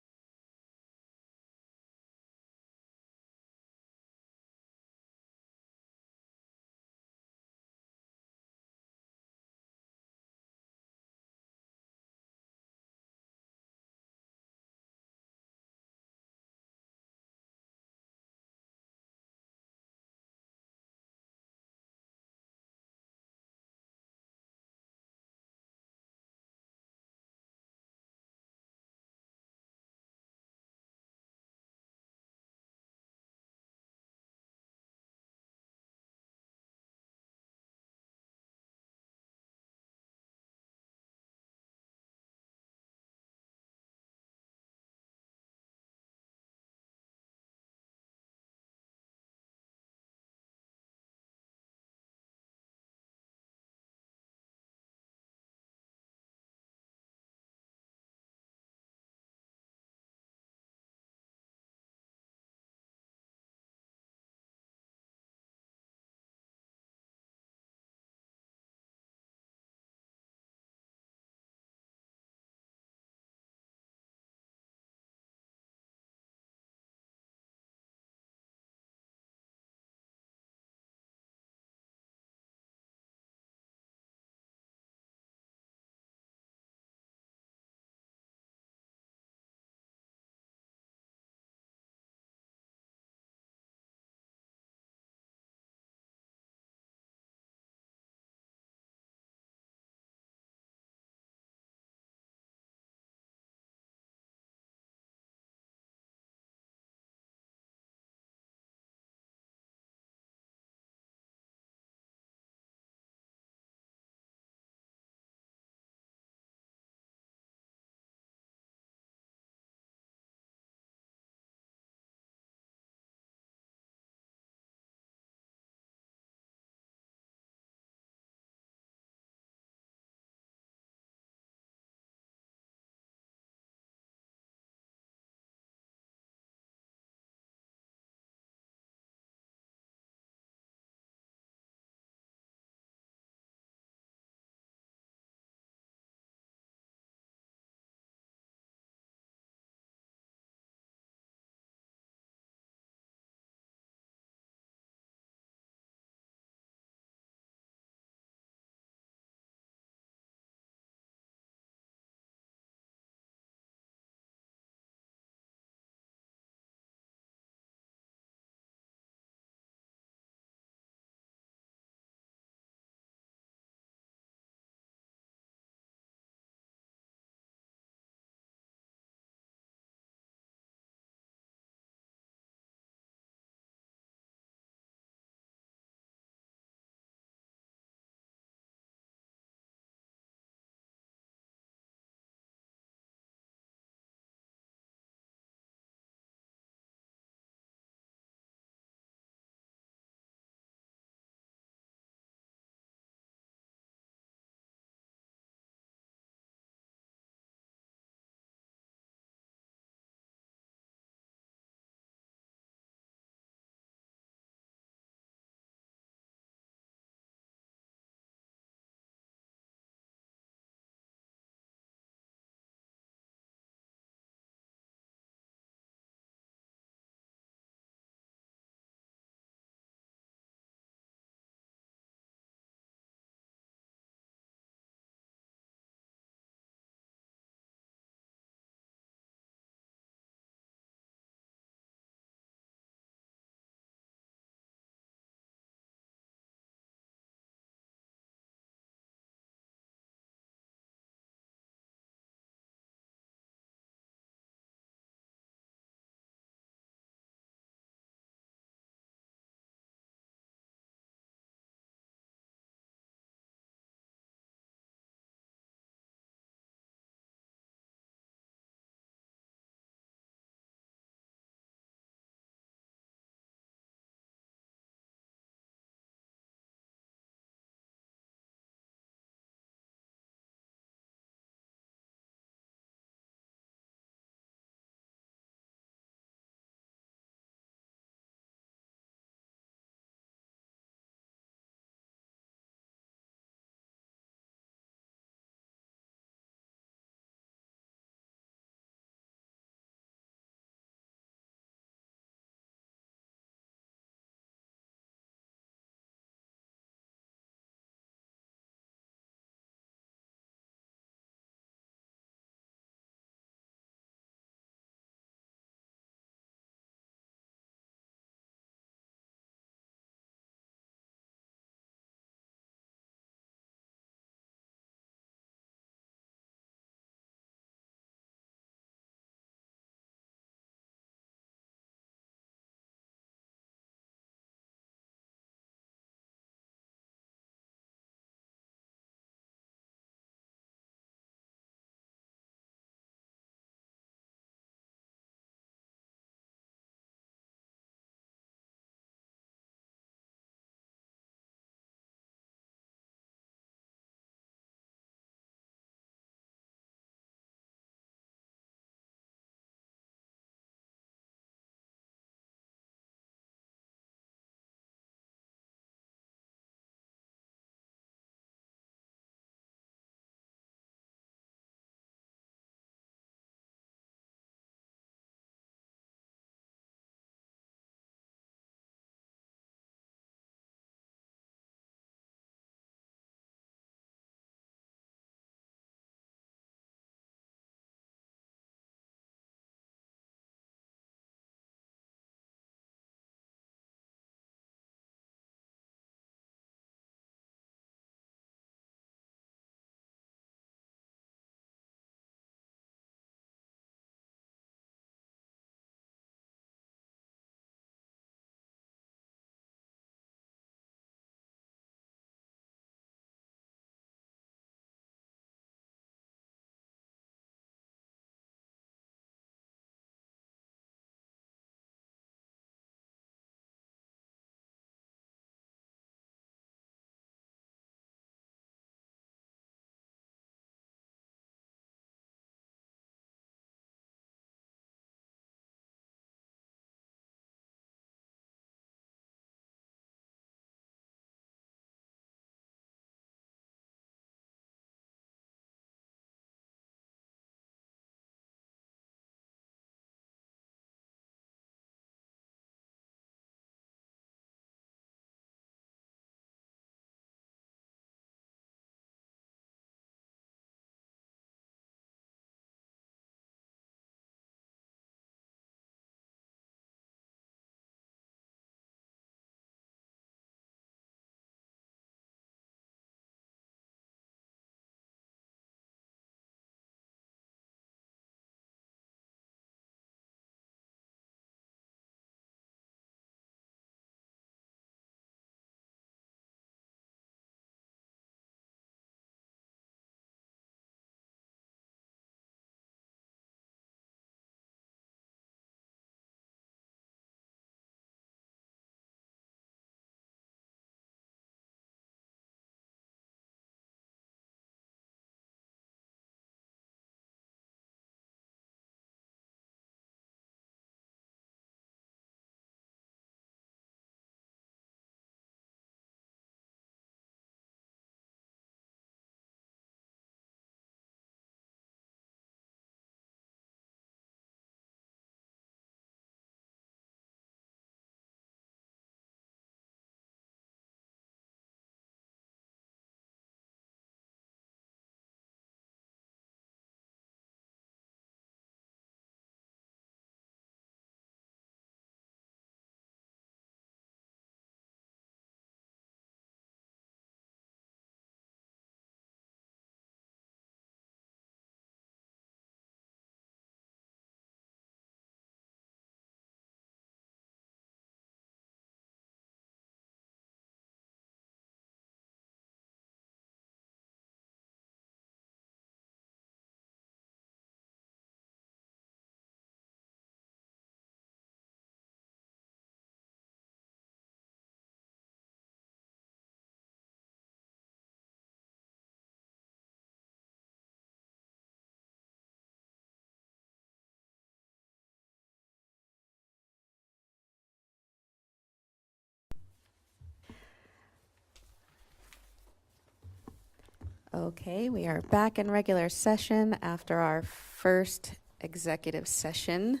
Okay, we are back in regular session after our first executive session.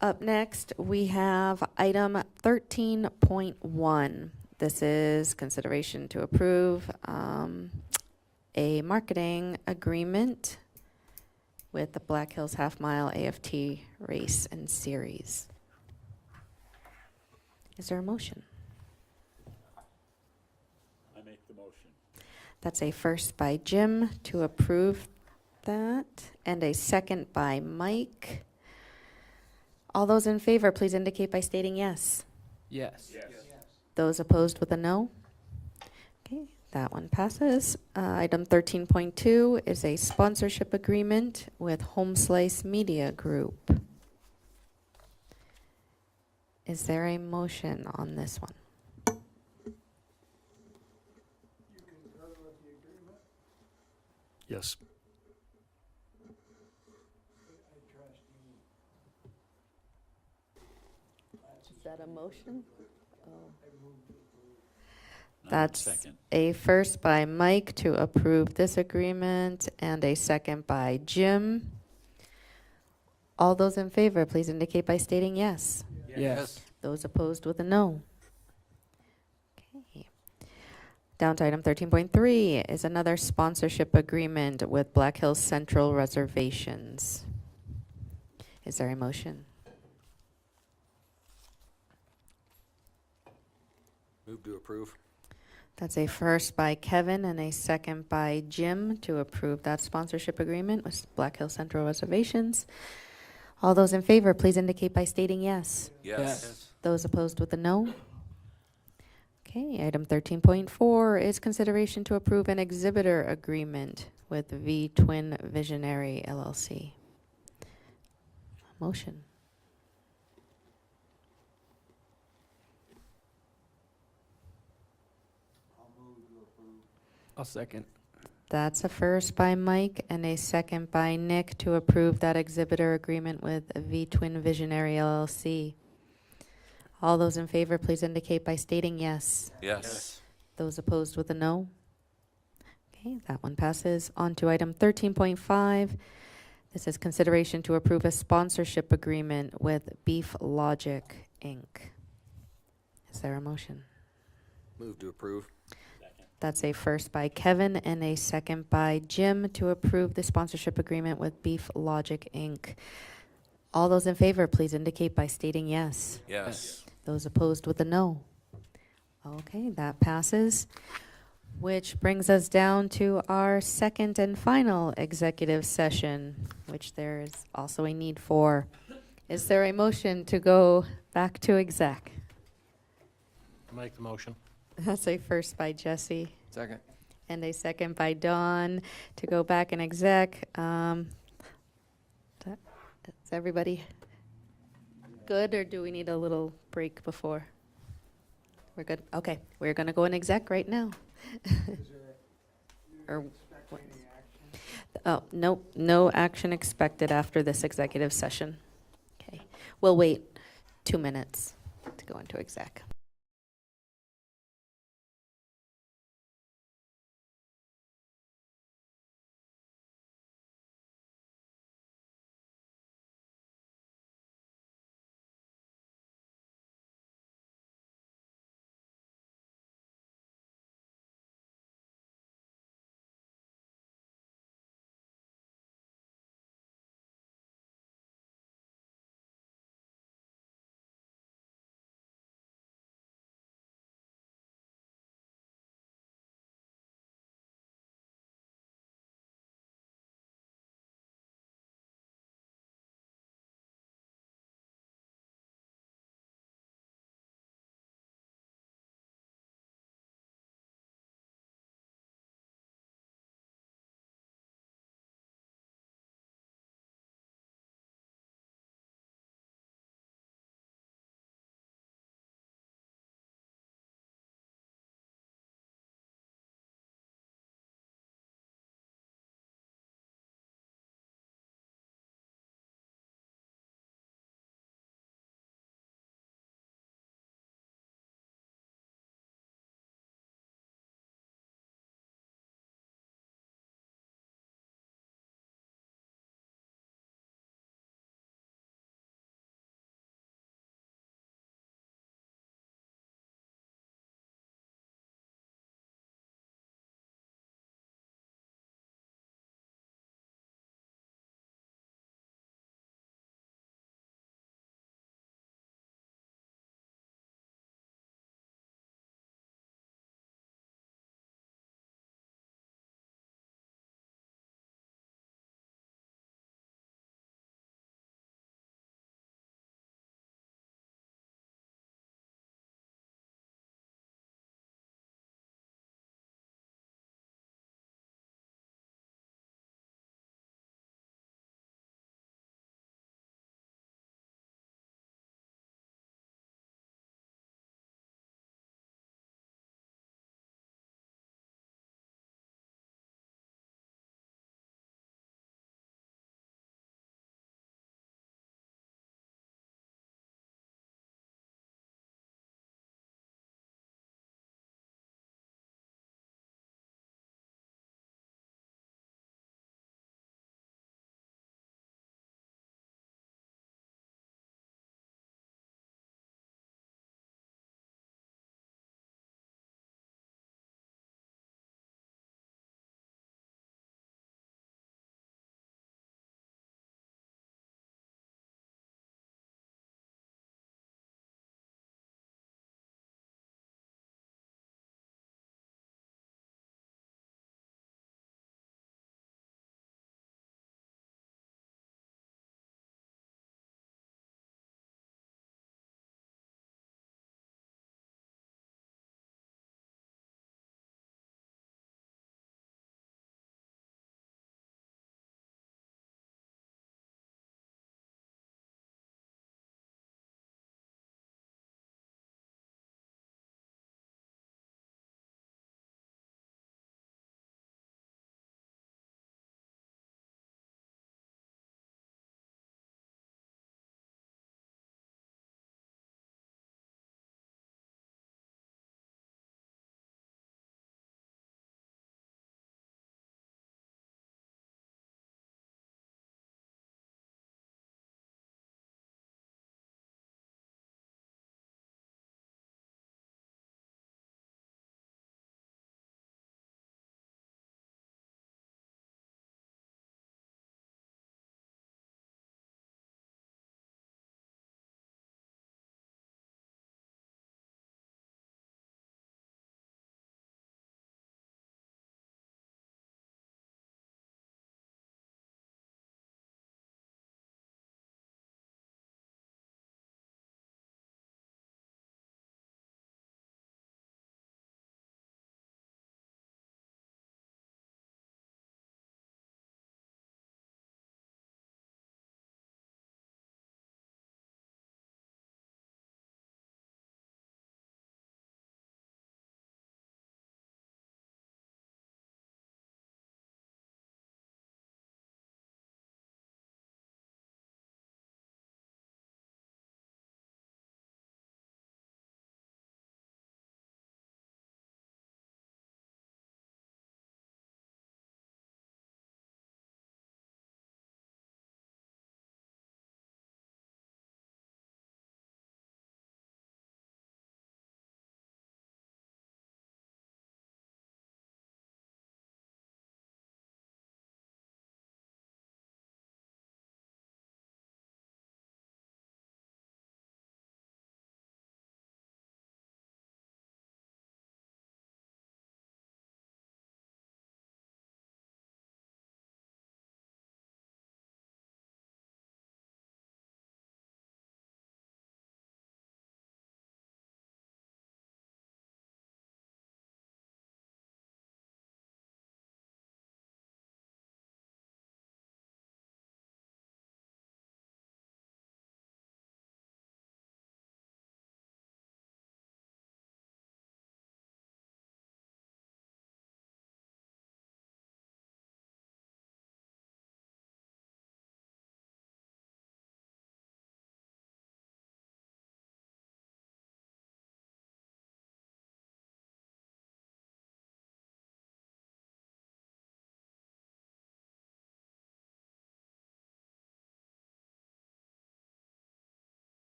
Up next, we have item 13.1. This is consideration to approve a marketing agreement with the Black Hills Half Mile AFT Race and Series. Is there a motion? I make the motion. That's a first by Jim to approve that, and a second by Mike. All those in favor, please indicate by stating yes. Yes. Those opposed with a no? Okay, that one passes. Item 13.2 is a sponsorship agreement with Home Slice Media Group. Is there a motion on this one? Yes. Is that a motion? I That's second. a first by Mike to approve this agreement and a second by Jim. All those in favor, please indicate by stating yes. Yes. Those opposed with a no. Okay. Down to item 13.3 is another sponsorship agreement with Black Hills Central Reservations. Is there a motion? Move to approve. That's a first by Kevin and a second by Jim to approve that sponsorship agreement with Black Hills Central Reservations. All those in favor, please indicate by stating yes. Yes. Those opposed with a no. Okay, item 13.4 is consideration to approve an exhibitor agreement with V Twin Visionary LLC. Motion. I'll second. That's a first by Mike and a second by Nick to approve that exhibitor agreement with V Twin Visionary LLC. All those in favor, please indicate by stating yes. Yes. Those opposed with a no. Okay, that one passes. On to item 13.5. This is consideration to approve a sponsorship agreement with Beef Logic, Inc. Is there a motion? Move to approve. That's a first by Kevin and a second by Jim to approve the sponsorship agreement with Beef Logic, Inc. All those in favor, please indicate by stating yes. Yes. Those opposed with a no. Okay, that passes. Which brings us down to our second and final executive session, which there is also a need for. Is there a motion to go back to exec? Make the motion. That's a first by Jesse Second. and a second by Dawn to go back in exec. Is everybody good, or do we need a little break before? We're good? Okay, we're going to go in exec right now. Or what? Oh, nope, no action expected after this executive session. Okay, we'll wait 2 minutes to go into exec.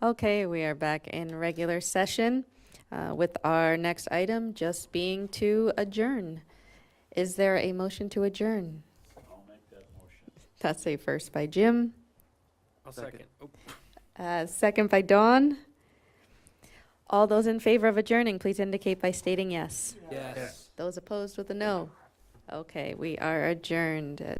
Okay, we are back in regular session with our next item just being to adjourn. Is there a motion to adjourn? I'll make that motion. That's a first by Jim, I'll second. Oh. second by Dawn. All those in favor of adjourning, please indicate by stating yes. Yes. Those opposed with a no. Okay, we are adjourned at